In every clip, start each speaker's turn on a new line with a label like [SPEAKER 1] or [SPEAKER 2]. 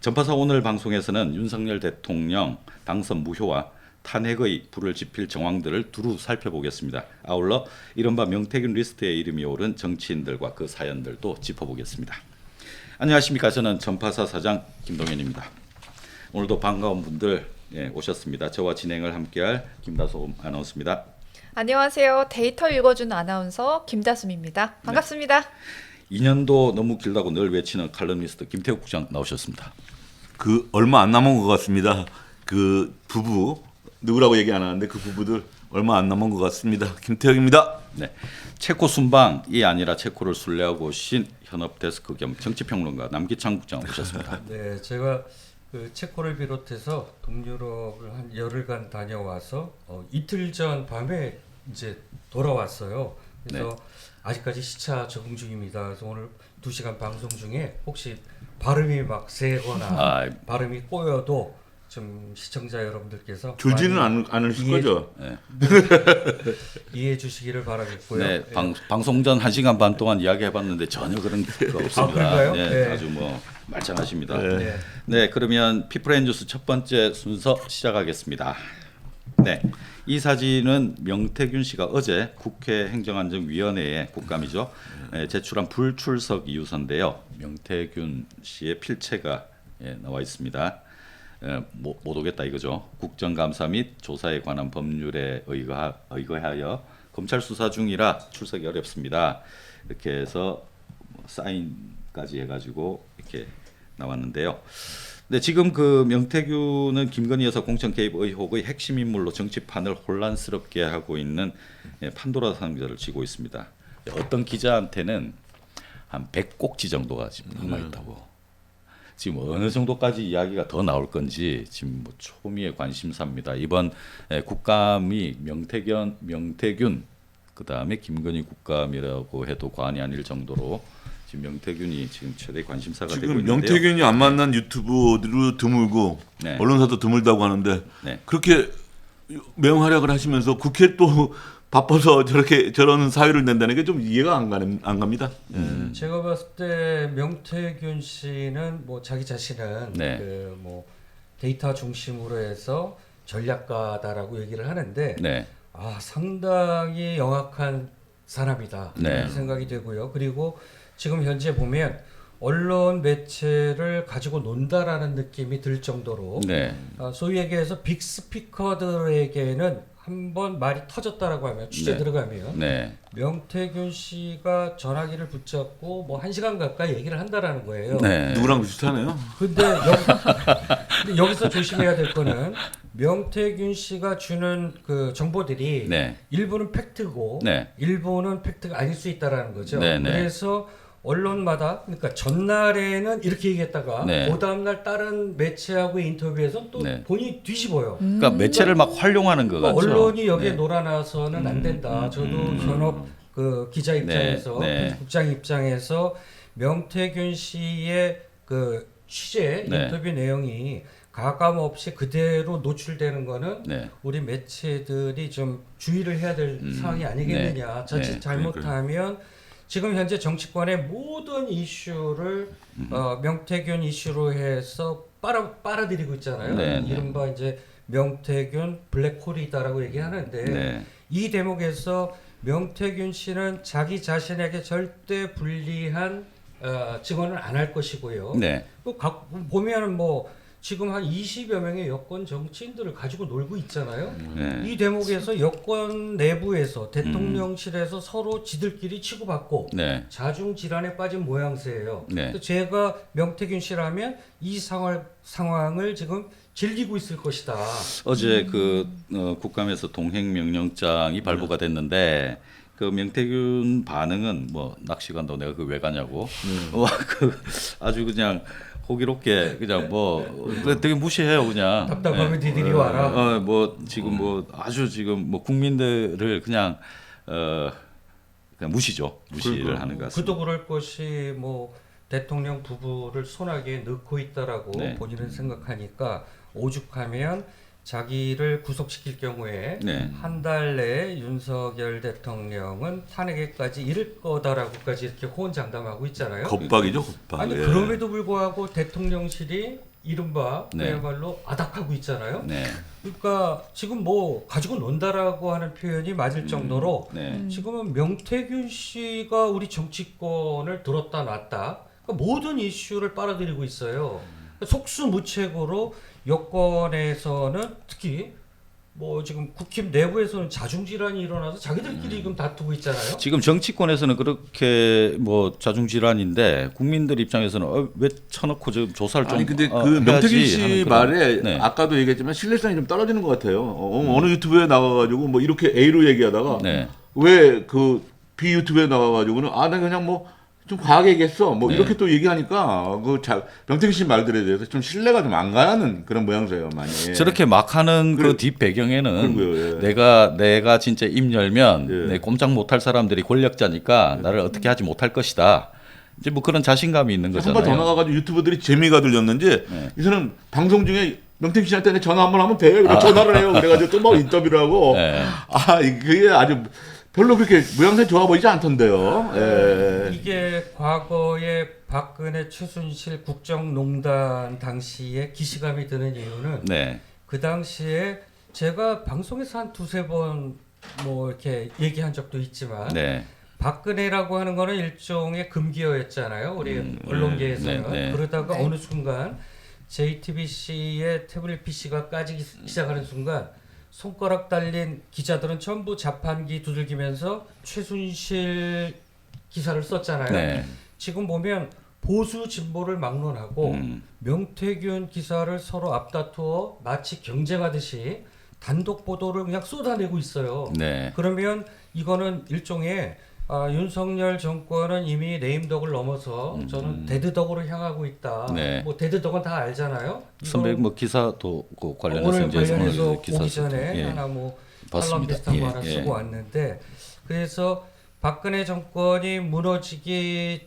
[SPEAKER 1] 전파사 오늘 방송에서는 윤석열 대통령 당선 무효와 탄핵의 불을 지필 정황들을 두루 살펴보겠습니다. 아울러 이른바 명태균 리스트에 이름이 오른 정치인들과 그 사연들도 짚어보겠습니다. 안녕하십니까. 저는 전파사 사장 김동현입니다. 오늘도 반가운 분들 오셨습니다. 저와 진행을 함께할 김다솜 아나운서입니다.
[SPEAKER 2] 안녕하세요. 데이터 읽어주는 아나운서 김다솜입니다. 반갑습니다.
[SPEAKER 1] 2년도 너무 길다고 늘 외치는 칼럼니스트 김태욱 국장 나오셨습니다.
[SPEAKER 3] 그 얼마 안 남은 것 같습니다. 그 부부 누구라고 얘기 안 하는데 그 부부들 얼마 안 남은 것 같습니다. 김태혁입니다.
[SPEAKER 1] 네, 체코 순방이 아니라 체코를 순례하고 오신 현업 데스크 겸 정치평론가 남기창 국장 오셨습니다.
[SPEAKER 4] 네, 제가 그 체코를 비롯해서 동유럽을 한 열흘간 다녀와서 이틀 전 밤에 이제 돌아왔어요. 그래서
[SPEAKER 1] 네.
[SPEAKER 4] 아직까지 시차 적응 중입니다. 그래서 오늘 2시간 방송 중에 혹시 발음이 막 세거나 발음이 꼬여도 좀 시청자 여러분들께서
[SPEAKER 3] 줄지는 않으실 거죠?
[SPEAKER 4] 이해해 주시기를 바라겠고요.
[SPEAKER 1] 네, 방송 전 1시간 반 동안 이야기해봤는데 전혀 그런 거 없습니다.
[SPEAKER 4] 그런가요?
[SPEAKER 1] 네,
[SPEAKER 4] 네.
[SPEAKER 1] 아주 뭐 말짱하십니다.
[SPEAKER 4] 네.
[SPEAKER 1] 네, 그러면 피플앤뉴스 첫 번째 순서 시작하겠습니다. 네, 이 사진은 명태균 씨가 어제 국회 행정안전위원회에 국감이죠. 제출한 불출석 이유서인데요. 명태균 씨의 필체가 나와 있습니다. 못 오겠다 이거죠. 국정감사 및 조사에 관한 법률에 의거하여 검찰 수사 중이라 출석이 어렵습니다. 이렇게 해서 사인까지 해가지고 이렇게 나왔는데요. 네, 지금 그 명태균은 김건희 여사 공천 개입 의혹의 핵심 인물로 정치판을 혼란스럽게 하고 있는 판도라 상자를 쥐고 있습니다. 어떤 기자한테는 한 100꼭지 정도가 지금 남아 있다고. 지금 어느 정도까지 이야기가 더 나올 건지 지금 뭐 초미의 관심사입니다. 이번 국감이 명태균 그다음에 김건희 국감이라고 해도 과언이 아닐 정도로 지금 명태균이 지금 최대 관심사가 되고
[SPEAKER 3] 지금
[SPEAKER 1] 있는데요.
[SPEAKER 3] 명태균이 안 만난 유튜브도 드물고
[SPEAKER 1] 네.
[SPEAKER 3] 언론사도 드물다고 하는데
[SPEAKER 1] 네.
[SPEAKER 3] 그렇게 맹활약을 하시면서 국회 또 바빠서 저런 사유를 낸다는 게 좀 이해가 안 갑니다.
[SPEAKER 4] 제가 봤을 때 명태균 씨는 뭐 자기 자신은
[SPEAKER 1] 네.
[SPEAKER 4] 그 뭐 데이터 중심으로 해서 전략가다라고 얘기를 하는데
[SPEAKER 1] 네.
[SPEAKER 4] 상당히 영악한 사람이다
[SPEAKER 1] 네.
[SPEAKER 4] 이런 생각이 되고요. 그리고 지금 현재 보면 언론 매체를 가지고 논다라는 느낌이 들 정도로
[SPEAKER 1] 네.
[SPEAKER 4] 소위 얘기해서 빅스피커들에게는 한번 말이 터졌다라고 하면 취재
[SPEAKER 1] 네.
[SPEAKER 4] 들어가면
[SPEAKER 1] 네.
[SPEAKER 4] 명태균 씨가 전화기를 붙잡고 뭐 1시간 가까이 얘기를 한다라는 거예요.
[SPEAKER 1] 네.
[SPEAKER 3] 누구랑 비슷하네요.
[SPEAKER 4] 근데 여기서 조심해야 될 거는 명태균 씨가 주는 그 정보들이
[SPEAKER 1] 네.
[SPEAKER 4] 일부는 팩트고
[SPEAKER 1] 네.
[SPEAKER 4] 일부는 팩트가 아닐 수 있다라는 거죠.
[SPEAKER 1] 네, 네.
[SPEAKER 4] 그래서 언론마다 그러니까 전날에는 이렇게 얘기했다가
[SPEAKER 1] 네.
[SPEAKER 4] 그 다음날 다른 매체하고의 인터뷰에서 또
[SPEAKER 1] 네.
[SPEAKER 4] 본인이 뒤집어요.
[SPEAKER 1] 그러니까 매체를 막 활용하는 것 같죠.
[SPEAKER 4] 언론이 여기에
[SPEAKER 1] 네.
[SPEAKER 4] 놀아나서는 안 된다. 저도 현업 그 기자 입장에서
[SPEAKER 1] 네.
[SPEAKER 4] 국장 입장에서 명태균 씨의 그 취재
[SPEAKER 1] 네.
[SPEAKER 4] 인터뷰 내용이 가감 없이 그대로 노출되는 거는
[SPEAKER 1] 네.
[SPEAKER 4] 우리 매체들이 좀 주의를 해야 될 상황이 아니겠느냐.
[SPEAKER 1] 네.
[SPEAKER 4] 자칫
[SPEAKER 1] 네.
[SPEAKER 4] 잘못하면 지금 현재 정치권의 모든 이슈를 명태균 이슈로 해서 빨아들이고 있잖아요.
[SPEAKER 1] 네, 네.
[SPEAKER 4] 이른바 이제 명태균 블랙홀이다라고 얘기하는데
[SPEAKER 1] 네.
[SPEAKER 4] 이 대목에서 명태균 씨는 자기 자신에게 절대 불리한 증언을 안 할 것이고요.
[SPEAKER 1] 네.
[SPEAKER 4] 보면은 뭐 지금 한 20여 명의 여권 정치인들을 가지고 놀고 있잖아요.
[SPEAKER 1] 네.
[SPEAKER 4] 이 대목에서 여권 내부에서 대통령실에서 서로 지들끼리 치고받고
[SPEAKER 1] 네.
[SPEAKER 4] 자중질환에 빠진 모양새예요.
[SPEAKER 1] 네.
[SPEAKER 4] 그래서 제가 명태균 씨라면 이 상황을 지금 즐기고 있을 것이다.
[SPEAKER 1] 어제 그 국감에서 동행 명령장이 발부가 됐는데 그 명태균 반응은 뭐 낚시 간다고 내가 그 왜 가냐고 그 아주 그냥 호기롭게 그냥 뭐 되게 무시해요 그냥.
[SPEAKER 4] 답답하면 니들이 와라.
[SPEAKER 1] 뭐 지금 뭐 아주 지금 뭐 국민들을 그냥 그냥 무시죠. 무시를 하는 것 같습니다.
[SPEAKER 4] 그도 그럴 것이 뭐 대통령 부부를 손아귀에 넣고 있다라고
[SPEAKER 1] 네.
[SPEAKER 4] 본인은 생각하니까 오죽하면 자기를 구속시킬 경우에
[SPEAKER 1] 네.
[SPEAKER 4] 한 달 내에 윤석열 대통령은 탄핵에까지 이를 거다라고까지 이렇게 호언장담하고 있잖아요.
[SPEAKER 3] 겁박이죠, 겁박.
[SPEAKER 4] 아니
[SPEAKER 3] 예.
[SPEAKER 4] 그럼에도 불구하고 대통령실이 이른바
[SPEAKER 1] 네.
[SPEAKER 4] 그야말로 아닥하고 있잖아요.
[SPEAKER 1] 네.
[SPEAKER 4] 그러니까 지금 뭐 가지고 논다라고 하는 표현이 맞을 정도로
[SPEAKER 1] 네.
[SPEAKER 4] 지금은 명태균 씨가 우리 정치권을 들었다 놨다 그러니까 모든 이슈를 빨아들이고 있어요. 속수무책으로 여권에서는 특히 뭐 지금 국힘 내부에서는 자중질환이 일어나서 자기들끼리 지금 다투고 있잖아요.
[SPEAKER 1] 지금 정치권에서는 그렇게 뭐 자중질환인데 국민들 입장에서는 왜 쳐놓고 지금 조사를 좀
[SPEAKER 3] 아니 근데 그
[SPEAKER 1] 해야지
[SPEAKER 3] 명태균 씨
[SPEAKER 1] 하는 그런-
[SPEAKER 3] 말에
[SPEAKER 1] 네.
[SPEAKER 3] 아까도 얘기했지만 신뢰성이 좀 떨어지는 것 같아요. 어느 유튜브에 나가가지고 뭐 이렇게 A로 얘기하다가
[SPEAKER 1] 네.
[SPEAKER 3] 왜 그 B 유튜브에 나가가지고는 나 그냥 뭐 좀 과하게 얘기했어. 뭐
[SPEAKER 1] 네.
[SPEAKER 3] 이렇게 또 얘기하니까 명태균 씨 말들에 대해서 좀 신뢰가 좀 안 가는 그런 모양새예요, 많이.
[SPEAKER 1] 저렇게 막 하는
[SPEAKER 3] 그래-
[SPEAKER 1] 그 뒷배경에는
[SPEAKER 3] 그러고요, 예.
[SPEAKER 1] 내가 진짜 입 열면
[SPEAKER 3] 예.
[SPEAKER 1] 내 꼼짝 못할 사람들이 권력자니까 나를 어떻게 하지 못할 것이다. 이제 뭐 그런 자신감이 있는
[SPEAKER 3] 한 번
[SPEAKER 1] 거잖아요.
[SPEAKER 3] 더 나가가지고 유튜버들이 재미가 들렸는지
[SPEAKER 1] 네.
[SPEAKER 3] 이 사람 방송 중에 명태균 씨한테 내가 전화 한번 하면 돼. 그래 전화를 해요. 그래가지고 또 뭐 인터뷰를 하고
[SPEAKER 1] 네.
[SPEAKER 3] 그게 아주 별로 그렇게 모양새 좋아 보이지 않던데요. 예.
[SPEAKER 4] 이게 과거에 박근혜 최순실 국정농단 당시에 기시감이 드는 이유는
[SPEAKER 1] 네.
[SPEAKER 4] 그 당시에 제가 방송에서 한 두세 번 뭐 이렇게 얘기한 적도 있지만
[SPEAKER 1] 네.
[SPEAKER 4] 박근혜라고 하는 거는 일종의 금기어였잖아요. 우리 언론계에서는.
[SPEAKER 1] 네, 네.
[SPEAKER 4] 그러다가
[SPEAKER 2] 네.
[SPEAKER 4] 어느 순간 JTBC의 태블릿 PC가 까지기 시작하는 순간 손가락 달린 기자들은 전부 자판기 두들기면서 최순실 기사를 썼잖아요.
[SPEAKER 1] 네.
[SPEAKER 4] 지금 보면 보수 진보를 막론하고 명태균 기사를 서로 앞다투어 마치 경쟁하듯이 단독 보도를 그냥 쏟아내고 있어요.
[SPEAKER 1] 네.
[SPEAKER 4] 그러면 이거는 일종의 윤석열 정권은 이미 레임덕을 넘어서 저는 데드덕으로 향하고 있다.
[SPEAKER 1] 네.
[SPEAKER 4] 뭐 데드덕은 다 알잖아요.
[SPEAKER 1] 선배
[SPEAKER 4] 이거는
[SPEAKER 1] 뭐 기사도 그 관련해서
[SPEAKER 4] 오늘
[SPEAKER 1] 이제
[SPEAKER 4] 관련해서
[SPEAKER 1] 기사
[SPEAKER 4] 오기
[SPEAKER 1] 썼-
[SPEAKER 4] 전에
[SPEAKER 1] 예.
[SPEAKER 4] 하나 뭐
[SPEAKER 1] 봤습니다.
[SPEAKER 4] 칼럼 비슷한
[SPEAKER 1] 예,
[SPEAKER 4] 거 하나
[SPEAKER 1] 예.
[SPEAKER 4] 쓰고 왔는데 그래서 박근혜 정권이 무너지기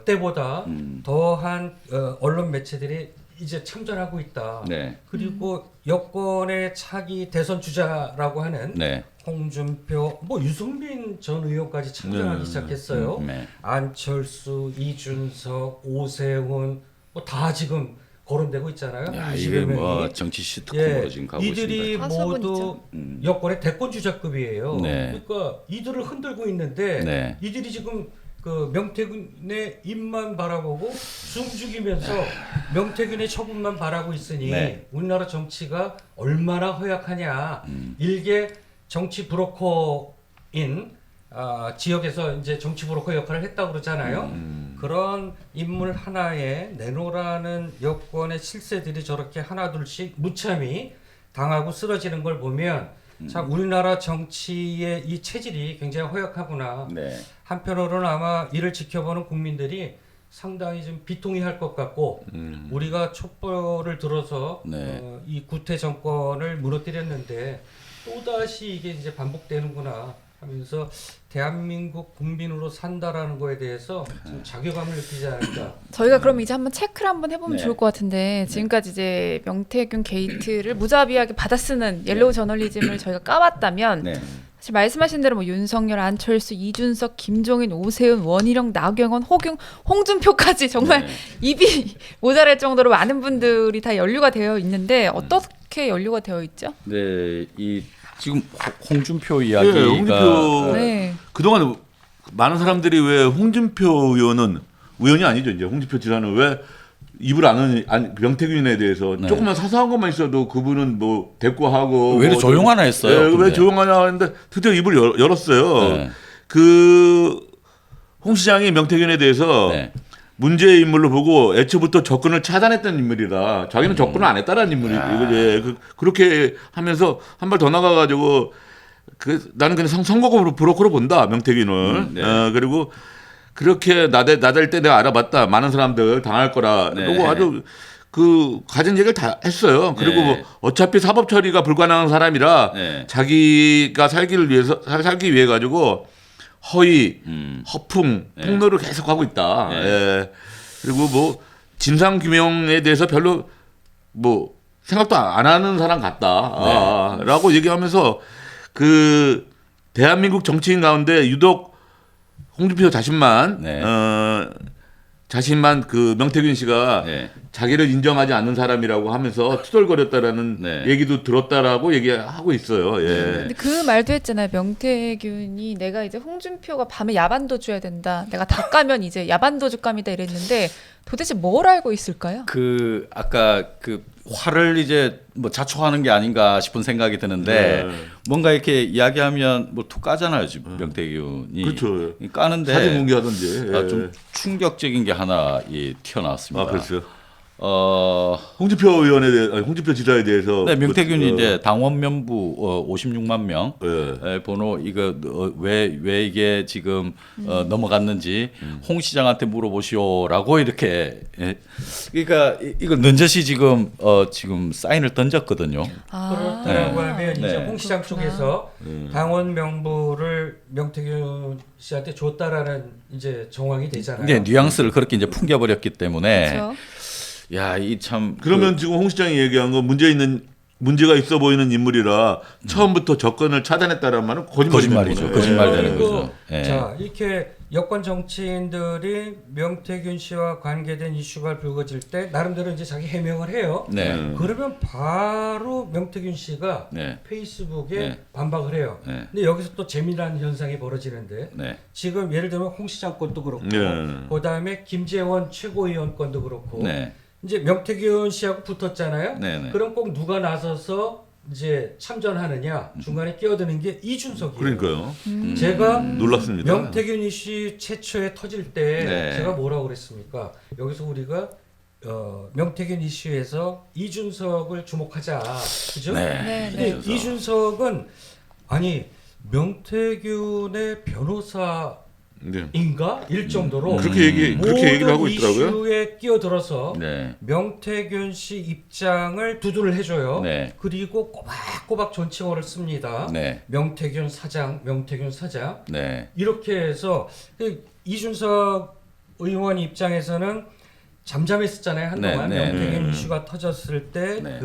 [SPEAKER 4] 때보다 더한 언론 매체들이 이제 참전하고 있다.
[SPEAKER 1] 네.
[SPEAKER 4] 그리고 여권의 차기 대선 주자라고 하는
[SPEAKER 1] 네.
[SPEAKER 4] 홍준표, 뭐 유승민 전 의원까지 참전하기 시작했어요.
[SPEAKER 1] 네.
[SPEAKER 4] 안철수, 이준석, 오세훈 뭐 다 지금 거론되고 있잖아요.
[SPEAKER 1] 야,
[SPEAKER 4] 20여
[SPEAKER 1] 이게 뭐
[SPEAKER 4] 명이.
[SPEAKER 1] 정치 시트콤으로 지금 가고
[SPEAKER 4] 이들이
[SPEAKER 1] 있습니다.
[SPEAKER 4] 모두 여권의 대권 주자급이에요.
[SPEAKER 1] 네.
[SPEAKER 4] 그러니까 이들을 흔들고 있는데
[SPEAKER 1] 네.
[SPEAKER 4] 이들이 지금 그 명태균의 입만 바라보고 숨죽이면서 명태균의 처분만 바라고 있으니
[SPEAKER 1] 네.
[SPEAKER 4] 우리나라 정치가 얼마나 허약하냐. 일개 정치 브로커인 지역에서 이제 정치 브로커 역할을 했다고 그러잖아요. 그런 인물 하나에 내놓으라는 여권의 실세들이 저렇게 하나둘씩 무참히 당하고 쓰러지는 걸 보면 참 우리나라 정치의 이 체질이 굉장히 허약하구나.
[SPEAKER 1] 네.
[SPEAKER 4] 한편으로는 아마 이를 지켜보는 국민들이 상당히 좀 비통해할 것 같고 우리가 촛불을 들어서
[SPEAKER 1] 네.
[SPEAKER 4] 이 구태 정권을 무너뜨렸는데 또다시 이게 이제 반복되는구나 하면서 대한민국 국민으로 산다라는 거에 대해서 좀 자괴감을 느끼지 않을까.
[SPEAKER 2] 저희가 그럼 이제 한번 체크를 한번 해보면
[SPEAKER 1] 네.
[SPEAKER 2] 좋을 것 같은데 지금까지 이제 명태균 게이트를 무자비하게 받아쓰는 옐로우 저널리즘을 저희가 까봤다면
[SPEAKER 1] 네.
[SPEAKER 2] 사실 말씀하신 대로 뭐 윤석열, 안철수, 이준석, 김종인, 오세훈, 원희룡, 나경원, 홍준표까지 정말
[SPEAKER 1] 네.
[SPEAKER 2] 입이 모자랄 정도로 많은 분들이 다 연루가 되어 있는데 어떻게 연루가 되어 있죠?
[SPEAKER 1] 네. 이 지금 홍준표 이야기가
[SPEAKER 3] 홍준표
[SPEAKER 2] 네.
[SPEAKER 3] 그동안 많은 사람들이 왜 홍준표 의원이 아니죠. 이제 홍준표 지사는 왜 입을 안 명태균에 대해서
[SPEAKER 1] 네.
[SPEAKER 3] 조금만 사소한 것만 있어도 그분은 뭐 대꾸하고
[SPEAKER 1] 왜
[SPEAKER 3] 뭐
[SPEAKER 1] 조용하나 했어요.
[SPEAKER 3] 왜
[SPEAKER 1] 근데.
[SPEAKER 3] 조용하냐 했는데 드디어 입을 열었어요.
[SPEAKER 1] 네.
[SPEAKER 3] 홍 시장이 명태균에 대해서
[SPEAKER 1] 네.
[SPEAKER 3] 문제의 인물로 보고 애초부터 접근을 차단했던 인물이라 자기는 접근을 안 했다라는 인물이고 그렇게 하면서 한 발 더 나가가지고 나는 그냥 선거 브로커로 본다 명태균을
[SPEAKER 1] 네.
[SPEAKER 3] 그리고 그렇게 나댈 때 내가 알아봤다 많은 사람들 당할 거라
[SPEAKER 1] 네.
[SPEAKER 3] 그리고 아주 가진 얘기를 다 했어요. 그리고
[SPEAKER 1] 네.
[SPEAKER 3] 뭐 어차피 사법 처리가 불가능한 사람이라
[SPEAKER 1] 네.
[SPEAKER 3] 자기가 살기 위해 가지고 허위, 허풍,
[SPEAKER 1] 네.
[SPEAKER 3] 폭로를 계속하고 있다.
[SPEAKER 1] 네.
[SPEAKER 3] 예. 그리고 뭐 진상 규명에 대해서 별로 뭐 생각도 안 하는 사람 같다.
[SPEAKER 1] 네.
[SPEAKER 3] 라고 얘기하면서 그 대한민국 정치인 가운데 유독 홍준표 자신만
[SPEAKER 1] 네.
[SPEAKER 3] 자신만 그 명태균 씨가
[SPEAKER 1] 네.
[SPEAKER 3] 자기를 인정하지 않는 사람이라고 하면서 투덜거렸다라는
[SPEAKER 1] 네.
[SPEAKER 3] 얘기도 들었다라고 얘기하고 있어요. 예.
[SPEAKER 2] 근데 그 말도 했잖아요. 명태균이 내가 이제 홍준표가 밤에 야반도주해야 된다. 내가 다 까면 이제 야반도주감이다 이랬는데 도대체 뭘 알고 있을까요?
[SPEAKER 1] 그 아까 그 화를 이제 뭐 자초하는 게 아닌가 싶은 생각이 드는데
[SPEAKER 3] 네.
[SPEAKER 1] 뭔가 이렇게 이야기하면 뭐 툭 까잖아요 지금 명태균이
[SPEAKER 3] 그렇죠.
[SPEAKER 1] 까는데
[SPEAKER 3] 사진 공개하던데. 예.
[SPEAKER 1] 좀 충격적인 게 하나 튀어나왔습니다.
[SPEAKER 3] 그렇죠.
[SPEAKER 1] 홍준표
[SPEAKER 3] 의원에 대해, 홍준표 지사에 대해서.
[SPEAKER 1] 네, 명태균이 이제 당원 명부 56만 명
[SPEAKER 3] 예.
[SPEAKER 1] 번호 이거 왜 이게 지금 넘어갔는지 홍 시장한테 물어보시오라고 이렇게 그러니까 이걸 넌저시 지금 지금 사인을 던졌거든요.
[SPEAKER 4] 그렇다고
[SPEAKER 1] 네.
[SPEAKER 4] 하면 이제
[SPEAKER 1] 네.
[SPEAKER 4] 홍 시장
[SPEAKER 2] 그렇구나.
[SPEAKER 4] 쪽에서 당원 명부를 명태균 씨한테 줬다라는 이제 정황이 되잖아요.
[SPEAKER 1] 네, 뉘앙스를 그렇게 이제 풍겨버렸기 때문에
[SPEAKER 2] 그렇죠.
[SPEAKER 1] 야, 이 참
[SPEAKER 3] 그러면 지금 홍 시장이 얘기한 건 문제가 있어 보이는 인물이라 처음부터 접근을 차단했다는 말은
[SPEAKER 1] 거짓말이죠. 거짓말 되는
[SPEAKER 4] 그리고
[SPEAKER 1] 거죠. 예.
[SPEAKER 4] 자, 이렇게 여권 정치인들이 명태균 씨와 관계된 이슈가 불거질 때 나름대로 이제 자기 해명을 해요.
[SPEAKER 1] 네.
[SPEAKER 4] 그러면 바로 명태균 씨가
[SPEAKER 1] 네.
[SPEAKER 4] 페이스북에
[SPEAKER 1] 네.
[SPEAKER 4] 반박을 해요.
[SPEAKER 1] 네.
[SPEAKER 4] 근데 여기서 또 재미난 현상이 벌어지는데
[SPEAKER 1] 네.
[SPEAKER 4] 지금 예를 들면 홍 시장 건도 그렇고
[SPEAKER 3] 네.
[SPEAKER 4] 그다음에 김재원 최고위원 건도 그렇고
[SPEAKER 1] 네.
[SPEAKER 4] 이제 명태균 씨하고 붙었잖아요.
[SPEAKER 1] 네, 네.
[SPEAKER 4] 그럼 꼭 누가 나서서 이제 참전하느냐 중간에 끼어드는 게 이준석이에요.
[SPEAKER 3] 그러니까요.
[SPEAKER 4] 제가
[SPEAKER 3] 놀랐습니다.
[SPEAKER 4] 명태균 이슈 최초에 터질 때
[SPEAKER 1] 네.
[SPEAKER 4] 제가 뭐라고 그랬습니까? 여기서 우리가 명태균 이슈에서 이준석을 주목하자, 그죠?
[SPEAKER 1] 네.
[SPEAKER 2] 네,
[SPEAKER 4] 근데
[SPEAKER 2] 네.
[SPEAKER 4] 이준석은 아니 명태균의 변호사
[SPEAKER 3] 네.
[SPEAKER 4] 인가 일 정도로
[SPEAKER 3] 그렇게 얘기를 하고 있더라고요.
[SPEAKER 4] 이슈에 끼어들어서
[SPEAKER 1] 네.
[SPEAKER 4] 명태균 씨 입장을 두둔을 해줘요.
[SPEAKER 1] 네.
[SPEAKER 4] 그리고 꼬박꼬박 존칭어를 씁니다.
[SPEAKER 1] 네.
[SPEAKER 4] 명태균 사장, 명태균 사장
[SPEAKER 1] 네.
[SPEAKER 4] 이렇게 해서 이준석 의원 입장에서는 잠잠했었잖아요 한동안.
[SPEAKER 1] 네, 네,
[SPEAKER 4] 명태균
[SPEAKER 3] 네.
[SPEAKER 4] 이슈가 터졌을 때
[SPEAKER 1] 네.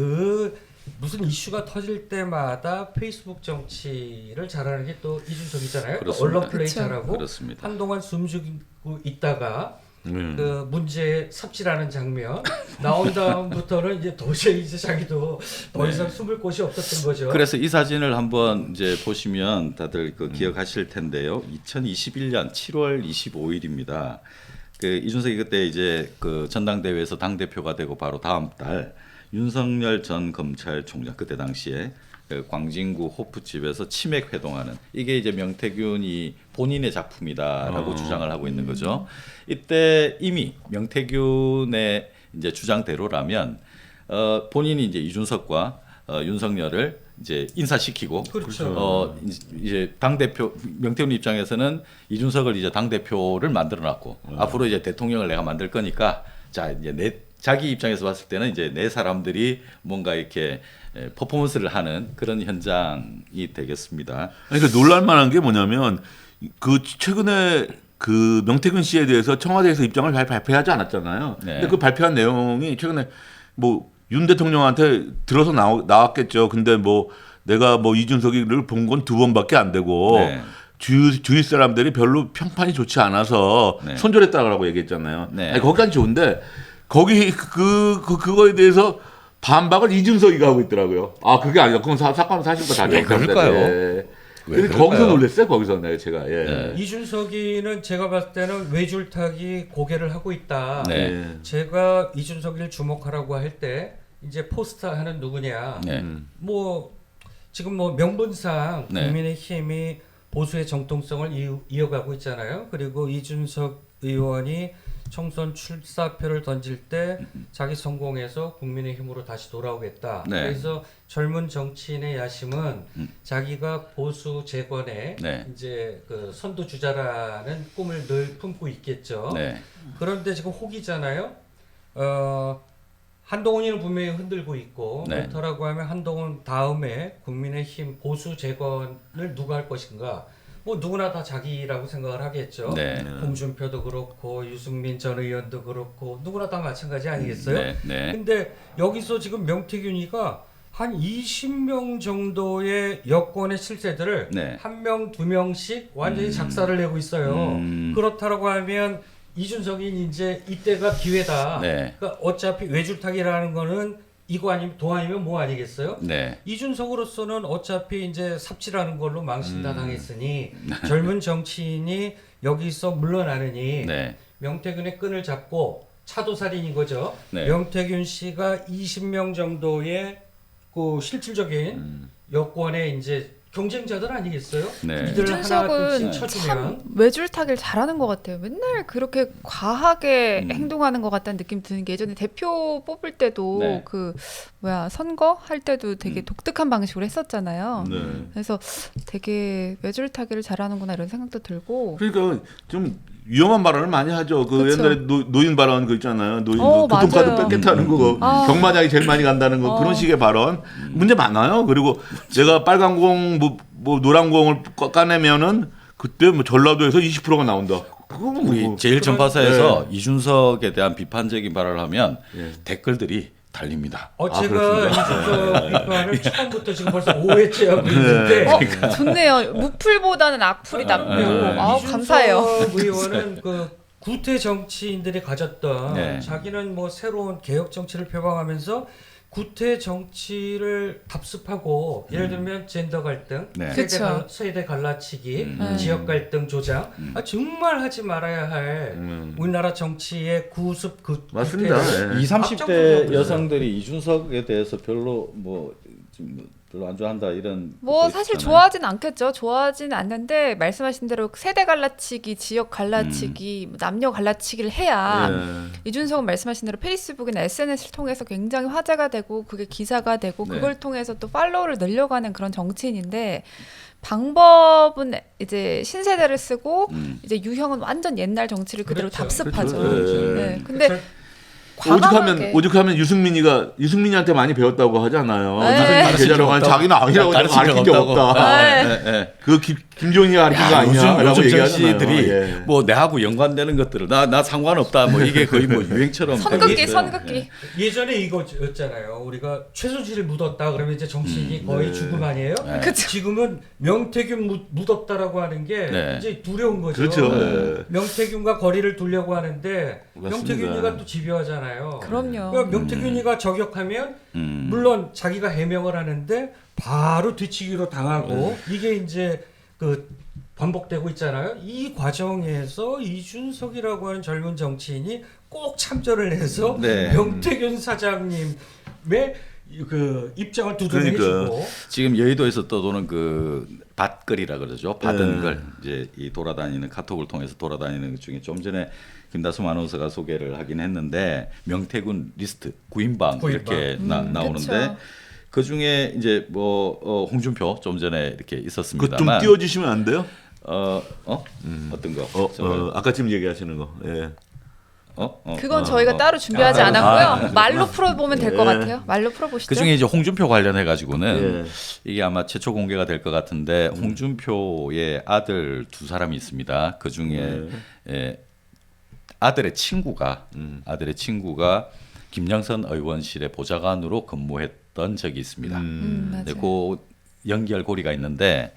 [SPEAKER 4] 무슨 이슈가 터질 때마다 페이스북 정치를 잘하는 게 또 이준석이잖아요.
[SPEAKER 1] 그렇습니다.
[SPEAKER 4] 언론 플레이
[SPEAKER 2] 그쵸.
[SPEAKER 4] 잘하고
[SPEAKER 1] 그렇습니다.
[SPEAKER 4] 한동안 숨죽이고 있다가
[SPEAKER 3] 네.
[SPEAKER 4] 그 문제에 삽질하는 장면 나온 다음부터는 이제 도저히 이제 자기도 더 이상 숨을 곳이 없었던 거죠.
[SPEAKER 1] 그래서 이 사진을 한번 이제 보시면 다들 그 기억하실 텐데요. 2021년 7월 25일입니다. 그 이준석이 그때 이제 그 전당대회에서 당 대표가 되고 바로 다음 달 윤석열 전 검찰총장 그때 당시에 그 광진구 호프집에서 치맥 회동하는 이게 이제 명태균이 본인의 작품이다라고 주장을 하고 있는 거죠. 이때 이미 명태균의 이제 주장대로라면 본인이 이제 이준석과 윤석열을 이제 인사시키고
[SPEAKER 4] 그렇죠.
[SPEAKER 1] 이제 당 대표 명태균 입장에서는 이준석을 이제 당 대표를 만들어놨고 앞으로 이제 대통령을 내가 만들 거니까 자 이제 자기 입장에서 봤을 때는 이제 내 사람들이 뭔가 이렇게 퍼포먼스를 하는 그런 현장이 되겠습니다.
[SPEAKER 3] 그러니까 놀랄만한 게 뭐냐면 그 최근에 그 명태균 씨에 대해서 청와대에서 입장을 발표하지 않았잖아요.
[SPEAKER 1] 네.
[SPEAKER 3] 근데 그 발표한 내용이 최근에 뭐 윤 대통령한테 들어서 나왔겠죠. 근데 뭐 내가 뭐 이준석이를 본 건 2번밖에 안 되고
[SPEAKER 1] 네.
[SPEAKER 3] 주위 사람들이 별로 평판이 좋지 않아서
[SPEAKER 1] 네.
[SPEAKER 3] 손절했다라고 얘기했잖아요.
[SPEAKER 1] 네.
[SPEAKER 3] 아니, 거기까지 좋은데 거기 그거에 대해서 반박을 이준석이가 하고 있더라고요. 아 그게 아니라 그건 사건은 사실과 다르다.
[SPEAKER 1] 왜 그럴까요?
[SPEAKER 3] 예.
[SPEAKER 1] 왜
[SPEAKER 3] 근데
[SPEAKER 1] 그럴까요?
[SPEAKER 3] 거기서 놀랐어요. 거기서 제가. 예.
[SPEAKER 1] 네.
[SPEAKER 4] 이준석이는 제가 봤을 때는 외줄타기 고개를 하고 있다.
[SPEAKER 1] 네.
[SPEAKER 3] 예.
[SPEAKER 4] 제가 이준석이를 주목하라고 할 때 이제 포스터 하는 누구냐.
[SPEAKER 1] 네.
[SPEAKER 4] 뭐 지금 뭐 명분상
[SPEAKER 1] 네.
[SPEAKER 4] 국민의힘이 보수의 정통성을 이어가고 있잖아요. 그리고 이준석 의원이 총선 출사표를 던질 때 자기 성공해서 국민의힘으로 다시 돌아오겠다.
[SPEAKER 1] 네.
[SPEAKER 4] 그래서 젊은 정치인의 야심은 자기가 보수 재건에
[SPEAKER 1] 네.
[SPEAKER 4] 이제 그 선두주자라는 꿈을 늘 품고 있겠죠.
[SPEAKER 1] 네.
[SPEAKER 4] 그런데 지금 혹이잖아요. 한동훈이는 분명히 흔들고 있고
[SPEAKER 1] 네.
[SPEAKER 4] 그렇다라고 하면 한동훈 다음에 국민의힘 보수 재건을 누가 할 것인가? 뭐 누구나 다 자기라고 생각을 하겠죠.
[SPEAKER 1] 네.
[SPEAKER 4] 홍준표도 그렇고 유승민 전 의원도 그렇고 누구나 다 마찬가지 아니겠어요?
[SPEAKER 1] 네. 네.
[SPEAKER 4] 근데 여기서 지금 명태균이가 한 20명 정도의 여권의 실세들을
[SPEAKER 1] 네.
[SPEAKER 4] 한 명, 두 명씩 완전히 작사를 내고 있어요. 그렇다고 하면 이준석이 이제 이때가 기회다.
[SPEAKER 1] 네.
[SPEAKER 4] 그러니까 어차피 외줄타기라는 거는 이거 아니면 도 아니면 뭐 아니겠어요?
[SPEAKER 1] 네.
[SPEAKER 4] 이준석으로서는 어차피 이제 삽질하는 걸로 망신 다 당했으니 젊은 정치인이 여기서 물러나느니
[SPEAKER 1] 네.
[SPEAKER 4] 명태균의 끈을 잡고 차도살인인 거죠.
[SPEAKER 1] 네.
[SPEAKER 4] 명태균 씨가 20명 정도의 그 실질적인 여권의 이제 경쟁자들 아니겠어요?
[SPEAKER 1] 네.
[SPEAKER 4] 이들 하나
[SPEAKER 2] 이준석은
[SPEAKER 4] 둘씩 쳐주면
[SPEAKER 2] 참 외줄타기를 잘하는 것 같아요. 맨날 그렇게 과하게 행동하는 것 같다는 느낌 드는 게 예전에 대표 뽑을 때도
[SPEAKER 1] 네.
[SPEAKER 2] 그 뭐야 선거 할 때도 되게 독특한 방식으로 했었잖아요.
[SPEAKER 3] 네.
[SPEAKER 2] 그래서 되게 외줄타기를 잘하는구나 이런 생각도 들고.
[SPEAKER 3] 그러니까 좀 위험한 발언을 많이 하죠. 그
[SPEAKER 2] 그쵸.
[SPEAKER 3] 옛날에 노인 발언 그 있잖아요. 노인
[SPEAKER 2] 어,
[SPEAKER 3] 그 교통카드
[SPEAKER 2] 맞아요.
[SPEAKER 3] 뺏겠다는 거,
[SPEAKER 2] 아.
[SPEAKER 3] 경마장이 제일 많이 간다는 거 그런 식의 발언 문제 많아요. 그리고 내가 빨간 공, 뭐 노란 공을 까내면은 그때 뭐 전라도에서 20%가 나온다. 그거
[SPEAKER 1] 우리
[SPEAKER 3] 뭐
[SPEAKER 1] 제일 전파사에서
[SPEAKER 3] 네.
[SPEAKER 1] 이준석에 대한 비판적인 발언을 하면
[SPEAKER 3] 예.
[SPEAKER 1] 댓글들이 달립니다.
[SPEAKER 4] 제가 이준석 비판을 처음부터 지금 벌써 5회째 하고 있는데
[SPEAKER 2] 좋네요. 무풀보다는 악플이 낫고.
[SPEAKER 4] 이준석
[SPEAKER 2] 감사해요.
[SPEAKER 4] 의원은 그 구태 정치인들이 가졌던
[SPEAKER 1] 네.
[SPEAKER 4] 자기는 뭐 새로운 개혁 정치를 표방하면서 구태 정치를 답습하고 예를 들면 젠더 갈등,
[SPEAKER 1] 네.
[SPEAKER 2] 그쵸.
[SPEAKER 4] 세대 갈라치기, 지역 갈등 조장 정말 하지 말아야 할 우리나라 정치의 구습
[SPEAKER 3] 맞습니다.
[SPEAKER 4] 구태를
[SPEAKER 3] 예.
[SPEAKER 1] 20,
[SPEAKER 4] 앞장서고
[SPEAKER 1] 30대
[SPEAKER 4] 있어요.
[SPEAKER 1] 여성들이 이준석에 대해서 별로 좀 별로 안 좋아한다 이런
[SPEAKER 2] 뭐
[SPEAKER 1] 것도
[SPEAKER 2] 사실
[SPEAKER 1] 있잖아요.
[SPEAKER 2] 좋아하진 않겠죠. 좋아하진 않는데 말씀하신 대로 세대 갈라치기, 지역 갈라치기, 뭐 남녀 갈라치기를 해야
[SPEAKER 3] 예.
[SPEAKER 2] 이준석은 말씀하신 대로 페이스북이나 SNS를 통해서 굉장히 화제가 되고 그게 기사가 되고
[SPEAKER 1] 네.
[SPEAKER 2] 그걸 통해서 또 팔로우를 늘려가는 그런 정치인인데 방법은 이제 신세대를 쓰고 이제 유형은 완전 옛날 정치를 그대로
[SPEAKER 4] 그렇죠.
[SPEAKER 2] 답습하죠.
[SPEAKER 3] 그렇죠.
[SPEAKER 2] 네. 근데
[SPEAKER 4] 그래서
[SPEAKER 2] 과감하게
[SPEAKER 3] 오죽하면 유승민이한테 많이 배웠다고 하잖아요.
[SPEAKER 2] 네.
[SPEAKER 3] 유승민이 제자라고 하면 자기는 아니라고 가르친 적 없다.
[SPEAKER 2] 네.
[SPEAKER 3] 그 김종희가 가르친 거 아니냐라고
[SPEAKER 1] 요즘
[SPEAKER 3] 얘기하잖아요.
[SPEAKER 1] 정치인들이
[SPEAKER 3] 예.
[SPEAKER 1] 뭐 내하고 연관되는 것들을 나 상관없다 뭐 이게 거의 뭐 유행처럼 되고
[SPEAKER 2] 선긋기
[SPEAKER 1] 있어요.
[SPEAKER 2] 선긋기.
[SPEAKER 4] 예전에 이거였잖아요. 우리가 최순실을 묻었다 그러면 이제 정치인이 거의 죽음 아니에요?
[SPEAKER 2] 그쵸.
[SPEAKER 4] 지금은 명태균 묻었다라고 하는 게
[SPEAKER 1] 네.
[SPEAKER 4] 이제 두려운 거죠.
[SPEAKER 3] 그렇죠. 네.
[SPEAKER 4] 명태균과 거리를 두려고 하는데
[SPEAKER 3] 맞습니다.
[SPEAKER 4] 명태균이가 또 집요하잖아요.
[SPEAKER 2] 그럼요.
[SPEAKER 4] 그러니까 명태균이가 저격하면 물론 자기가 해명을 하는데 바로 뒤치기로 당하고 이게 이제 그 반복되고 있잖아요. 이 과정에서 이준석이라고 하는 젊은 정치인이 꼭 참전을 해서
[SPEAKER 1] 네.
[SPEAKER 4] 명태균 사장님의 그 입장을
[SPEAKER 3] 그러니까.
[SPEAKER 4] 두드러내주고
[SPEAKER 1] 지금 여의도에서 떠도는 그 밭글이라 그러죠. 받은
[SPEAKER 3] 네.
[SPEAKER 1] 글 이제 이 돌아다니는 카톡을 통해서 돌아다니는 것 중에 좀 전에 김다솜 아나운서가 소개를 하긴 했는데 명태균 리스트 9인방 이렇게 나오는데
[SPEAKER 2] 그쵸.
[SPEAKER 1] 그 중에 이제 뭐 홍준표 좀 전에 이렇게
[SPEAKER 3] 그거 좀
[SPEAKER 1] 있었습니다만
[SPEAKER 3] 띄워주시면 안 돼요?
[SPEAKER 1] 어떤 거?
[SPEAKER 3] 아까 지금 얘기하시는 거. 예.
[SPEAKER 2] 그건 저희가 따로 준비하지 않았고요. 말로 풀어보면 될 것 같아요. 말로 풀어보시죠.
[SPEAKER 1] 그 중에 이제 홍준표 관련해 가지고는
[SPEAKER 3] 예.
[SPEAKER 1] 이게 아마 최초 공개가 될 것 같은데 홍준표의 아들 두 사람이 있습니다. 그 중에 아들의 친구가 김영선 의원실의 보좌관으로 근무했던 적이 있습니다.
[SPEAKER 2] 맞아요.
[SPEAKER 1] 네, 그 연결고리가 있는데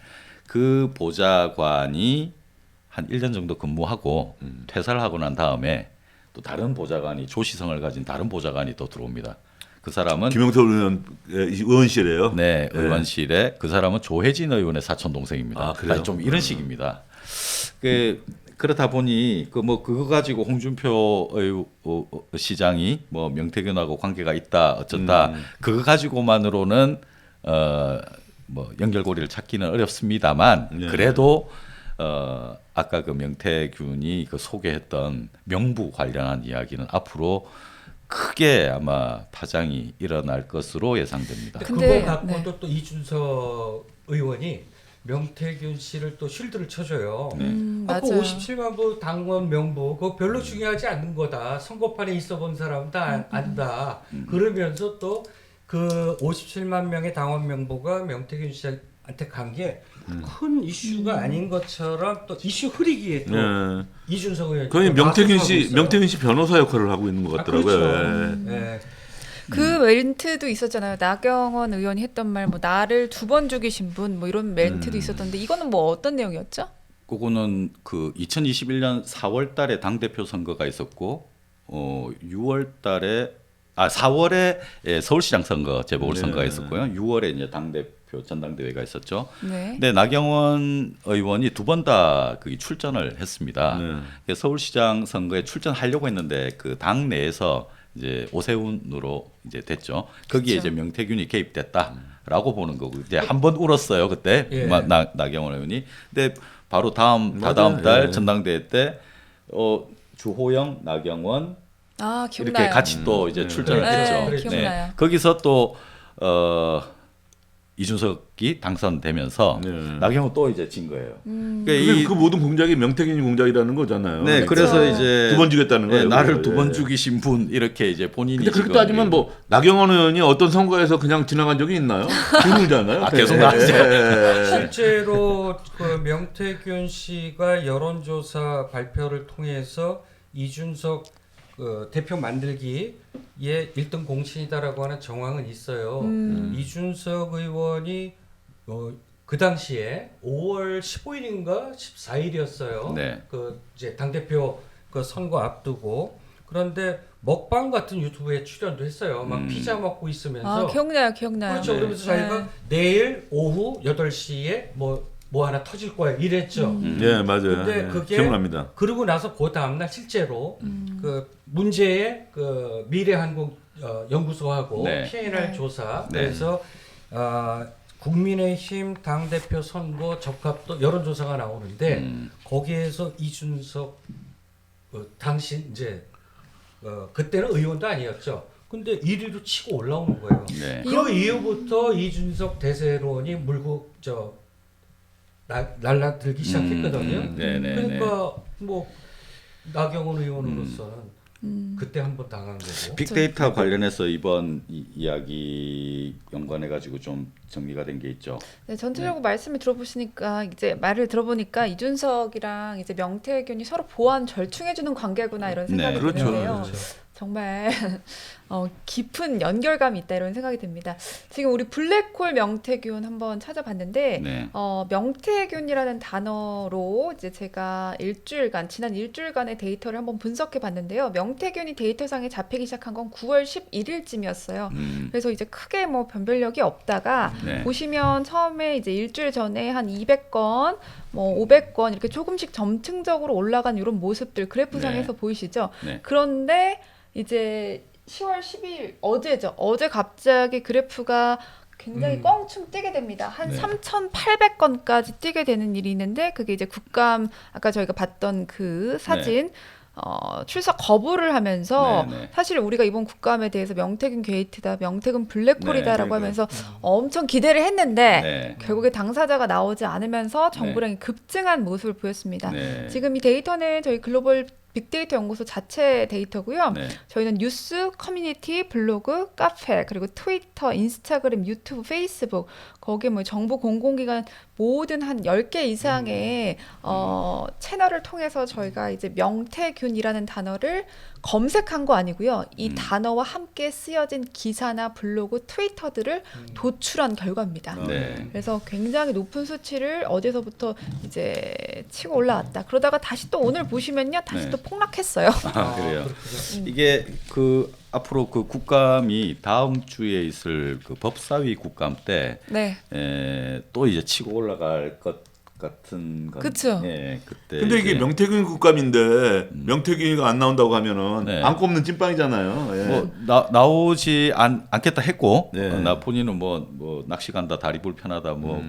[SPEAKER 1] 그 보좌관이 한 1년 정도 근무하고 퇴사를 하고 난 다음에 또 다른 보좌관이 조시성을 가진 다른 보좌관이 또 들어옵니다. 그 사람은
[SPEAKER 3] 김영선 의원 의원실이에요.
[SPEAKER 1] 네, 의원실에 그 사람은 조혜진 의원의 사촌 동생입니다.
[SPEAKER 3] 아, 그래요?
[SPEAKER 1] 좀 이런 식입니다. 그렇다 보니 그거 가지고 홍준표 시장이 뭐 명태균하고 관계가 있다 어쩐다 그거 가지고만으로는 뭐 연결고리를 찾기는 어렵습니다만
[SPEAKER 3] 네.
[SPEAKER 1] 그래도 아까 그 명태균이 그 소개했던 명부 관련한 이야기는 앞으로 크게 아마 파장이 일어날 것으로 예상됩니다.
[SPEAKER 2] 근데,
[SPEAKER 4] 그거 갖고도
[SPEAKER 2] 네.
[SPEAKER 4] 또 이준석 의원이 명태균 씨를 또 쉴드를 쳐줘요. 그
[SPEAKER 2] 맞아요.
[SPEAKER 4] 57만 부 당원 명부 그거 별로 중요하지 않는 거다. 선거판에 있어본 사람 다 안다. 그러면서 또 그 57만 명의 당원 명부가 명태균 한테 간 게 큰 이슈가 아닌 것처럼 또 이슈 흐리기에 또
[SPEAKER 3] 네.
[SPEAKER 4] 이준석 의원이
[SPEAKER 3] 거의
[SPEAKER 4] 또
[SPEAKER 3] 명태균
[SPEAKER 4] 나서고
[SPEAKER 3] 씨
[SPEAKER 4] 있어요.
[SPEAKER 3] 명태균 씨 변호사 역할을 하고 있는 것 같더라고요.
[SPEAKER 4] 그렇죠.
[SPEAKER 3] 예.
[SPEAKER 4] 예.
[SPEAKER 2] 그 멘트도 있었잖아요. 나경원 의원이 했던 말, 뭐 나를 2번 죽이신 분, 뭐 이런 멘트도 있었던데 이거는 뭐 어떤 내용이었죠?
[SPEAKER 1] 그거는 그 2021년 4월달에 당 대표 선거가 있었고 4월에 서울시장 선거 재보궐 선거가
[SPEAKER 3] 네.
[SPEAKER 1] 있었고요. 6월에 이제 당 대표 전당대회가 있었죠.
[SPEAKER 2] 네.
[SPEAKER 1] 근데 나경원 의원이 2번 다 출전을 했습니다.
[SPEAKER 3] 네.
[SPEAKER 1] 그래서 서울시장 선거에 출전하려고 했는데 그 당 내에서 이제 오세훈으로 이제 됐죠. 거기에
[SPEAKER 2] 그쵸.
[SPEAKER 1] 이제 명태균이 개입됐다라고 보는 거고 이제 한 번 울었어요 그때
[SPEAKER 4] 예.
[SPEAKER 1] 나경원 의원이. 근데 바로 다다음
[SPEAKER 3] 맞아요.
[SPEAKER 1] 달
[SPEAKER 3] 예.
[SPEAKER 1] 전당대회 때 주호영, 나경원
[SPEAKER 2] 아,
[SPEAKER 1] 이렇게
[SPEAKER 2] 기억나요.
[SPEAKER 1] 같이 또 이제
[SPEAKER 3] 네.
[SPEAKER 1] 출전을
[SPEAKER 2] 네,
[SPEAKER 1] 했죠.
[SPEAKER 2] 네, 기억나요.
[SPEAKER 1] 거기서 또 이준석이 당선되면서
[SPEAKER 3] 네.
[SPEAKER 1] 나경원 또 이제 진 거예요. 그러니까
[SPEAKER 3] 그게 그 모든 공작이 명태균이 공작이라는 거잖아요.
[SPEAKER 1] 네, 그래서 이제
[SPEAKER 3] 2번 죽였다는 거예요.
[SPEAKER 1] 나를
[SPEAKER 3] 그거.
[SPEAKER 1] 2번
[SPEAKER 3] 예.
[SPEAKER 1] 죽이신 분 이렇게 이제 본인이
[SPEAKER 3] 근데 그렇게
[SPEAKER 1] 지금
[SPEAKER 3] 따지면 뭐 나경원 의원이 어떤 선거에서 그냥 지나간 적이 있나요? 드물잖아요.
[SPEAKER 1] 아, 계속
[SPEAKER 3] 예.
[SPEAKER 1] 나왔죠.
[SPEAKER 3] 예.
[SPEAKER 4] 실제로 그 명태균 씨가 여론조사 발표를 통해서 이준석 그 대표 만들기에 1등 공신이다라고 하는 정황은 있어요. 이준석 의원이 그 당시에 5월 15일인가 14일이었어요.
[SPEAKER 1] 네.
[SPEAKER 4] 그 이제 당 대표 그 선거 앞두고 그런데 먹방 같은 유튜브에 출연도 했어요. 막 피자 먹고 있으면서
[SPEAKER 2] 아, 기억나요.
[SPEAKER 4] 그렇죠.
[SPEAKER 1] 네.
[SPEAKER 4] 그러면서 자기가 내일 오후 8시에 뭐 하나 터질 거야 이랬죠.
[SPEAKER 3] 예, 맞아요.
[SPEAKER 4] 근데
[SPEAKER 3] 예,
[SPEAKER 4] 그게
[SPEAKER 3] 기억납니다.
[SPEAKER 4] 그러고 나서 그 다음 날 실제로 그 문제의 그 미래한국 연구소하고
[SPEAKER 1] 네.
[SPEAKER 4] PNR 조사
[SPEAKER 1] 네.
[SPEAKER 4] 그래서 국민의힘 당 대표 선거 적합도 여론조사가 나오는데 거기에서 이준석 당시 이제 그때는 의원도 아니었죠. 근데 1위로 치고 올라오는 거예요.
[SPEAKER 1] 네.
[SPEAKER 4] 그 이후부터 이준석 대세론이 물고 날라들기 시작했거든요.
[SPEAKER 1] 네네.
[SPEAKER 4] 그러니까 뭐 나경원 의원으로서는 그때 한번 당한 거고.
[SPEAKER 1] 빅데이터 관련해서 이번 이야기 연관해 가지고 좀 정리가 된 게 있죠.
[SPEAKER 2] 네, 전체적으로 말씀을 들어보시니까 이제 말을 들어보니까 이준석이랑 이제 명태균이 서로 보완 절충해주는 관계구나 이런 생각이
[SPEAKER 1] 네,
[SPEAKER 3] 그렇죠.
[SPEAKER 2] 드는데요.
[SPEAKER 3] 그렇죠.
[SPEAKER 2] 정말 깊은 연결감이 있다 이런 생각이 듭니다. 지금 우리 블랙홀 명태균 한번 찾아봤는데
[SPEAKER 1] 네.
[SPEAKER 2] 명태균이라는 단어로 이제 제가 지난 일주일간의 데이터를 한번 분석해 봤는데요. 명태균이 데이터상에 잡히기 시작한 건 9월 11일쯤이었어요. 그래서 이제 크게 뭐 변별력이 없다가
[SPEAKER 1] 네.
[SPEAKER 2] 보시면 처음에 이제 일주일 전에 한 200건, 뭐 500건 이렇게 조금씩 점층적으로 올라간 이런 모습들 그래프상에서
[SPEAKER 1] 네.
[SPEAKER 2] 보이시죠?
[SPEAKER 1] 네.
[SPEAKER 2] 그런데 이제 10월 12일 어제죠. 어제 갑자기 그래프가 굉장히 껑충 뛰게 됩니다. 한
[SPEAKER 1] 네.
[SPEAKER 2] 3,800건까지 뛰게 되는 일이 있는데 그게 이제 국감 아까 저희가 봤던 그 사진 출석 거부를 하면서
[SPEAKER 1] 네, 네.
[SPEAKER 2] 사실 우리가 이번 국감에 대해서 명태균 게이트다, 명태균 블랙홀이다라고
[SPEAKER 1] 네,
[SPEAKER 2] 하면서 엄청 기대를 했는데
[SPEAKER 1] 네.
[SPEAKER 2] 결국에 당사자가 나오지 않으면서 정부량이 급증한 모습을 보였습니다.
[SPEAKER 1] 네.
[SPEAKER 2] 지금 이 데이터는 저희 글로벌 빅데이터 연구소 자체 데이터고요.
[SPEAKER 1] 네.
[SPEAKER 2] 저희는 뉴스, 커뮤니티, 블로그, 카페, 그리고 트위터, 인스타그램, 유튜브, 페이스북 거기에 뭐 정부 공공기관 모든 한 10개 이상의 채널을 통해서 저희가 이제 명태균이라는 단어를 검색한 거 아니고요. 이 단어와 함께 쓰여진 기사나 블로그, 트위터들을 도출한 결과입니다.
[SPEAKER 1] 네.
[SPEAKER 2] 그래서 굉장히 높은 수치를 어제서부터 이제 치고 올라왔다. 그러다가 다시 또 오늘 보시면요, 다시
[SPEAKER 1] 네.
[SPEAKER 2] 또 폭락했어요.
[SPEAKER 1] 아, 그래요.
[SPEAKER 4] 그렇군요.
[SPEAKER 1] 이게 그 앞으로 그 국감이 다음 주에 있을 그 법사위 국감 때
[SPEAKER 2] 네,
[SPEAKER 1] 또 이제 치고 올라갈 것 같은 건.
[SPEAKER 2] 그쵸.
[SPEAKER 1] 예, 그때.
[SPEAKER 3] 근데 이게
[SPEAKER 1] 이제
[SPEAKER 3] 명태균 국감인데 명태균이가 안 나온다고 하면은
[SPEAKER 1] 네.
[SPEAKER 3] 안 꼽는 찐빵이잖아요. 예.
[SPEAKER 1] 뭐 나오지 않겠다 했고
[SPEAKER 3] 네.
[SPEAKER 1] 나 본인은 뭐 낚시 간다 다리 불편하다 뭐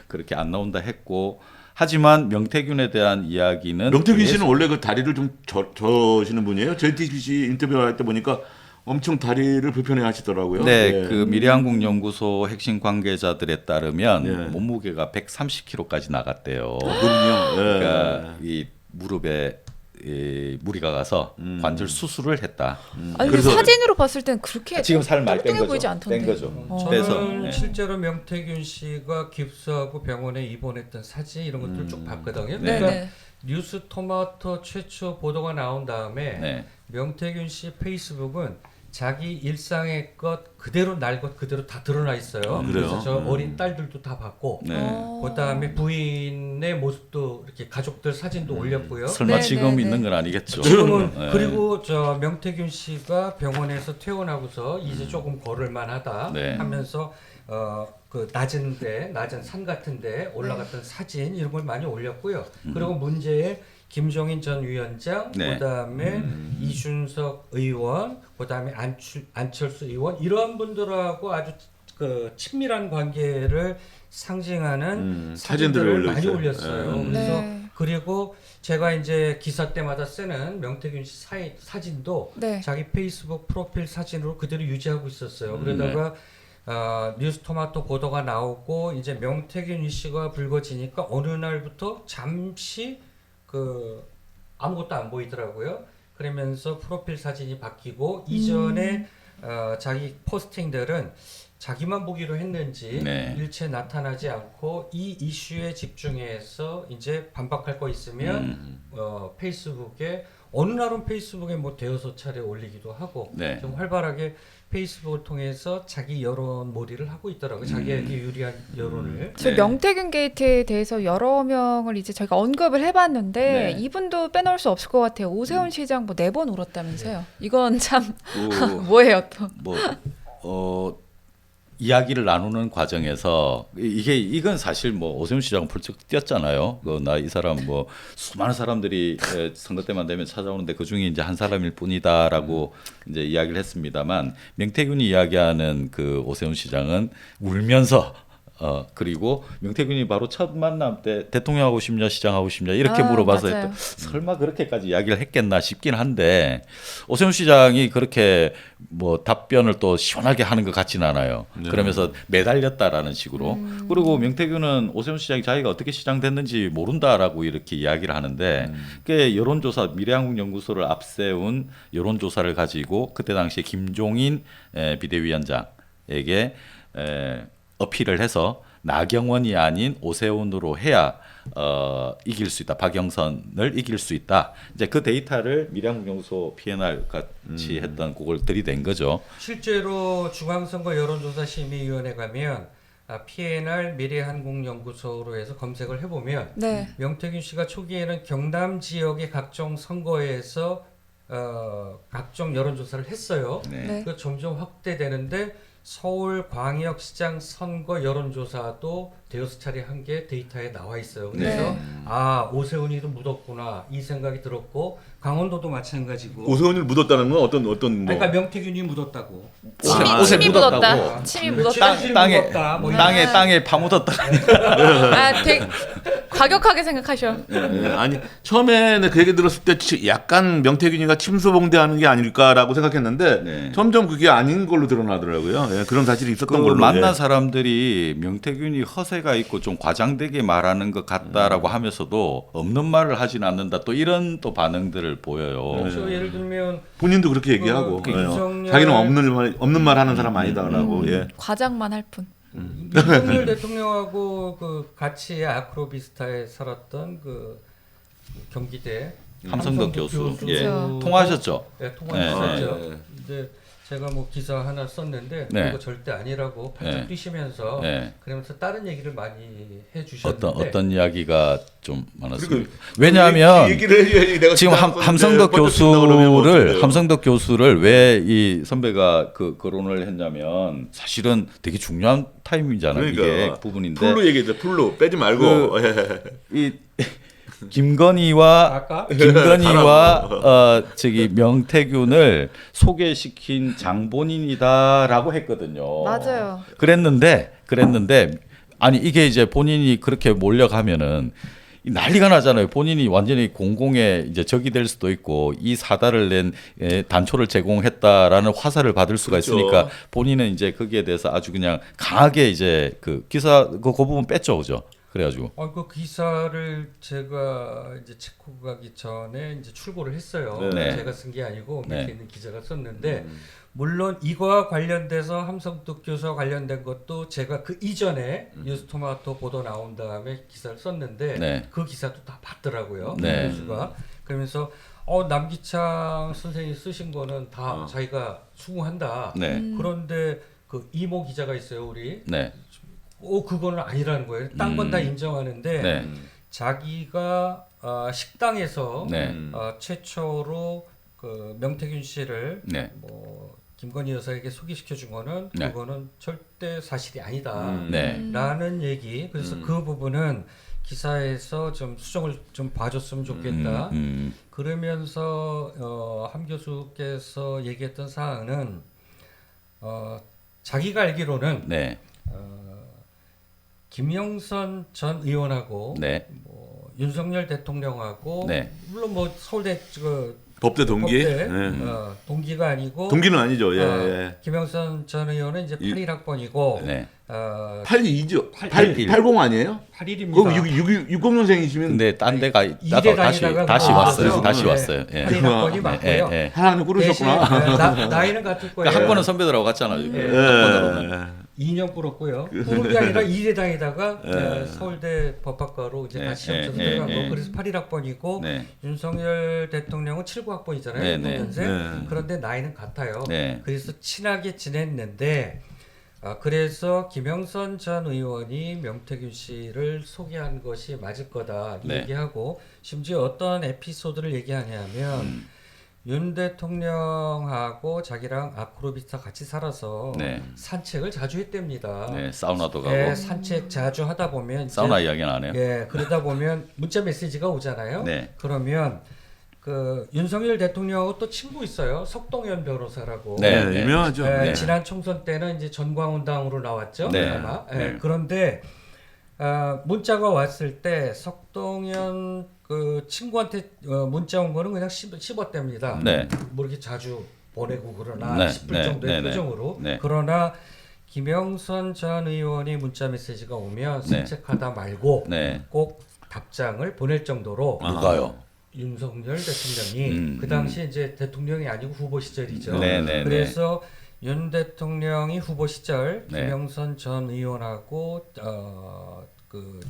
[SPEAKER 1] 그렇게 안 나온다 했고 하지만 명태균에 대한 이야기는
[SPEAKER 3] 명태균 씨는 원래 그 다리를 좀 저시는 분이에요. JTBC 인터뷰할 때 보니까 엄청 다리를 불편해 하시더라고요.
[SPEAKER 1] 네,
[SPEAKER 3] 예.
[SPEAKER 1] 그 미래한국연구소 핵심 관계자들에 따르면
[SPEAKER 3] 예.
[SPEAKER 1] 몸무게가 130kg까지 나갔대요.
[SPEAKER 3] 그렇군요. 예.
[SPEAKER 1] 그러니까 이 무릎에 무리가 가서 관절 수술을 했다.
[SPEAKER 2] 아니 근데
[SPEAKER 3] 그래서-
[SPEAKER 2] 사진으로 봤을 땐 그렇게
[SPEAKER 1] 지금 살 많이 뺀
[SPEAKER 2] 뚱뚱해
[SPEAKER 1] 거죠.
[SPEAKER 2] 보이지 않던데.
[SPEAKER 1] 뺀 거죠.
[SPEAKER 2] 어.
[SPEAKER 1] 빼서
[SPEAKER 4] 저는
[SPEAKER 1] 네.
[SPEAKER 4] 실제로 명태균 씨가 깁스하고 병원에 입원했던 사진 이런 것들 쭉 봤거든요.
[SPEAKER 1] 네.
[SPEAKER 4] 그러니까
[SPEAKER 2] 네네.
[SPEAKER 4] 뉴스 토마토 최초 보도가 나온 다음에
[SPEAKER 1] 네.
[SPEAKER 4] 명태균 씨 페이스북은 자기 일상의 것 그대로 날 것 그대로 다 드러나 있어요.
[SPEAKER 3] 그래요?
[SPEAKER 4] 그래서 저 어린 딸들도 다 봤고
[SPEAKER 1] 네.
[SPEAKER 2] 어.
[SPEAKER 4] 그다음에 부인의 모습도 이렇게 가족들 사진도 올렸고요.
[SPEAKER 1] 설마
[SPEAKER 2] 네,
[SPEAKER 1] 지금
[SPEAKER 2] 네, 네.
[SPEAKER 1] 있는 건 아니겠죠.
[SPEAKER 4] 지금은
[SPEAKER 1] 네.
[SPEAKER 4] 그리고 저 명태균 씨가 병원에서 퇴원하고서 이제 조금 걸을만하다
[SPEAKER 1] 네.
[SPEAKER 4] 하면서 그 낮은 산 같은데 올라갔던 사진 이런 걸 많이 올렸고요. 그리고 문제에 김종인 전 위원장,
[SPEAKER 1] 네.
[SPEAKER 4] 그다음에 이준석 의원, 그다음에 안철수 의원 이런 분들하고 아주 그 친밀한 관계를 상징하는
[SPEAKER 3] 사진들을
[SPEAKER 4] 사진들을 많이
[SPEAKER 3] 올렸어요.
[SPEAKER 4] 올렸어요.
[SPEAKER 3] 네.
[SPEAKER 4] 그래서
[SPEAKER 2] 네.
[SPEAKER 4] 그리고 제가 이제 기사 때마다 쓰는 명태균 씨 사진도
[SPEAKER 2] 네.
[SPEAKER 4] 자기 페이스북 프로필 사진으로 그대로 유지하고 있었어요. 그러다가 뉴스토마토 보도가 나오고 이제 명태균 씨가 불거지니까 어느 날부터 잠시 그 아무것도 안 보이더라고요. 그러면서 프로필 사진이 바뀌고 이전에 자기 포스팅들은 자기만 보기로 했는지
[SPEAKER 1] 네.
[SPEAKER 4] 일체 나타나지 않고 이 이슈에 집중해서 이제 반박할 거 있으면 페이스북에 어느 날은 페이스북에 뭐 대여섯 차례 올리기도 하고
[SPEAKER 1] 네.
[SPEAKER 4] 좀 활발하게 페이스북을 통해서 자기 여론몰이를 하고 있더라고요. 자기에게 유리한 여론을.
[SPEAKER 2] 저
[SPEAKER 1] 네.
[SPEAKER 2] 명태균 게이트에 대해서 여러 명을 이제 저희가 언급을 해봤는데
[SPEAKER 1] 네.
[SPEAKER 2] 이분도 빼놓을 수 없을 것 같아요. 오세훈 시장 뭐 4번 울었다면서요. 이건 참
[SPEAKER 1] 그
[SPEAKER 2] 뭐예요 또?
[SPEAKER 1] 이야기를 나누는 과정에서 이건 사실 뭐 오세훈 시장은 펄쩍 뛰었잖아요. 나 이 사람 뭐 수많은 사람들이 선거 때만 되면 찾아오는데 그 중에 이제 한 사람일 뿐이다라고 이제 이야기를 했습니다만 명태균이 이야기하는 그 오세훈 시장은 울면서 그리고 명태균이 바로 첫 만남 때 대통령 하고 싶냐 시장 하고 싶냐 이렇게 물어봐서
[SPEAKER 2] 맞아요.
[SPEAKER 1] 했던 설마 그렇게까지 이야기를 했겠나 싶긴 한데 오세훈 시장이 그렇게 뭐 답변을 또 시원하게 하는 것 같지는 않아요. 그러면서 매달렸다라는 식으로. 그리고 명태균은 오세훈 시장이 자기가 어떻게 시장 됐는지 모른다라고 이렇게 이야기를 하는데 그 여론조사 미래한국연구소를 앞세운 여론조사를 가지고 그때 당시에 김종인 비대위원장에게 어필을 해서 나경원이 아닌 오세훈으로 해야 이길 수 있다. 박영선을 이길 수 있다. 이제 그 데이터를 미래한국연구소 PNR 같이 했던 그걸 들이댄 거죠.
[SPEAKER 4] 실제로 중앙선거 여론조사 심의위원회 가면 PNR 미래한국연구소로 해서 검색을 해보면
[SPEAKER 2] 네.
[SPEAKER 4] 명태균 씨가 초기에는 경남 지역의 각종 선거에서 각종 여론조사를 했어요.
[SPEAKER 1] 네.
[SPEAKER 2] 네.
[SPEAKER 4] 그 점점 확대되는데 서울광역시장 선거 여론조사도 대여섯 차례 한 게 데이터에 나와 있어요. 그래서
[SPEAKER 2] 네.
[SPEAKER 4] 오세훈이도 묻었구나 이 생각이 들었고 강원도도 마찬가지고.
[SPEAKER 3] 오세훈을 묻었다는 건 어떤 뭐
[SPEAKER 4] 그러니까 명태균이 묻었다고.
[SPEAKER 2] 침이 묻었다.
[SPEAKER 1] 묻었다고.
[SPEAKER 2] 침이 묻었다.
[SPEAKER 4] 칠칠 묻었다, 뭐
[SPEAKER 1] 땅에 파묻었다.
[SPEAKER 2] 아, 되게 과격하게 생각하셔.
[SPEAKER 3] 아니 처음에는 그 얘기 들었을 때 약간 명태균이가 침소봉대하는 게 아닐까라고 생각했는데
[SPEAKER 1] 네.
[SPEAKER 3] 점점 그게 아닌 걸로 드러나더라고요. 예, 그런 사실이 있었던
[SPEAKER 1] 그
[SPEAKER 3] 걸로.
[SPEAKER 1] 만난
[SPEAKER 3] 예.
[SPEAKER 1] 사람들이 명태균이 허세가 있고 좀 과장되게 말하는 것 같다라고 하면서도 없는 말을 하진 않는다. 또 이런 또 반응들을 보여요.
[SPEAKER 4] 그래서 예를 들면
[SPEAKER 3] 본인도 그렇게 얘기하고
[SPEAKER 4] 그
[SPEAKER 3] 예.
[SPEAKER 4] 윤석열-
[SPEAKER 3] 자기는 없는 말 하는 사람 아니다라고. 예.
[SPEAKER 2] 과장만 할 뿐.
[SPEAKER 4] 윤석열 대통령하고 그 같이 아크로비스타에 살았던 그 경기대
[SPEAKER 1] 함성덕 교수. 예.
[SPEAKER 2] 그렇죠.
[SPEAKER 1] 통화하셨죠?
[SPEAKER 4] 네, 통화했었죠.
[SPEAKER 3] 네, 네.
[SPEAKER 4] 근데 제가 뭐 기사 하나 썼는데
[SPEAKER 1] 네.
[SPEAKER 4] 그거 절대 아니라고 발짝
[SPEAKER 1] 네.
[SPEAKER 4] 뛰시면서
[SPEAKER 1] 네.
[SPEAKER 4] 그러면서 다른 얘기를 많이 해주셨는데
[SPEAKER 1] 어떤 이야기가 좀 많았습니다.
[SPEAKER 3] 그리고
[SPEAKER 1] 왜냐하면
[SPEAKER 3] 그 얘기를 해야지 내가
[SPEAKER 1] 지금 함성덕 함성덕 교수를 왜 이 선배가 그 거론을 했냐면 사실은 되게 중요한 타임이잖아요. 이게
[SPEAKER 3] 그러니까
[SPEAKER 1] 부분인데
[SPEAKER 3] 풀로 얘기해줘. 풀로 빼지 말고.
[SPEAKER 1] 이 김건희와
[SPEAKER 4] 아까
[SPEAKER 1] 저기 명태균을 소개시킨 장본인이다라고 했거든요.
[SPEAKER 2] 맞아요.
[SPEAKER 1] 그랬는데 아니 이게 이제 본인이 그렇게 몰려가면은 난리가 나잖아요. 본인이 완전히 공공의 이제 적이 될 수도 있고 이 사달을 낸 단초를 제공했다라는 화살을 받을 수가
[SPEAKER 3] 그렇죠.
[SPEAKER 1] 있으니까 본인은 이제 거기에 대해서 아주 그냥 강하게 이제 그 기사 그 부분 뺐죠, 그죠? 그래가지고
[SPEAKER 4] 그 기사를 제가 이제 체코 가기 전에 이제 출고를 했어요.
[SPEAKER 1] 네.
[SPEAKER 4] 제가 쓴 게 아니고 밑에
[SPEAKER 1] 네.
[SPEAKER 4] 있는 기자가 썼는데 물론 이거와 관련돼서 함성득 교수와 관련된 것도 제가 그 이전에 뉴스토마토 보도 나온 다음에 기사를 썼는데
[SPEAKER 1] 네.
[SPEAKER 4] 그 기사도 다 봤더라고요.
[SPEAKER 1] 네.
[SPEAKER 4] 교수가. 그러면서 남기창 선생이 쓰신 거는 다 자기가 수긍한다.
[SPEAKER 1] 네.
[SPEAKER 4] 그런데 그 이모 기자가 있어요, 우리.
[SPEAKER 1] 네.
[SPEAKER 4] 그거는 아니라는 거예요. 딴 건 다 인정하는데
[SPEAKER 1] 네.
[SPEAKER 4] 자기가 식당에서
[SPEAKER 1] 네.
[SPEAKER 4] 최초로 그 명태균 씨를
[SPEAKER 1] 네.
[SPEAKER 4] 뭐 김건희 여사에게 소개시켜 준 거는
[SPEAKER 1] 네.
[SPEAKER 4] 그거는 절대 사실이 아니다.
[SPEAKER 1] 네.
[SPEAKER 4] 라는 얘기. 그래서 그 부분은 기사에서 좀 수정을 좀 봐줬으면 좋겠다. 그러면서 함 교수께서 얘기했던 사항은 자기가 알기로는
[SPEAKER 1] 네.
[SPEAKER 4] 김영선 전 의원하고
[SPEAKER 1] 네.
[SPEAKER 4] 뭐 윤석열 대통령하고
[SPEAKER 1] 네.
[SPEAKER 4] 물론 뭐 서울대
[SPEAKER 3] 법대 동기.
[SPEAKER 4] 법대,
[SPEAKER 3] 네.
[SPEAKER 4] 동기가 아니고
[SPEAKER 3] 동기는 아니죠. 예.
[SPEAKER 4] 김영선 전 의원은 이제 81학번이고
[SPEAKER 1] 네.
[SPEAKER 3] 82죠.
[SPEAKER 1] 81.
[SPEAKER 3] 80 아니에요?
[SPEAKER 4] 81입니다.
[SPEAKER 3] 그럼 60년생이시면
[SPEAKER 1] 근데 딴 데가
[SPEAKER 4] 이대
[SPEAKER 1] 다시
[SPEAKER 4] 다니다가
[SPEAKER 1] 왔어요.
[SPEAKER 4] 그거
[SPEAKER 1] 다시
[SPEAKER 4] 네.
[SPEAKER 1] 왔어요. 예.
[SPEAKER 4] 81학번이
[SPEAKER 1] 예,
[SPEAKER 4] 맞고요.
[SPEAKER 1] 예, 예.
[SPEAKER 3] 하나님 꾸르셨구나.
[SPEAKER 4] 나이는 같을 거예요.
[SPEAKER 1] 그러니까 학번은 선배들하고 같잖아요.
[SPEAKER 4] 예.
[SPEAKER 1] 학번으로는.
[SPEAKER 4] 2년 꾸렸고요. 꾸른 게 아니라 이대 다니다가 서울대 법학과로 이제 다시 시험 쳐서 들어간 거. 그래서 81학번이고
[SPEAKER 1] 네.
[SPEAKER 4] 윤석열 대통령은 79학번이잖아요.
[SPEAKER 1] 네, 네.
[SPEAKER 4] 6년생.
[SPEAKER 3] 네.
[SPEAKER 4] 그런데 나이는 같아요.
[SPEAKER 1] 네.
[SPEAKER 4] 그래서 친하게 지냈는데 그래서 김영선 전 의원이 명태균 씨를 소개한 것이 맞을 거다 이
[SPEAKER 1] 네.
[SPEAKER 4] 얘기하고 심지어 어떤 에피소드를 얘기하냐면 윤 대통령하고 자기랑 아크로비스타 같이 살아서
[SPEAKER 1] 네.
[SPEAKER 4] 산책을 자주 했답니다.
[SPEAKER 1] 네. 사우나도 가고.
[SPEAKER 4] 예, 산책 자주 하다 보면 이제
[SPEAKER 1] 사우나 이야기는 안 해요.
[SPEAKER 4] 예, 그러다 보면 문자 메시지가 오잖아요.
[SPEAKER 1] 네.
[SPEAKER 4] 그러면 그 윤석열 대통령하고 또 친구 있어요. 석동현 변호사라고.
[SPEAKER 1] 네.
[SPEAKER 3] 네, 유명하죠.
[SPEAKER 4] 예,
[SPEAKER 1] 네.
[SPEAKER 4] 지난 총선 때는 이제 전광훈당으로 나왔죠.
[SPEAKER 1] 네.
[SPEAKER 4] 아마. 예,
[SPEAKER 1] 네.
[SPEAKER 4] 그런데 문자가 왔을 때 석동현 그 친구한테 문자 온 거는 그냥 씹었답니다.
[SPEAKER 1] 네.
[SPEAKER 4] 뭐 이렇게 자주 보내고 그러나
[SPEAKER 1] 네.
[SPEAKER 4] 싶을
[SPEAKER 1] 네.
[SPEAKER 4] 정도의
[SPEAKER 1] 네. 네.
[SPEAKER 4] 표정으로.
[SPEAKER 1] 네.
[SPEAKER 4] 그러나 김영선 전 의원이 문자 메시지가 오면
[SPEAKER 1] 네.
[SPEAKER 4] 산책하다 말고
[SPEAKER 1] 네.
[SPEAKER 4] 꼭 답장을 보낼 정도로
[SPEAKER 1] 누가요?
[SPEAKER 4] 윤석열 대통령이 그 당시 이제 대통령이 아니고 후보 시절이죠.
[SPEAKER 1] 네, 네,
[SPEAKER 4] 그래서 윤 대통령이 후보 시절
[SPEAKER 1] 네.
[SPEAKER 4] 김영선 전 의원하고 그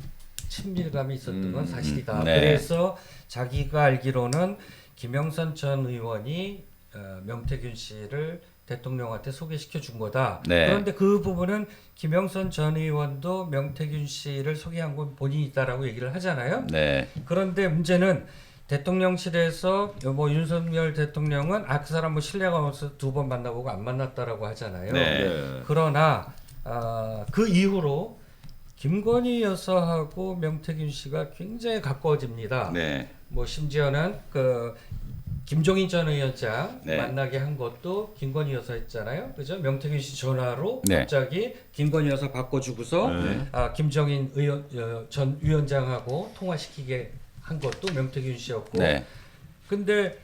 [SPEAKER 4] 친밀감이 있었던 건 사실이다.
[SPEAKER 1] 네.
[SPEAKER 4] 그래서 자기가 알기로는 김영선 전 의원이 명태균 씨를 대통령한테 소개시켜 준 거다.
[SPEAKER 1] 네.
[SPEAKER 4] 그런데 그 부분은 김영선 전 의원도 명태균 씨를 소개한 건 본인이다라고 얘기를 하잖아요.
[SPEAKER 1] 네.
[SPEAKER 4] 그런데 문제는 대통령실에서 뭐 윤석열 대통령은 그 사람 뭐 신뢰가 없어서 2번 만나보고 안 만났다라고 하잖아요.
[SPEAKER 1] 네.
[SPEAKER 4] 그러나 그 이후로 김건희 여사하고 명태균 씨가 굉장히 가까워집니다.
[SPEAKER 1] 네.
[SPEAKER 4] 뭐 심지어는 그 김종인 전 위원장
[SPEAKER 1] 네.
[SPEAKER 4] 만나게 한 것도 김건희 여사였잖아요. 그죠? 명태균 씨 전화로
[SPEAKER 1] 네.
[SPEAKER 4] 갑자기 김건희 여사 바꿔주고서
[SPEAKER 3] 네.
[SPEAKER 4] 김종인 전 위원장하고 통화시키게 한 것도 명태균 씨였고.
[SPEAKER 1] 네.
[SPEAKER 4] 근데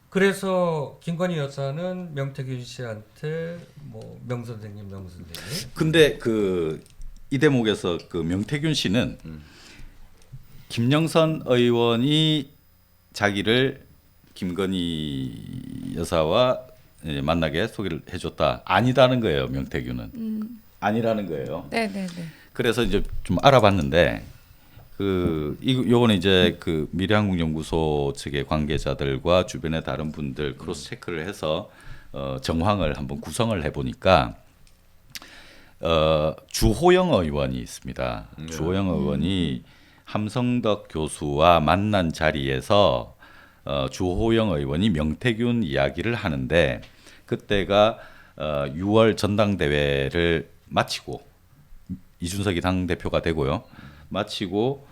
[SPEAKER 4] 그래서 김건희 여사는 명태균 씨한테 뭐 명선생님.
[SPEAKER 1] 근데 이 대목에서 그 명태균 씨는 김영선 의원이 자기를 김건희 여사와 만나게 소개를 해줬다. 아니다는 거예요, 명태균은. 아니라는 거예요.
[SPEAKER 2] 네네네.
[SPEAKER 1] 그래서 이제 좀 알아봤는데 요거는 이제 그 미래한국연구소 측의 관계자들과 주변의 다른 분들 크로스 체크를 해서 정황을 한번 구성을 해보니까 주호영 의원이 있습니다. 주호영 의원이 함성덕 교수와 만난 자리에서 주호영 의원이 명태균 이야기를 하는데 그때가 6월 전당대회를 마치고 이준석이 당대표가 되고요. 마치고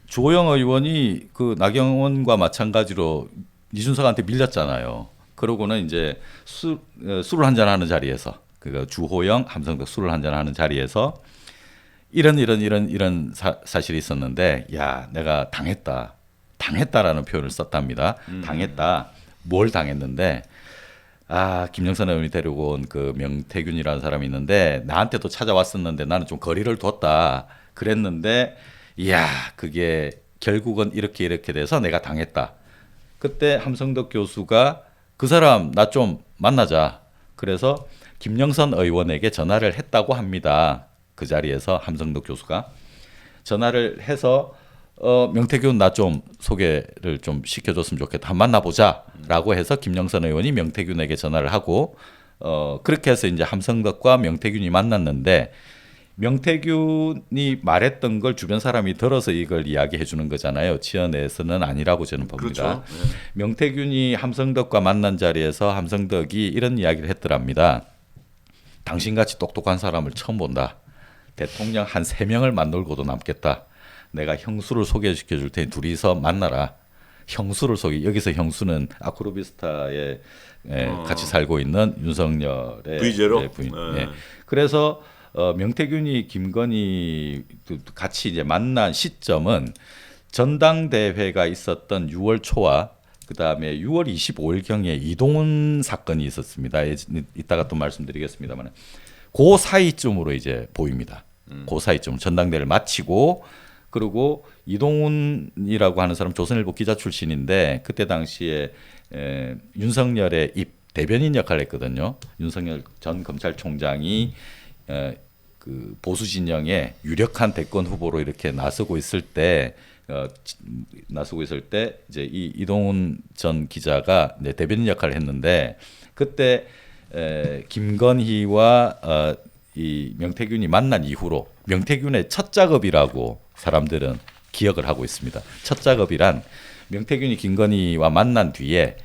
[SPEAKER 1] 주호영 의원이 그 나경원과 마찬가지로 이준석한테 밀렸잖아요. 그러고는 이제 술을 한잔 하는 자리에서 그 주호영, 함성덕 술을 한잔 하는 자리에서 이런 사실이 있었는데 야 내가 당했다라는 표현을 썼답니다. 당했다. 뭘 당했는데 김영선 의원이 데리고 온 그 명태균이라는 사람이 있는데 나한테도 찾아왔었는데 나는 좀 거리를 뒀다. 그랬는데 이야 그게 결국은 이렇게 돼서 내가 당했다. 그때 함성덕 교수가 그 사람 나 좀 만나자. 그래서 김영선 의원에게 전화를 했다고 합니다. 그 자리에서 함성덕 교수가 전화를 해서 명태균 나 좀 소개를 좀 시켜줬으면 좋겠다. 한번 만나보자라고 해서 김영선 의원이 명태균에게 전화를 하고 그렇게 해서 이제 함성덕과 명태균이 만났는데 명태균이 말했던 걸 주변 사람이 들어서 이걸 이야기해 주는 거잖아요. 지어내서는 아니라고 저는 봅니다.
[SPEAKER 3] 그렇죠. 네.
[SPEAKER 1] 명태균이 함성덕과 만난 자리에서 함성덕이 이런 이야기를 했더랍니다. 당신같이 똑똑한 사람을 처음 본다. 대통령 한 3명을 만들고도 남겠다. 내가 형수를 소개시켜 줄 테니 둘이서 만나라. 형수를 여기서 형수는 아크로비스타에 같이 살고 있는 윤석열의
[SPEAKER 3] 부인제로?
[SPEAKER 1] 부인.
[SPEAKER 3] 네.
[SPEAKER 1] 예. 그래서 명태균이 김건희 같이 이제 만난 시점은 전당대회가 있었던 6월 초와 그 다음에 6월 25일 경에 이동훈 사건이 있었습니다. 이따가 또 말씀드리겠습니다만, 그 사이쯤으로 이제 보입니다. 그 사이쯤 전당대회를 마치고 그리고 이동훈이라고 하는 사람 조선일보 기자 출신인데 그때 당시에 윤석열의 대변인 역할을 했거든요. 윤석열 전 검찰총장이 그 보수 진영의 유력한 대권 후보로 이렇게 나서고 있을 때 이제 이 이동훈 전 기자가 이제 대변인 역할을 했는데 그때 김건희와 이 명태균이 만난 이후로 명태균의 첫 작업이라고 사람들은 기억을 하고 있습니다. 첫 작업이란 명태균이 김건희와 만난 뒤에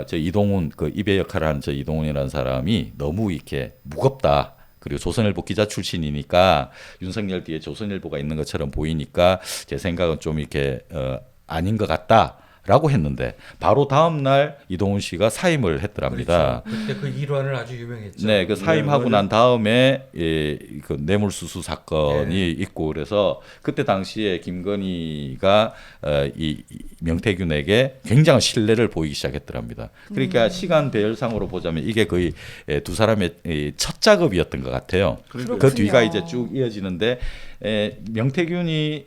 [SPEAKER 1] 저 이동훈 그 입의 역할을 하는 저 이동훈이라는 사람이 너무 이렇게 무겁다. 그리고 조선일보 기자 출신이니까 윤석열 뒤에 조선일보가 있는 것처럼 보이니까 제 생각은 좀 이렇게 아닌 것 같다라고 했는데 바로 다음 날 이동훈 씨가 사임을 했더랍니다.
[SPEAKER 4] 그렇죠. 그때 그 일화는 아주 유명했죠.
[SPEAKER 1] 네, 그 사임하고 난 다음에 그 뇌물수수 사건이 있고 그래서 그때 당시에 김건희가 이 명태균에게 굉장한 신뢰를 보이기 시작했더랍니다. 그러니까 시간 배열상으로 보자면 이게 거의 두 사람의 첫 작업이었던 것 같아요.
[SPEAKER 2] 그렇군요.
[SPEAKER 1] 그 뒤가 이제 쭉 이어지는데 명태균이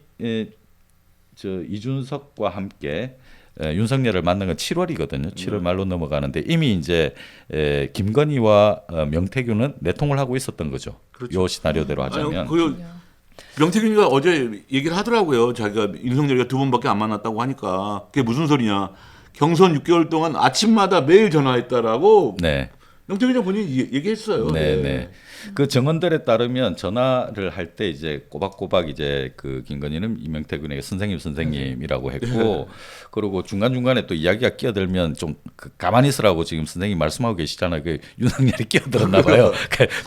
[SPEAKER 1] 저 이준석과 함께 윤석열을 만난 건 7월이거든요. 7월 말로 넘어가는데 이미 이제 김건희와 명태균은 내통을 하고 있었던 거죠.
[SPEAKER 3] 그렇죠.
[SPEAKER 1] 요 시나리오대로 하자면.
[SPEAKER 3] 아니, 명태균이가 어제 얘기를 하더라고요. 자기가 윤석열이가 2번밖에 안 만났다고 하니까 그게 무슨 소리냐. 경선 6개월 동안 아침마다 매일 전화했다라고
[SPEAKER 1] 네.
[SPEAKER 3] 명태균이 본인이 얘기했어요.
[SPEAKER 1] 네, 네. 그 정언들에 따르면 전화를 할 때 이제 꼬박꼬박 이제 그 김건희는 이명태균에게 선생님이라고 했고 그리고 중간중간에 또 이야기가 끼어들면 좀 가만히 있으라고 지금 선생님 말씀하고 계시잖아요. 그 윤석열이 끼어들었나 봐요.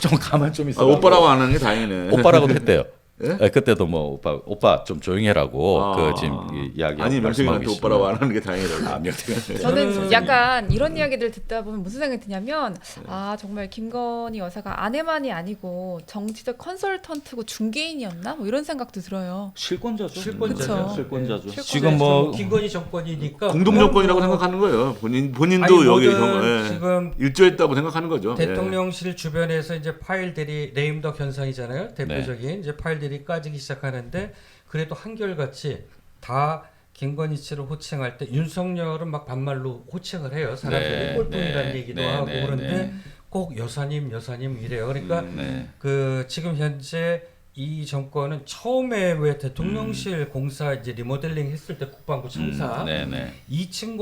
[SPEAKER 1] 좀 가만 좀 있어.
[SPEAKER 3] 오빠라고 안 하는 게 다행이네.
[SPEAKER 1] 오빠라고도 했대요.
[SPEAKER 3] 예?
[SPEAKER 1] 네, 그때도 뭐 오빠 좀 조용히 해라고 그 지금 이야기
[SPEAKER 3] 아니 명태균한테 오빠라고 안 하는 게 다행이라고.
[SPEAKER 1] 아, 명태균.
[SPEAKER 2] 저는 약간 이런 이야기들 듣다 보면 무슨 생각이 드냐면 아 정말 김건희 여사가 아내만이 아니고 정치적 컨설턴트고 중개인이었나 뭐 이런 생각도 들어요.
[SPEAKER 1] 실권자죠.
[SPEAKER 4] 실권자죠.
[SPEAKER 2] 그쵸.
[SPEAKER 1] 실권자죠.
[SPEAKER 2] 네.
[SPEAKER 1] 지금 뭐
[SPEAKER 4] 김건희 정권이니까
[SPEAKER 3] 공동 정권이라고 생각하는 거예요. 본인도 여기
[SPEAKER 4] 지금
[SPEAKER 3] 일조했다고 생각하는 거죠.
[SPEAKER 4] 대통령실 주변에서 이제 파일들이 레임덕 현상이잖아요. 대표적인 이제 파일들이 까지기 시작하는데 그래도 한결같이 다 김건희 씨를 호칭할 때 윤석열은 막 반말로 호칭을 해요. 사람들이 꼴통이라는 얘기도 하고 그런데 꼭 여사님 이래요. 그러니까 그 지금 현재 이 정권은 처음에 왜 대통령실 공사 이제 리모델링 했을 때 국방부 청사 2층과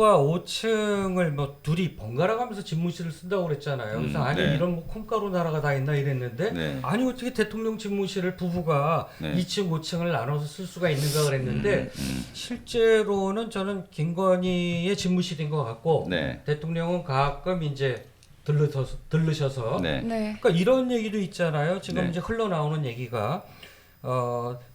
[SPEAKER 4] 5층을 뭐 둘이 번갈아 가면서 집무실을 쓴다고 그랬잖아요. 그래서 아니 이런 뭐 콩가루 나라가 다 있나 이랬는데 아니 어떻게 대통령 집무실을 부부가 2층 5층을 나눠서 쓸 수가 있는가 그랬는데 실제로는 저는 김건희의 집무실인 것 같고 대통령은 가끔 이제 들르셔서
[SPEAKER 2] 네.
[SPEAKER 4] 그러니까 이런 얘기도 있잖아요. 지금 이제 흘러나오는 얘기가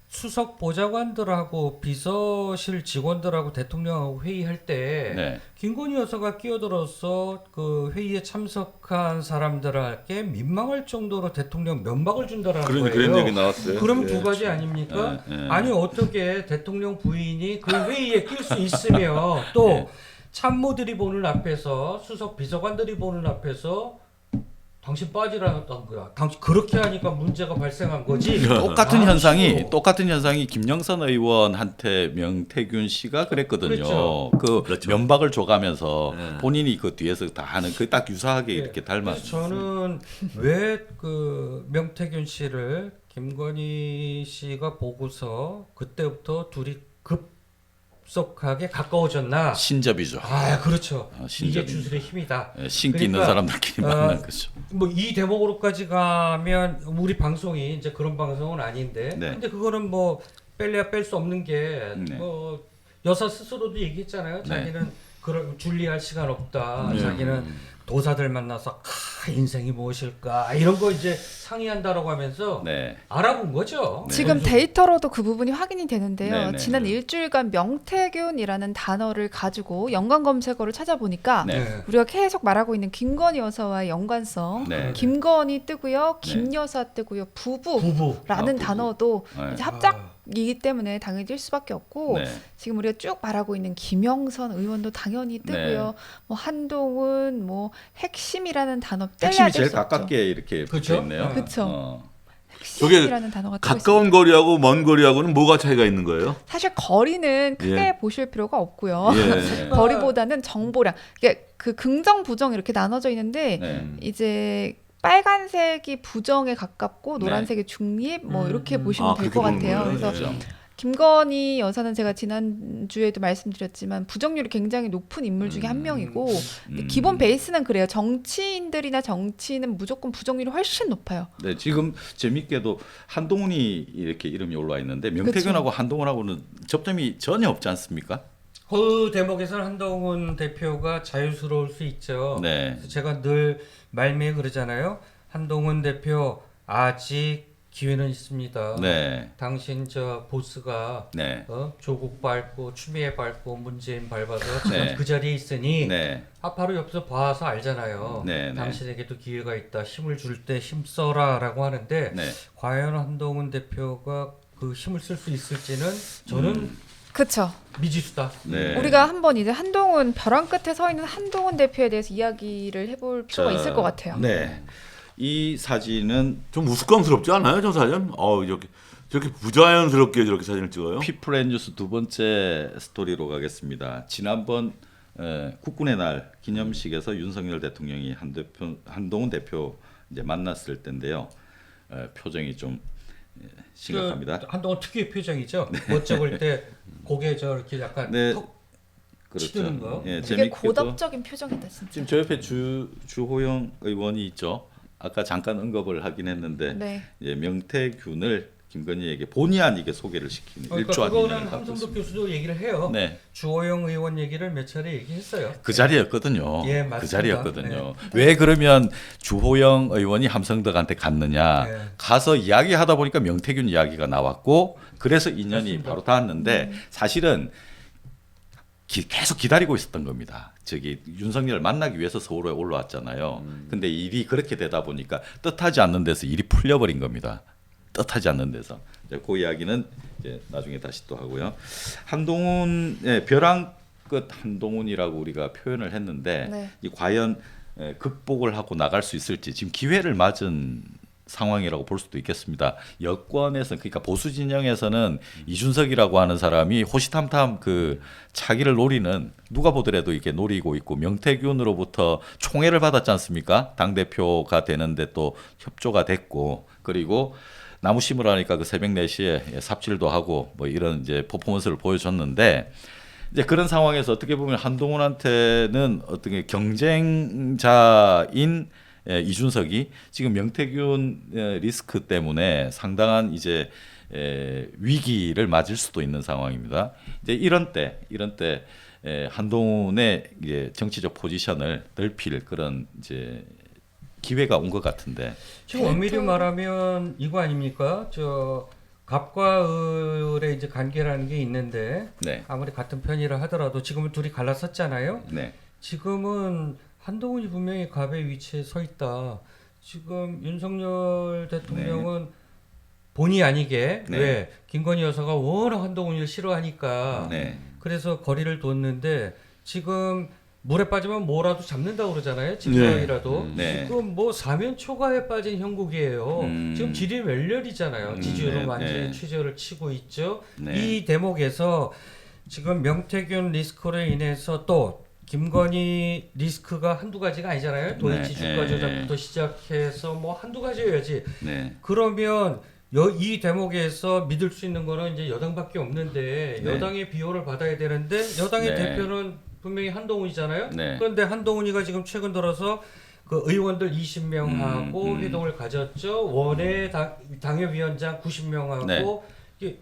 [SPEAKER 4] 수석 보좌관들하고 비서실 직원들하고 대통령하고 회의할 때 김건희 여사가 끼어들어서 그 회의에 참석한 사람들에게 민망할 정도로 대통령 면박을 준다라는 거예요.
[SPEAKER 3] 그런 얘기 나왔어요.
[SPEAKER 4] 그럼 두 가지 아닙니까? 아니 어떻게 대통령 부인이 그 회의에 낄 수 있으며 또 참모들이 보는 앞에서 수석 비서관들이 보는 앞에서 당신 빠지라던 거야. 당신 그렇게 하니까 문제가 발생한 거지.
[SPEAKER 1] 똑같은
[SPEAKER 4] 아,
[SPEAKER 1] 현상이
[SPEAKER 4] 싫어.
[SPEAKER 1] 똑같은 현상이 김영선 의원한테 명태균 씨가 그랬거든요.
[SPEAKER 4] 그렇죠.
[SPEAKER 1] 그
[SPEAKER 3] 그렇죠.
[SPEAKER 1] 면박을 줘가면서
[SPEAKER 3] 네.
[SPEAKER 1] 본인이 그 뒤에서 다 하는 그 딱 유사하게
[SPEAKER 4] 네.
[SPEAKER 1] 이렇게
[SPEAKER 4] 그래서
[SPEAKER 1] 닮았어요.
[SPEAKER 4] 저는 왜 그 명태균 씨를 김건희 씨가 보고서 그때부터 둘이 급속하게 가까워졌나?
[SPEAKER 1] 신접이죠.
[SPEAKER 4] 아, 그렇죠.
[SPEAKER 1] 아,
[SPEAKER 4] 이게
[SPEAKER 1] 신접입니다.
[SPEAKER 4] 주술의 힘이다.
[SPEAKER 1] 예, 신기 있는
[SPEAKER 4] 그러니까,
[SPEAKER 1] 사람들끼리 만난 거죠.
[SPEAKER 4] 뭐 이 대목으로까지 가면 우리 방송이 이제 그런 방송은 아닌데,
[SPEAKER 1] 네.
[SPEAKER 4] 근데 그거는 뭐 뺄래야 뺄 수 없는 게
[SPEAKER 1] 네.
[SPEAKER 4] 뭐 여사 스스로도 얘기했잖아요. 자기는 그런 줄리할 시간 없다.
[SPEAKER 3] 네.
[SPEAKER 4] 자기는 도사들 만나서 인생이 무엇일까 이런 거 이제 상의한다라고 하면서
[SPEAKER 1] 네.
[SPEAKER 4] 알아본 거죠.
[SPEAKER 2] 지금
[SPEAKER 4] 그래서
[SPEAKER 2] 데이터로도 그 부분이 확인이 되는데요.
[SPEAKER 1] 네네.
[SPEAKER 2] 지난 일주일간 명태균이라는 단어를 가지고 연관 검색어를 찾아보니까
[SPEAKER 1] 네.
[SPEAKER 4] 네.
[SPEAKER 2] 우리가 계속 말하고 있는 김건희 여사와의 연관성,
[SPEAKER 1] 네.
[SPEAKER 2] 김건희 뜨고요,
[SPEAKER 1] 네.
[SPEAKER 2] 김 여사 뜨고요,
[SPEAKER 4] 부부.
[SPEAKER 2] 부부라는
[SPEAKER 1] 부부.
[SPEAKER 2] 단어도
[SPEAKER 1] 네.
[SPEAKER 2] 이제 합작이기 때문에 당연히 뜰 수밖에 없고
[SPEAKER 1] 네.
[SPEAKER 2] 지금 우리가 쭉 말하고 있는 김영선 의원도 당연히 뜨고요. 뭐 한동훈, 뭐 핵심이라는 단어 뗄래야
[SPEAKER 1] 핵심이
[SPEAKER 2] 뗄
[SPEAKER 1] 제일
[SPEAKER 2] 수 없죠.
[SPEAKER 1] 가깝게 이렇게
[SPEAKER 4] 그쵸?
[SPEAKER 1] 붙어 있네요.
[SPEAKER 2] 그쵸.
[SPEAKER 3] 저게
[SPEAKER 2] 핵심이라는 단어가 뜨고 있습니다.
[SPEAKER 3] 가까운 거리하고 먼 거리하고는 뭐가 차이가 있는 거예요?
[SPEAKER 2] 사실 거리는 크게
[SPEAKER 3] 예.
[SPEAKER 2] 보실 필요가 없고요.
[SPEAKER 3] 예.
[SPEAKER 2] 거리보다는 정보량. 이게 그 긍정 부정 이렇게 나눠져 있는데
[SPEAKER 1] 네.
[SPEAKER 2] 이제 빨간색이 부정에 가깝고 노란색이 중립 뭐 이렇게 보시면
[SPEAKER 3] 아,
[SPEAKER 2] 될
[SPEAKER 3] 그렇게
[SPEAKER 2] 것
[SPEAKER 3] 보는
[SPEAKER 2] 같아요.
[SPEAKER 3] 거예요?
[SPEAKER 2] 그래서
[SPEAKER 1] 그렇죠.
[SPEAKER 2] 김건희 여사는 제가 지난주에도 말씀드렸지만 부정률이 굉장히 높은 인물 중에 한 명이고 근데 기본 베이스는 그래요. 정치인들이나 정치인은 무조건 부정률이 훨씬 높아요.
[SPEAKER 1] 네, 지금 재밌게도 한동훈이 이렇게 이름이 올라와 있는데 명태균하고 한동훈하고는 접점이 전혀 없지 않습니까?
[SPEAKER 4] 그 대목에서는 한동훈 대표가 자유스러울 수 있죠.
[SPEAKER 1] 네.
[SPEAKER 4] 그래서 제가 늘 말미에 그러잖아요. 한동훈 대표 아직 기회는 있습니다.
[SPEAKER 1] 네.
[SPEAKER 4] 당신 저 보스가
[SPEAKER 1] 네.
[SPEAKER 4] 조국 밟고 추미애 밟고 문재인 밟아서
[SPEAKER 1] 네.
[SPEAKER 4] 그 자리에 있으니
[SPEAKER 1] 네.
[SPEAKER 4] 바로 옆에서 봐서 알잖아요.
[SPEAKER 1] 네, 네.
[SPEAKER 4] 당신에게도 기회가 있다. 힘을 줄 때 힘써라라고 하는데
[SPEAKER 1] 네.
[SPEAKER 4] 과연 한동훈 대표가 그 힘을 쓸 수 있을지는 저는
[SPEAKER 2] 그렇죠.
[SPEAKER 4] 미지수다.
[SPEAKER 1] 네.
[SPEAKER 2] 우리가 한번 이제 한동훈 벼랑 끝에 서 있는 한동훈 대표에 대해서 이야기를 해볼 필요가 있을 것 같아요.
[SPEAKER 1] 네. 이 사진은
[SPEAKER 3] 좀 우스꽝스럽지 않아요, 저 사진? 저렇게 부자연스럽게 저렇게 사진을 찍어요?
[SPEAKER 1] 피플앤뉴스 두 번째 스토리로 가겠습니다. 지난번 국군의 날 기념식에서 윤석열 대통령이 한동훈 대표 이제 만났을 때인데요. 표정이 좀 심각합니다.
[SPEAKER 4] 한동훈 특유의 표정이죠. 멋쩍을 때 고개 저렇게 약간
[SPEAKER 1] 네.
[SPEAKER 4] 턱
[SPEAKER 1] 그렇죠.
[SPEAKER 4] 치드는 거.
[SPEAKER 1] 예,
[SPEAKER 2] 되게
[SPEAKER 1] 재밌게도
[SPEAKER 2] 고답적인 표정이다 진짜.
[SPEAKER 1] 지금 저 옆에 주호영 의원이 있죠. 아까 잠깐 언급을 하긴 했는데
[SPEAKER 2] 네.
[SPEAKER 1] 예, 명태균을 김건희에게 본의 아니게 소개를 시키는
[SPEAKER 4] 그러니까
[SPEAKER 1] 일조한
[SPEAKER 4] 그거는
[SPEAKER 1] 인연을 갖고
[SPEAKER 4] 함성덕
[SPEAKER 1] 있습니다.
[SPEAKER 4] 교수도 얘기를 해요.
[SPEAKER 1] 네,
[SPEAKER 4] 주호영 의원 얘기를 몇 차례 얘기했어요.
[SPEAKER 1] 그 자리였거든요.
[SPEAKER 4] 예, 맞습니다.
[SPEAKER 1] 그 자리였거든요. 왜 그러면 주호영 의원이 함성덕한테 갔느냐?
[SPEAKER 4] 네.
[SPEAKER 1] 가서 이야기하다 보니까 명태균 이야기가 나왔고 그래서 인연이
[SPEAKER 4] 맞습니다.
[SPEAKER 1] 바로 닿았는데 사실은 계속 기다리고 있었던 겁니다. 저기 윤석열을 만나기 위해서 서울에 올라왔잖아요. 근데 일이 그렇게 되다 보니까 뜻하지 않는 데서 일이 풀려버린 겁니다. 뜻하지 않는 데서. 이제 그 이야기는 이제 나중에 다시 또 하고요. 한동훈 벼랑 끝 한동훈이라고 우리가 표현을 했는데
[SPEAKER 2] 네.
[SPEAKER 1] 이 과연 극복을 하고 나갈 수 있을지 지금 기회를 맞은 상황이라고 볼 수도 있겠습니다. 여권에서 그러니까 보수 진영에서는 이준석이라고 하는 사람이 호시탐탐 그 차기를 노리는 누가 보더라도 이렇게 노리고 있고 명태균으로부터 총애를 받았지 않습니까? 당 대표가 되는데 또 협조가 됐고 그리고 나무 심으라니까 그 새벽 4시에 삽질도 하고 뭐 이런 이제 퍼포먼스를 보여줬는데 이제 그런 상황에서 어떻게 보면 한동훈한테는 어떻게 경쟁자인 이준석이 지금 명태균 리스크 때문에 상당한 이제 위기를 맞을 수도 있는 상황입니다. 이제 이런 때 한동훈의 이제 정치적 포지션을 넓힐 그런 이제 기회가 온 것 같은데.
[SPEAKER 4] 지금 엄밀히 말하면 이거 아닙니까? 저 갑과 을의 이제 관계라는 게 있는데
[SPEAKER 1] 네,
[SPEAKER 4] 아무리 같은 편이라 하더라도 지금은 둘이 갈라섰잖아요.
[SPEAKER 1] 네,
[SPEAKER 4] 지금은 한동훈이 분명히 갑의 위치에 서 있다. 지금 윤석열 대통령은 본의 아니게
[SPEAKER 1] 네.
[SPEAKER 4] 왜 김건희 여사가 워낙 한동훈을 싫어하니까
[SPEAKER 1] 네,
[SPEAKER 4] 그래서 거리를 뒀는데 지금 물에 빠지면 뭐라도 잡는다고 그러잖아요. 지푸라기라도.
[SPEAKER 1] 네.
[SPEAKER 4] 지금 뭐 사면 초가에 빠진 형국이에요. 지금 질이 멸렬이잖아요. 지지율은
[SPEAKER 1] 네,
[SPEAKER 4] 완전히
[SPEAKER 1] 네.
[SPEAKER 4] 최저를 치고 있죠.
[SPEAKER 1] 네.
[SPEAKER 4] 이 대목에서 지금 명태균 리스크로 인해서 또 김건희 리스크가 한두 가지가 아니잖아요. 도이치
[SPEAKER 1] 네,
[SPEAKER 4] 주가
[SPEAKER 1] 네.
[SPEAKER 4] 조작부터 시작해서 뭐 한두 가지여야지.
[SPEAKER 1] 네.
[SPEAKER 4] 그러면 이 대목에서 믿을 수 있는 거는 이제 여당밖에 없는데
[SPEAKER 1] 네.
[SPEAKER 4] 여당의 비호를 받아야 되는데 여당의
[SPEAKER 1] 네.
[SPEAKER 4] 대표는 분명히 한동훈이잖아요.
[SPEAKER 1] 네.
[SPEAKER 4] 그런데 한동훈이가 지금 최근 들어서 그 의원들 20명하고 회동을 가졌죠. 원외 당협위원장 90명하고
[SPEAKER 1] 네.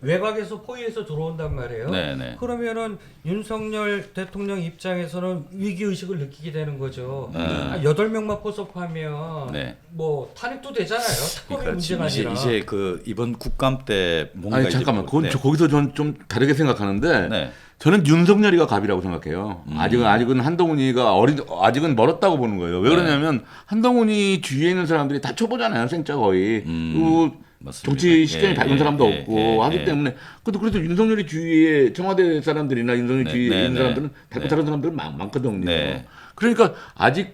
[SPEAKER 4] 외곽에서 포위해서 들어온단 말이에요.
[SPEAKER 1] 네, 네.
[SPEAKER 4] 그러면은 윤석열 대통령 입장에서는 위기 의식을 느끼게 되는 거죠.
[SPEAKER 1] 네.
[SPEAKER 4] 한 8명만 포섭하면
[SPEAKER 1] 네.
[SPEAKER 4] 뭐 탄핵도 되잖아요. 특검이
[SPEAKER 1] 그러니까
[SPEAKER 4] 문제가
[SPEAKER 1] 지금
[SPEAKER 4] 아니라.
[SPEAKER 1] 이제 그 이번 국감 때 뭔가
[SPEAKER 3] 아니
[SPEAKER 1] 이제
[SPEAKER 3] 잠깐만,
[SPEAKER 1] 뭐-
[SPEAKER 3] 그건
[SPEAKER 1] 네.
[SPEAKER 3] 거기서 저는 좀 다르게 생각하는데
[SPEAKER 1] 네.
[SPEAKER 3] 저는 윤석열이가 갑이라고 생각해요. 아직은 한동훈이가 아직은 멀었다고 보는 거예요. 왜 그러냐면 한동훈이 주위에 있는 사람들이 다 초보잖아요, 생짜 거의. 그리고
[SPEAKER 1] 맞습니다.
[SPEAKER 3] 정치 시간이
[SPEAKER 1] 예,
[SPEAKER 3] 밝은
[SPEAKER 1] 예,
[SPEAKER 3] 사람도
[SPEAKER 1] 예,
[SPEAKER 3] 없고
[SPEAKER 1] 예,
[SPEAKER 3] 하기
[SPEAKER 1] 예.
[SPEAKER 3] 때문에 그래도 윤석열이 주위에 청와대 사람들이나 윤석열
[SPEAKER 1] 네,
[SPEAKER 3] 주위에
[SPEAKER 1] 네,
[SPEAKER 3] 있는
[SPEAKER 1] 네.
[SPEAKER 3] 사람들은 달고 다른 사람들은 많거든요.
[SPEAKER 1] 네.
[SPEAKER 3] 그러니까 아직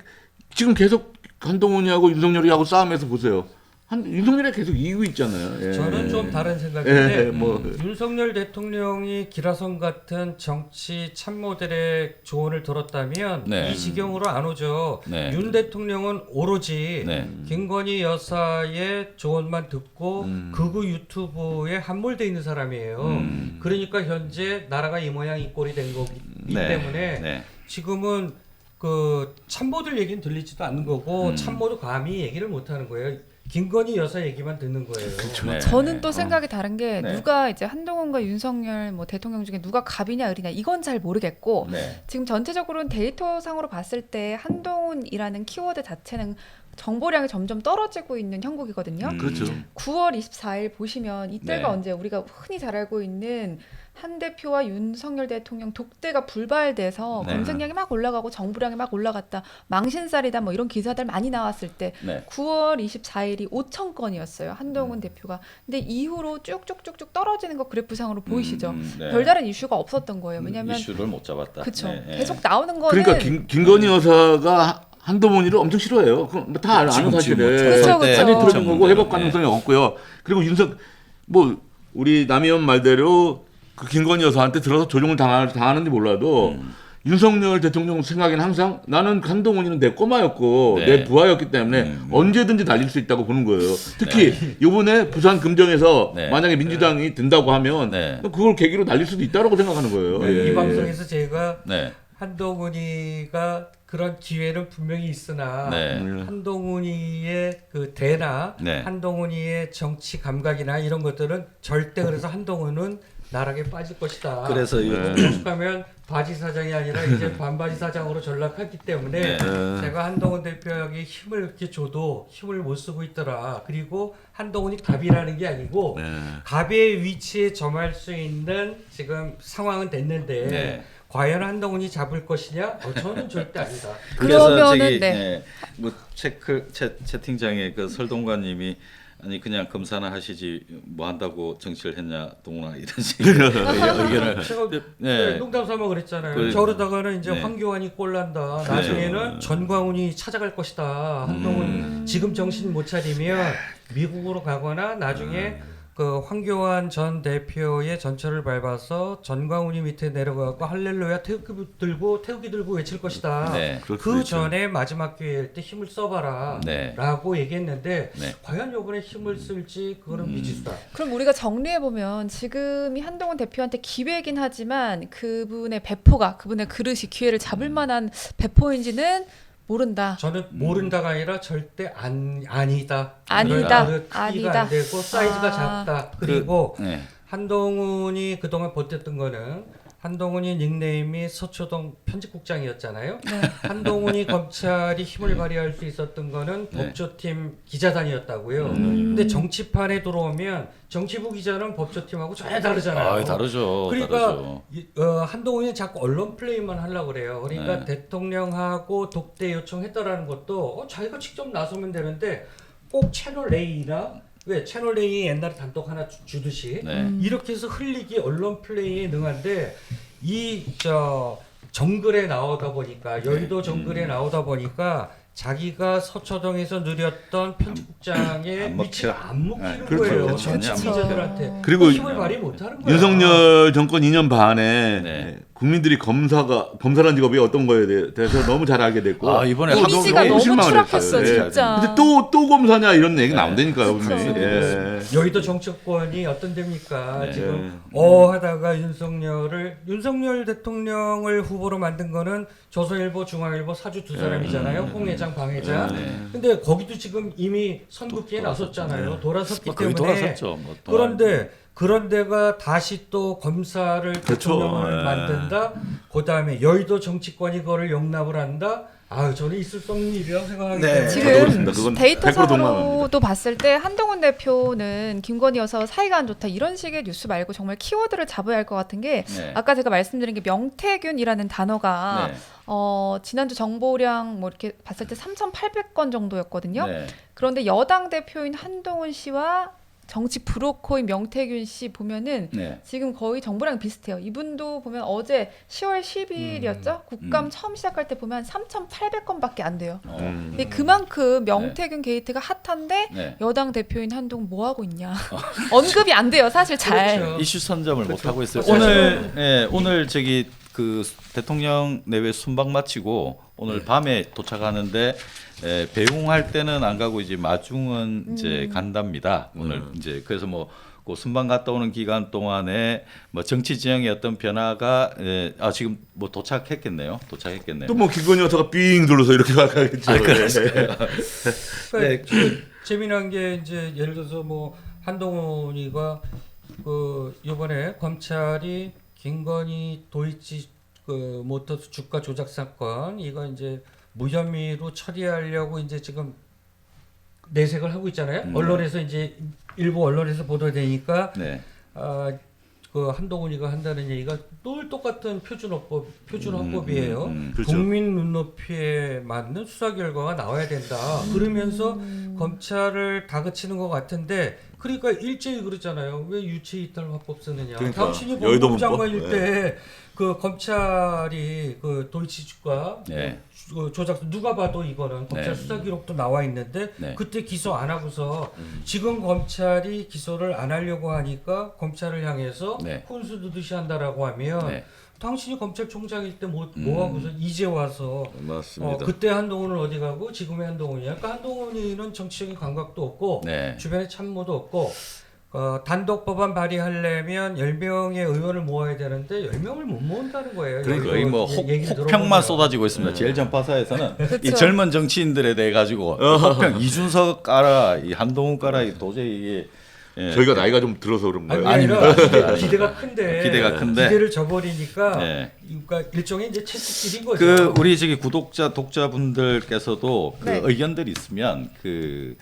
[SPEAKER 3] 지금 계속 한동훈이하고 윤석열이하고 싸움에서 보세요. 윤석열이 계속 이기고 있잖아요. 예.
[SPEAKER 4] 저는 좀 다른 생각인데
[SPEAKER 3] 예, 뭐
[SPEAKER 4] 윤석열 대통령이 기라성 같은 정치 참모들의 조언을 들었다면
[SPEAKER 1] 네.
[SPEAKER 4] 이 지경으로 안 오죠.
[SPEAKER 1] 네.
[SPEAKER 4] 윤 대통령은 오로지
[SPEAKER 1] 네.
[SPEAKER 4] 김건희 여사의 조언만 듣고 극우 유튜브에 함몰돼 있는 사람이에요. 그러니까 현재 나라가 이 모양 이 꼴이 된 거기
[SPEAKER 1] 네.
[SPEAKER 4] 때문에
[SPEAKER 1] 네.
[SPEAKER 4] 지금은 그 참모들 얘기는 들리지도 않는 거고 참모도 감히 얘기를 못 하는 거예요. 김건희 여사 얘기만 듣는 거예요.
[SPEAKER 1] 네.
[SPEAKER 2] 저는 또 생각이 다른 게
[SPEAKER 1] 네.
[SPEAKER 2] 누가 이제 한동훈과 윤석열 뭐 대통령 중에 누가 갑이냐 을이냐 이건 잘 모르겠고
[SPEAKER 1] 네.
[SPEAKER 2] 지금 전체적으로는 데이터상으로 봤을 때 한동훈이라는 키워드 자체는 정보량이 점점 떨어지고 있는 형국이거든요.
[SPEAKER 3] 그렇죠.
[SPEAKER 2] 9월 24일 보시면 이때가
[SPEAKER 1] 네.
[SPEAKER 2] 언제 우리가 흔히 잘 알고 있는 한 대표와 윤석열 대통령 독대가 불발돼서
[SPEAKER 1] 네.
[SPEAKER 2] 검색량이 막 올라가고 정부량이 막 올라갔다 망신살이다 뭐 이런 기사들 많이 나왔을 때
[SPEAKER 1] 네.
[SPEAKER 2] 9월 24일이 5천 건이었어요 한동훈 대표가. 근데 이후로 쭉쭉쭉쭉 떨어지는 거 그래프상으로 보이시죠?
[SPEAKER 1] 네.
[SPEAKER 2] 별다른 이슈가 없었던 거예요. 왜냐하면
[SPEAKER 1] 이슈를 못 잡았다.
[SPEAKER 2] 그쵸
[SPEAKER 1] 네, 네.
[SPEAKER 2] 계속 나오는 거는
[SPEAKER 3] 그러니까 김건희 여사가 한동훈이를 엄청 싫어해요. 그건 다 아는
[SPEAKER 1] 지금
[SPEAKER 3] 사실에.
[SPEAKER 1] 뭐
[SPEAKER 2] 그쵸,
[SPEAKER 1] 총선 때
[SPEAKER 2] 그쵸.
[SPEAKER 3] 아니 들어준
[SPEAKER 1] 엄청
[SPEAKER 3] 거고 회복
[SPEAKER 1] 문제로,
[SPEAKER 3] 가능성이 없고요. 그리고 뭐 우리 남의원 말대로 그 김건희 여사한테 들어서 조종을 당하는지 몰라도 윤석열 대통령 생각에는 항상 나는 한동훈이는 내 꼬마였고
[SPEAKER 1] 네.
[SPEAKER 3] 내 부하였기 때문에 언제든지 날릴 수 있다고 보는 거예요. 특히 이번에 부산 금정에서
[SPEAKER 1] 네.
[SPEAKER 3] 만약에 민주당이 든다고 하면
[SPEAKER 1] 네.
[SPEAKER 3] 그걸 계기로 날릴 수도 있다고 생각하는 거예요. 예,
[SPEAKER 4] 이
[SPEAKER 3] 예.
[SPEAKER 4] 방송에서 제가
[SPEAKER 1] 네.
[SPEAKER 4] 한동훈이가 그런 기회는 분명히 있으나
[SPEAKER 1] 네.
[SPEAKER 4] 한동훈이의 그 대나
[SPEAKER 1] 네.
[SPEAKER 4] 한동훈이의 정치 감각이나 이런 것들은 절대 그래서 한동훈은 나락에 빠질 것이다.
[SPEAKER 1] 그래서 이거
[SPEAKER 4] 오죽하면 바지 사장이 아니라 이제 반바지 사장으로 전락했기 때문에
[SPEAKER 1] 네.
[SPEAKER 4] 제가 한동훈 대표에게 힘을 이렇게 줘도 힘을 못 쓰고 있더라. 그리고 한동훈이 갑이라는 게 아니고
[SPEAKER 3] 네.
[SPEAKER 4] 갑의 위치에 점할 수 있는 지금 상황은 됐는데
[SPEAKER 1] 네.
[SPEAKER 4] 과연 한동훈이 잡을 것이냐? 저는 절대 아니다.
[SPEAKER 1] 그래서
[SPEAKER 2] 그러면은
[SPEAKER 1] 저기
[SPEAKER 2] 네.
[SPEAKER 1] 뭐 채팅창에 그 설동관님이 아니 그냥 검사나 하시지 뭐 한다고 정치를 했냐 동훈아 이런 식의 의견을
[SPEAKER 4] 제가
[SPEAKER 1] 네.
[SPEAKER 4] 농담 삼아 그랬잖아요.
[SPEAKER 1] 그-
[SPEAKER 4] 저러다가는 이제
[SPEAKER 1] 네.
[SPEAKER 4] 황교안이 꼴난다. 나중에는 전광훈이 찾아갈 것이다. 한동훈 지금 정신 못 차리면 미국으로 가거나 나중에 그 황교안 전 대표의 전철을 밟아서 전광훈이 밑에 내려가고 할렐루야 태극기 들고 외칠 것이다.
[SPEAKER 1] 네.
[SPEAKER 3] 그럴 수도
[SPEAKER 4] 그
[SPEAKER 3] 있죠.
[SPEAKER 4] 전에 마지막 기회일 때 힘을 써봐라.
[SPEAKER 1] 네.
[SPEAKER 4] 라고 얘기했는데
[SPEAKER 1] 네.
[SPEAKER 4] 과연 이번에 힘을 쓸지 그거는 미지수다.
[SPEAKER 2] 그럼 우리가 정리해 보면 지금이 한동훈 대표한테 기회이긴 하지만 그분의 배포가 그분의 그릇이 기회를 잡을 만한 배포인지는 모른다.
[SPEAKER 4] 저는 모른다가 아니라 절대 아니다.
[SPEAKER 2] 아니다.
[SPEAKER 4] 그럴 크기가
[SPEAKER 2] 아니다.
[SPEAKER 4] 안 되고 사이즈가
[SPEAKER 2] 아.
[SPEAKER 4] 작다. 그리고
[SPEAKER 1] 네.
[SPEAKER 4] 한동훈이 그동안 버텼던 거는 한동훈이 닉네임이 서초동 편집국장이었잖아요.
[SPEAKER 2] 네.
[SPEAKER 4] 한동훈이 검찰이 힘을 발휘할 수 있었던 거는
[SPEAKER 1] 네.
[SPEAKER 4] 법조팀 기자단이었다고요. 근데 정치판에 들어오면 정치부 기자는 법조팀하고 전혀 다르잖아요.
[SPEAKER 1] 아, 다르죠.
[SPEAKER 4] 그러니까
[SPEAKER 1] 다르죠.
[SPEAKER 4] 한동훈이 자꾸 언론 플레이만 하려고 그래요. 그러니까
[SPEAKER 1] 네.
[SPEAKER 4] 대통령하고 독대 요청했다라는 것도 자기가 직접 나서면 되는데 꼭 채널 A나 왜 채널 A 옛날에 단독 하나 주듯이
[SPEAKER 1] 네.
[SPEAKER 4] 이렇게 해서 흘리기 언론 플레이에 능한데 정글에 나오다 보니까 여의도 정글에 나오다 보니까 자기가 서초동에서 누렸던 편집국장의
[SPEAKER 1] 안 먹혀.
[SPEAKER 4] 위치가 안 먹히는
[SPEAKER 3] 그렇죠.
[SPEAKER 4] 거예요.
[SPEAKER 3] 그렇죠.
[SPEAKER 4] 정치인들한테
[SPEAKER 3] 그리고
[SPEAKER 4] 힘을 발휘 못하는 거야.
[SPEAKER 3] 윤석열 정권 2년 반에
[SPEAKER 1] 네.
[SPEAKER 3] 국민들이 검사라는 직업이 어떤 거에 대해서 너무 잘 알게 됐고
[SPEAKER 1] 아, 이번에
[SPEAKER 2] 이미지가 너무
[SPEAKER 3] 실망을
[SPEAKER 2] 추락했어
[SPEAKER 3] 했어요. 예.
[SPEAKER 2] 진짜.
[SPEAKER 3] 근데 또 검사냐 이런 얘기 나온다니까요.
[SPEAKER 2] 그쵸.
[SPEAKER 3] 분명히. 예.
[SPEAKER 4] 여의도 정치권이 어떤 데입니까?
[SPEAKER 1] 네.
[SPEAKER 4] 지금
[SPEAKER 3] 네.
[SPEAKER 4] 하다가 윤석열 대통령을 후보로 만든 거는 조선일보, 중앙일보, 사주 두 사람이잖아요. 홍 회장, 방 회장. 근데 거기도 지금 이미 선긋기에 나섰잖아요. 돌아섰기
[SPEAKER 1] 뭐 거의
[SPEAKER 4] 때문에.
[SPEAKER 1] 돌아섰죠. 뭐 동안.
[SPEAKER 4] 그런 데가 다시 또 검사를
[SPEAKER 3] 그렇죠.
[SPEAKER 4] 대통령을
[SPEAKER 3] 예.
[SPEAKER 4] 만든다. 그다음에 여의도 정치권이 그거를 용납을 한다. 아, 저는 있을 수 없는 일이라고 생각하기
[SPEAKER 1] 네.
[SPEAKER 4] 때문에.
[SPEAKER 3] 저도
[SPEAKER 2] 지금
[SPEAKER 3] 그렇습니다. 그건 100% 동감합니다.
[SPEAKER 2] 데이터상으로도 봤을 때 한동훈 대표는 김건희 여사와 사이가 안 좋다 이런 식의 뉴스 말고 정말 키워드를 잡아야 할 것 같은 게
[SPEAKER 1] 네.
[SPEAKER 2] 아까 제가 말씀드린 게 명태균이라는 단어가
[SPEAKER 1] 네.
[SPEAKER 2] 지난주 정보량 뭐 이렇게 봤을 때 3,800건 정도였거든요.
[SPEAKER 1] 네.
[SPEAKER 2] 그런데 여당 대표인 한동훈 씨와 정치 브로커인 명태균 씨 보면은
[SPEAKER 1] 네.
[SPEAKER 2] 지금 거의 정보랑 비슷해요. 이분도 보면 어제 10월 10일이었죠. 국감 처음 시작할 때 보면 3,800건밖에 안 돼요. 근데 그만큼 명태균 게이트가 핫한데
[SPEAKER 1] 네.
[SPEAKER 2] 여당 대표인 한동훈 뭐 하고 있냐. 언급이 안 돼요. 사실 잘.
[SPEAKER 4] 그렇죠.
[SPEAKER 1] 이슈 선점을 못 하고 있어요.
[SPEAKER 4] 그렇죠.
[SPEAKER 1] 오늘 저기 그 대통령 내외 순방 마치고 오늘 밤에 도착하는데 배웅할 때는 안 가고 이제 마중은 이제 간답니다. 오늘 이제 그래서 뭐 그 순방 갔다 오는 기간 동안에 뭐 정치 지형의 어떤 변화가 지금 뭐 도착했겠네요.
[SPEAKER 3] 또 뭐 김건희 여사가 삥 둘러서 이렇게 가겠죠.
[SPEAKER 4] 그러니까
[SPEAKER 1] 네.
[SPEAKER 4] 재미난 게 이제 예를 들어서 뭐 한동훈이가 그 이번에 검찰이 김건희 도이치 그 모터스 주가 조작 사건 이거 이제 무혐의로 처리하려고 이제 지금 내색을 하고 있잖아요. 언론에서 이제 일부 언론에서 보도되니까
[SPEAKER 1] 네.
[SPEAKER 4] 그 한동훈이가 한다는 얘기가 늘 똑같은 표준헌법이에요.
[SPEAKER 3] 그렇죠.
[SPEAKER 4] 국민 눈높이에 맞는 수사 결과가 나와야 된다. 그러면서 검찰을 다그치는 것 같은데, 그러니까 일제히 그러잖아요. 왜 유체이탈 화법 쓰느냐.
[SPEAKER 3] 그러니까,
[SPEAKER 4] 당신이
[SPEAKER 3] 여의도
[SPEAKER 4] 법무부 장관일
[SPEAKER 3] 문법?
[SPEAKER 4] 때 그 검찰이 그 도이치주가
[SPEAKER 1] 네.
[SPEAKER 4] 조작 누가 봐도 이거는 검찰
[SPEAKER 1] 네.
[SPEAKER 4] 수사 기록도 나와 있는데
[SPEAKER 1] 네.
[SPEAKER 4] 그때 기소 안 하고서 지금 검찰이 기소를 안 하려고 하니까 검찰을 향해서
[SPEAKER 1] 네.
[SPEAKER 4] 훈수 두듯이 한다라고 하면
[SPEAKER 1] 네.
[SPEAKER 4] 당신이 검찰총장일 때 뭐 하고서 이제 와서
[SPEAKER 3] 맞습니다.
[SPEAKER 4] 그때 한동훈은 어디 가고 지금의 한동훈이야. 그러니까 한동훈이는 정치적인 감각도 없고
[SPEAKER 1] 네.
[SPEAKER 4] 주변에 참모도 없고 단독 법안 발의하려면 10명의 의원을 모아야 되는데 10명을 못 모은다는 거예요.
[SPEAKER 1] 거의 뭐
[SPEAKER 4] 얘기를
[SPEAKER 1] 혹평만
[SPEAKER 4] 들어보면.
[SPEAKER 1] 쏟아지고 있습니다. 제일 전파사에서는 이
[SPEAKER 2] 그쵸.
[SPEAKER 1] 젊은 정치인들에 대해 가지고 혹평 이준석 까라, 이 한동훈 까라 도저히 이게
[SPEAKER 3] 저희가 나이가 좀 들어서 그런 거예요.
[SPEAKER 1] 아닙니다.
[SPEAKER 4] 기대가 큰데
[SPEAKER 1] 기대가 큰데.
[SPEAKER 4] 기대를 저버리니까
[SPEAKER 1] 네.
[SPEAKER 4] 그러니까 일종의 이제 채찍질인 거죠.
[SPEAKER 1] 그 우리 저기 독자분들께서도 그
[SPEAKER 2] 네.
[SPEAKER 1] 의견들이 있으면 그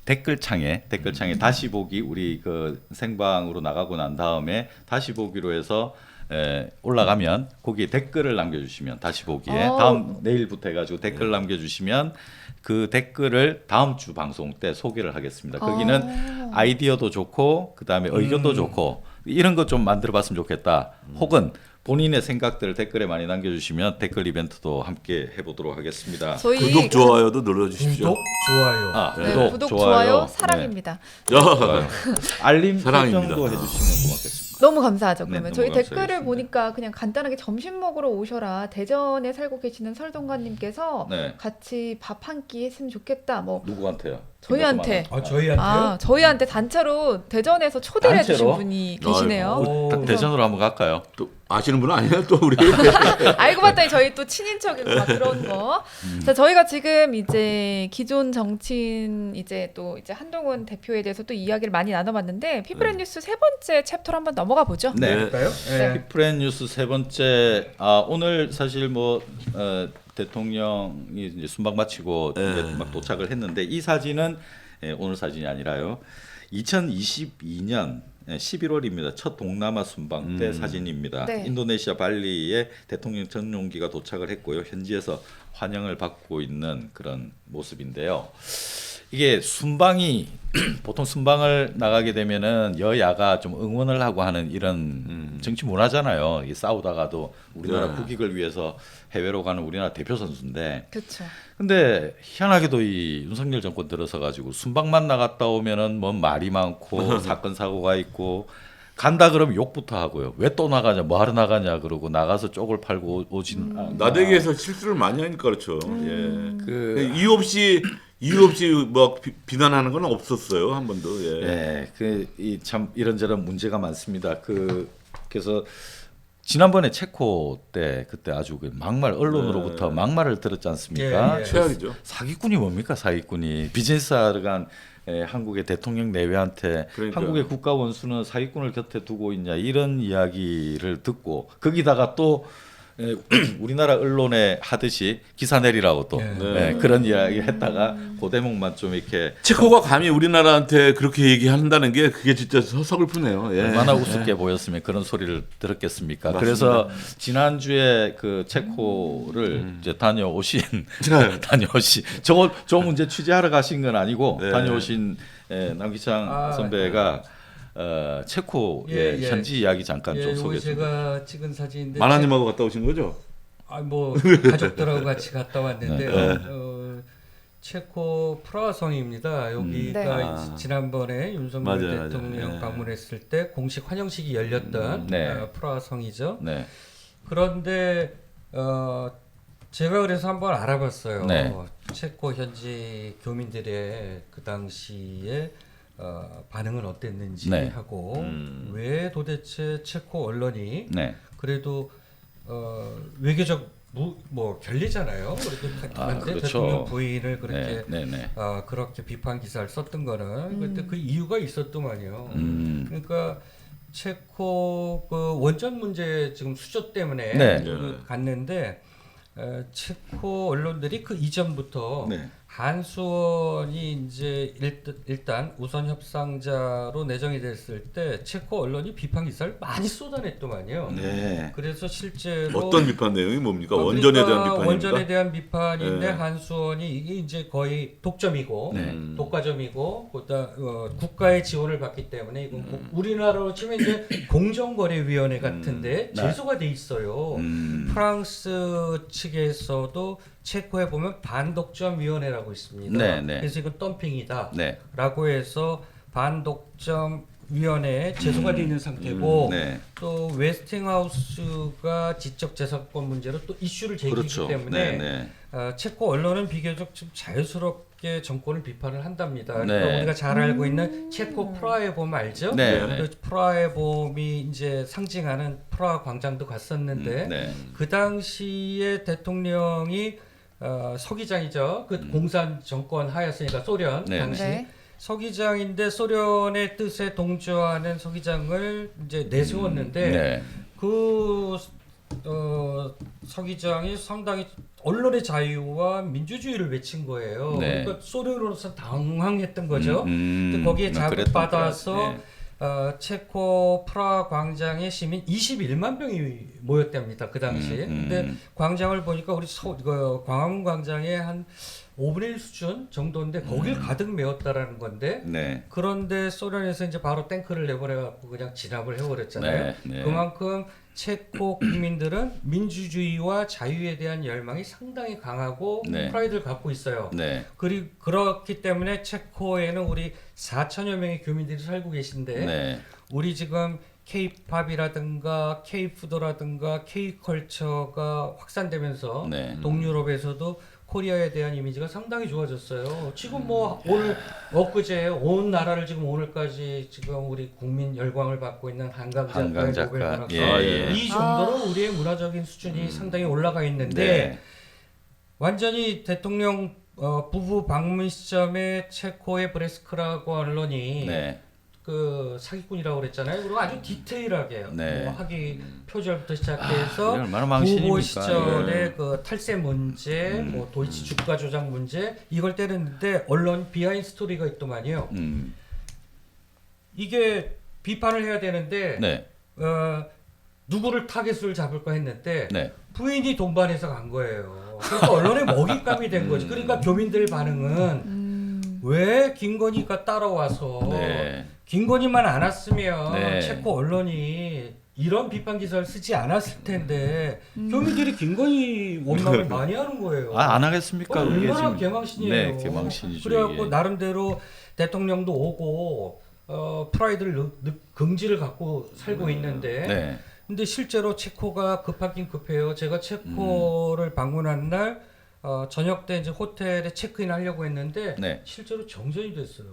[SPEAKER 1] 댓글창에 다시 보기 우리 그 생방으로 나가고 난 다음에 다시 보기로 해서 올라가면 거기에 댓글을 남겨주시면 다시 보기에 다음 내일부터 해가지고 댓글 남겨주시면 그 댓글을 다음 주 방송 때 소개를 하겠습니다. 거기는 아이디어도 좋고 그 다음에 의견도 좋고 이런 것 좀 만들어봤으면 좋겠다. 혹은 본인의 생각들을 댓글에 많이 남겨주시면 댓글 이벤트도 함께 해보도록 하겠습니다.
[SPEAKER 2] 저희
[SPEAKER 3] 구독 좋아요도 눌러주십시오.
[SPEAKER 4] 구독 좋아요.
[SPEAKER 2] 네, 구독 좋아요 사랑입니다.
[SPEAKER 1] 좋아요. 알림
[SPEAKER 3] 사랑입니다.
[SPEAKER 1] 설정도 해주시면 고맙겠습니다.
[SPEAKER 2] 너무 감사하죠.
[SPEAKER 1] 네,
[SPEAKER 2] 그러면
[SPEAKER 1] 너무
[SPEAKER 2] 저희
[SPEAKER 1] 감사하겠습니다.
[SPEAKER 2] 댓글을 보니까 그냥 간단하게 점심 먹으러 오셔라. 대전에 살고 계시는 설동관님께서
[SPEAKER 1] 네.
[SPEAKER 2] 같이 밥 한 끼 했으면 좋겠다. 뭐
[SPEAKER 1] 누구한테요?
[SPEAKER 2] 저희한테.
[SPEAKER 4] 저희한테요?
[SPEAKER 2] 저희한테 단체로 대전에서 초대를 해주신
[SPEAKER 1] 단체로?
[SPEAKER 2] 분이 계시네요.
[SPEAKER 4] 오.
[SPEAKER 1] 대전으로 한번 갈까요?
[SPEAKER 3] 또 아시는 분은 아니에요, 또 우리.
[SPEAKER 2] 알고 봤더니 저희 또 친인척이고 막 그런 거. 자, 저희가 지금 이제 기존 정치인 이제 한동훈 대표에 대해서 또 이야기를 많이 나눠봤는데 피플앤 뉴스 세 번째 챕터로 한번 넘어가 보죠.
[SPEAKER 1] 네.
[SPEAKER 4] 그럴까요?
[SPEAKER 2] 네.
[SPEAKER 1] 피플앤 뉴스 세 번째. 오늘 사실 뭐 대통령이 이제 순방 마치고 이제 막 도착을 했는데 이 사진은 오늘 사진이 아니라요. 2022년 11월입니다. 첫 동남아 순방 때 사진입니다.
[SPEAKER 2] 네.
[SPEAKER 1] 인도네시아 발리에 대통령 전용기가 도착을 했고요. 현지에서 환영을 받고 있는 그런 모습인데요. 이게 순방이 보통 순방을 나가게 되면은 여야가 좀 응원을 하고 하는 이런 정치 문화잖아요. 이 싸우다가도 우리나라
[SPEAKER 3] 네.
[SPEAKER 1] 국익을 위해서 해외로 가는 우리나라 대표 선수인데.
[SPEAKER 2] 그렇죠.
[SPEAKER 1] 근데 희한하게도 이 윤석열 정권 들어서 가지고 순방만 나갔다 오면은 뭐 말이 많고 사건 사고가 있고 간다 그러면 욕부터 하고요. 왜 또 나가냐, 뭐 하러 나가냐 그러고 나가서 쪽을 팔고 오진 않나.
[SPEAKER 3] 나대기에서 실수를 많이 하니까 그렇죠. 예.
[SPEAKER 1] 그
[SPEAKER 3] 이유 없이 뭐 비난하는 건 없었어요 한 번도. 예.
[SPEAKER 1] 예, 그 이 참 이런저런 문제가 많습니다. 그래서 지난번에 체코 때 그때 아주 그 막말 언론으로부터
[SPEAKER 3] 네.
[SPEAKER 1] 막말을 들었지 않습니까?
[SPEAKER 4] 예, 예.
[SPEAKER 3] 최악이죠.
[SPEAKER 1] 사기꾼이 뭡니까 사기꾼이 비즈니스하러 간 한국의 대통령 내외한테
[SPEAKER 3] 그러니까요.
[SPEAKER 1] 한국의 국가 원수는 사기꾼을 곁에 두고 있냐 이런 이야기를 듣고 거기다가 또 우리나라 언론에 하듯이 기사 내리라고 또
[SPEAKER 3] 네.
[SPEAKER 1] 그런 이야기 했다가 그 대목만 좀 이렇게
[SPEAKER 3] 체코가 감히 우리나라한테 그렇게 얘기한다는 게 그게 진짜 서글프네요. 예.
[SPEAKER 1] 얼마나 우습게 보였으면 그런 소리를 들었겠습니까?
[SPEAKER 3] 맞습니다.
[SPEAKER 1] 그래서 지난주에 그 체코를 이제 다녀오신 저 문제 취재하러 가신 건 아니고
[SPEAKER 3] 네.
[SPEAKER 1] 다녀오신 남기창 선배가 체코의
[SPEAKER 4] 예, 예.
[SPEAKER 1] 현지 이야기 잠깐 좀
[SPEAKER 4] 예,
[SPEAKER 1] 소개해
[SPEAKER 4] 요거
[SPEAKER 1] 주세요.
[SPEAKER 4] 제가 찍은 사진인데
[SPEAKER 3] 만화님하고 갔다 오신 거죠?
[SPEAKER 4] 뭐 가족들하고 같이 갔다 왔는데요.
[SPEAKER 3] 네.
[SPEAKER 4] 체코 프라하성입니다. 여기가
[SPEAKER 2] 네.
[SPEAKER 4] 지난번에 윤석열
[SPEAKER 3] 맞아요,
[SPEAKER 4] 대통령
[SPEAKER 3] 맞아요. 네.
[SPEAKER 4] 방문했을 때 공식 환영식이 열렸던
[SPEAKER 1] 네.
[SPEAKER 4] 프라하성이죠.
[SPEAKER 1] 네,
[SPEAKER 4] 그런데 제가 그래서 한번 알아봤어요.
[SPEAKER 1] 네.
[SPEAKER 4] 체코 현지 교민들의 그 당시에 반응은 어땠는지
[SPEAKER 1] 네.
[SPEAKER 4] 하고 왜 도대체 체코 언론이
[SPEAKER 1] 네,
[SPEAKER 4] 그래도 외교적 뭐 결례잖아요. 그런데
[SPEAKER 1] 그렇죠.
[SPEAKER 4] 대통령 부인을 그렇게
[SPEAKER 1] 네.
[SPEAKER 4] 그렇게 비판 기사를 썼던 거는 그때 그 이유가 있었더만요. 그러니까 체코 그 원전 문제 지금 수조 때문에
[SPEAKER 1] 네.
[SPEAKER 4] 갔는데 체코 언론들이 그 이전부터
[SPEAKER 1] 네.
[SPEAKER 4] 한수원이 이제 일단 우선 협상자로 내정이 됐을 때 체코 언론이 비판 기사를 많이 쏟아냈더만요.
[SPEAKER 1] 네.
[SPEAKER 4] 그래서 실제로
[SPEAKER 3] 어떤 비판 내용이 뭡니까? 원전에 대한 비판입니까?
[SPEAKER 4] 원전에 대한 비판인데
[SPEAKER 3] 네.
[SPEAKER 4] 한수원이 이게 이제 거의 독점이고
[SPEAKER 1] 네.
[SPEAKER 4] 독과점이고 국가의 지원을 받기 때문에 이건 뭐 우리나라로 치면 이제 공정거래위원회 같은데
[SPEAKER 1] 네.
[SPEAKER 4] 제소가 돼 있어요. 프랑스 측에서도 체코에 보면 반독점위원회라고 있습니다.
[SPEAKER 1] 네, 네.
[SPEAKER 4] 그래서 이건 덤핑이다.
[SPEAKER 1] 네.
[SPEAKER 4] 라고 해서 반독점위원회에 제소가 되어 있는 상태고
[SPEAKER 1] 네.
[SPEAKER 4] 또 웨스팅하우스가 지적재산권 문제로 또 이슈를 제기했기
[SPEAKER 1] 그렇죠.
[SPEAKER 4] 때문에
[SPEAKER 1] 네.
[SPEAKER 4] 체코 언론은 비교적 좀 자유스럽게 정권을 비판을 한답니다. 그러니까
[SPEAKER 1] 네.
[SPEAKER 4] 우리가 잘 알고 있는 체코 프라하의 봄 알죠?
[SPEAKER 1] 네.
[SPEAKER 4] 그 프라하의 봄이 이제 상징하는 프라하 광장도 갔었는데
[SPEAKER 1] 네.
[SPEAKER 4] 그 당시에 대통령이 서기장이죠. 그 공산 정권 하였으니까 소련
[SPEAKER 1] 네.
[SPEAKER 4] 당시
[SPEAKER 2] 네.
[SPEAKER 4] 서기장인데 소련의 뜻에 동조하는 서기장을 이제 내세웠는데
[SPEAKER 1] 네.
[SPEAKER 4] 그 서기장이 상당히 언론의 자유와 민주주의를 외친 거예요.
[SPEAKER 1] 네.
[SPEAKER 4] 그러니까 소련으로서 당황했던 거죠. 근데 거기에
[SPEAKER 1] 그랬던
[SPEAKER 4] 자극받아서
[SPEAKER 1] 것 같아요.
[SPEAKER 4] 체코 프라하 광장에 시민 21만 명이 모였답니다. 그 당시에. 근데 광장을 보니까 우리 광화문 광장에 한 5분의 1 수준 정도인데 거길 가득 메웠다라는 건데
[SPEAKER 1] 네.
[SPEAKER 4] 그런데 소련에서 이제 바로 탱크를 내보내갖고 그냥 진압을 해버렸잖아요.
[SPEAKER 1] 네, 네.
[SPEAKER 4] 그만큼 체코 국민들은 민주주의와 자유에 대한 열망이 상당히 강하고
[SPEAKER 1] 네.
[SPEAKER 4] 프라이드를 갖고 있어요.
[SPEAKER 1] 네.
[SPEAKER 4] 그렇기 때문에 체코에는 우리 4천여 명의 교민들이 살고 계신데
[SPEAKER 1] 네.
[SPEAKER 4] 우리 지금 K-팝이라든가 K-푸드라든가 K-컬처가 확산되면서
[SPEAKER 1] 네.
[SPEAKER 4] 동유럽에서도 코리아에 대한 이미지가 상당히 좋아졌어요. 지금 뭐 오늘 엊그제 온 나라를 지금 오늘까지 지금 우리 국민 열광을 받고 있는 한강
[SPEAKER 1] 한강
[SPEAKER 4] 작가의 노벨
[SPEAKER 1] 작가.
[SPEAKER 4] 문학상
[SPEAKER 1] 예.
[SPEAKER 4] 이 정도로 우리의 문화적인 수준이 상당히 올라가 있는데
[SPEAKER 1] 네.
[SPEAKER 4] 완전히 대통령 부부 방문 시점에 체코의 브레스크라고 언론이
[SPEAKER 1] 네.
[SPEAKER 4] 그 사기꾼이라고 그랬잖아요. 그리고 아주 디테일하게
[SPEAKER 1] 네.
[SPEAKER 4] 뭐 하기 표절부터 시작해서
[SPEAKER 1] 이게 얼마나
[SPEAKER 4] 부고
[SPEAKER 1] 망신입니까?
[SPEAKER 4] 시절에
[SPEAKER 1] 예.
[SPEAKER 4] 그 탈세 문제, 뭐 도이치 주가 조작 문제 이걸 때렸는데 언론 비하인드 스토리가 있더만요. 이게 비판을 해야 되는데
[SPEAKER 1] 네.
[SPEAKER 4] 누구를 타겟을 잡을까 했는데
[SPEAKER 1] 네.
[SPEAKER 4] 부인이 동반해서 간 거예요. 그러니까 언론의 먹잇감이 된 거지. 그러니까 교민들 반응은 왜 김건희가 따라와서
[SPEAKER 1] 네.
[SPEAKER 4] 김건희만 안 왔으면
[SPEAKER 1] 네.
[SPEAKER 4] 체코 언론이 이런 비판 기사를 쓰지 않았을 텐데 교민들이 김건희 원망을 많이 하는 거예요.
[SPEAKER 1] 안 하겠습니까? 그게
[SPEAKER 4] 얼마나
[SPEAKER 1] 지금.
[SPEAKER 4] 개망신이에요.
[SPEAKER 1] 네, 개망신이죠.
[SPEAKER 4] 그래갖고
[SPEAKER 1] 이게.
[SPEAKER 4] 나름대로 대통령도 오고 프라이드를 긍지를 갖고 살고 있는데
[SPEAKER 1] 네.
[SPEAKER 4] 근데 실제로 체코가 급하긴 급해요. 제가 체코를 방문한 날 저녁 때 이제 호텔에 체크인 하려고 했는데
[SPEAKER 1] 네.
[SPEAKER 4] 실제로 정전이 됐어요.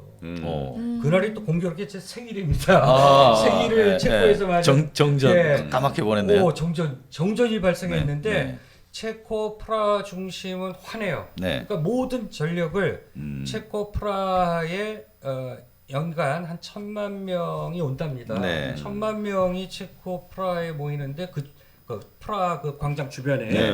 [SPEAKER 4] 그날이 또 공교롭게 제 생일입니다. 생일을
[SPEAKER 1] 네,
[SPEAKER 4] 체코에서
[SPEAKER 1] 네.
[SPEAKER 4] 맞은
[SPEAKER 1] 정전
[SPEAKER 4] 네.
[SPEAKER 1] 까맣게 보냈네요.
[SPEAKER 4] 오, 정전이 발생했는데
[SPEAKER 1] 네, 네.
[SPEAKER 4] 체코 프라 중심은 화내요.
[SPEAKER 1] 네.
[SPEAKER 4] 그러니까 모든 전력을 체코 프라하에 연간 한 1,000만 명이 온답니다.
[SPEAKER 1] 네.
[SPEAKER 4] 1,000만 명이 체코 프라하에 모이는데 그 프라하 그 광장 주변에
[SPEAKER 3] 네.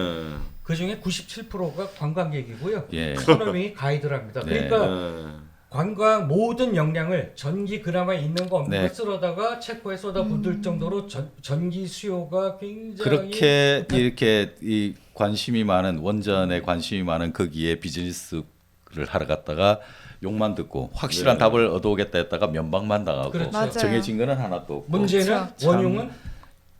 [SPEAKER 4] 그 중에 97%가 관광객이고요.
[SPEAKER 1] 예.
[SPEAKER 4] 서너 명이 가이드랍니다.
[SPEAKER 1] 네.
[SPEAKER 4] 그러니까 관광 모든 역량을 전기 그나마 있는 거 없는
[SPEAKER 1] 네.
[SPEAKER 4] 거 쓸어다가 체코에 쏟아붓을 정도로 전기 수요가 굉장히
[SPEAKER 1] 그렇게 이렇게 이 관심이 많은 원전에 관심이 많은 거기에 비즈니스를 하러 갔다가 욕만 듣고 확실한
[SPEAKER 3] 네.
[SPEAKER 1] 답을 얻어오겠다 했다가 면박만 당하고
[SPEAKER 4] 그렇죠.
[SPEAKER 2] 맞아요.
[SPEAKER 1] 정해진 거는 하나도 없고
[SPEAKER 4] 문제는
[SPEAKER 2] 그렇죠.
[SPEAKER 4] 원흉은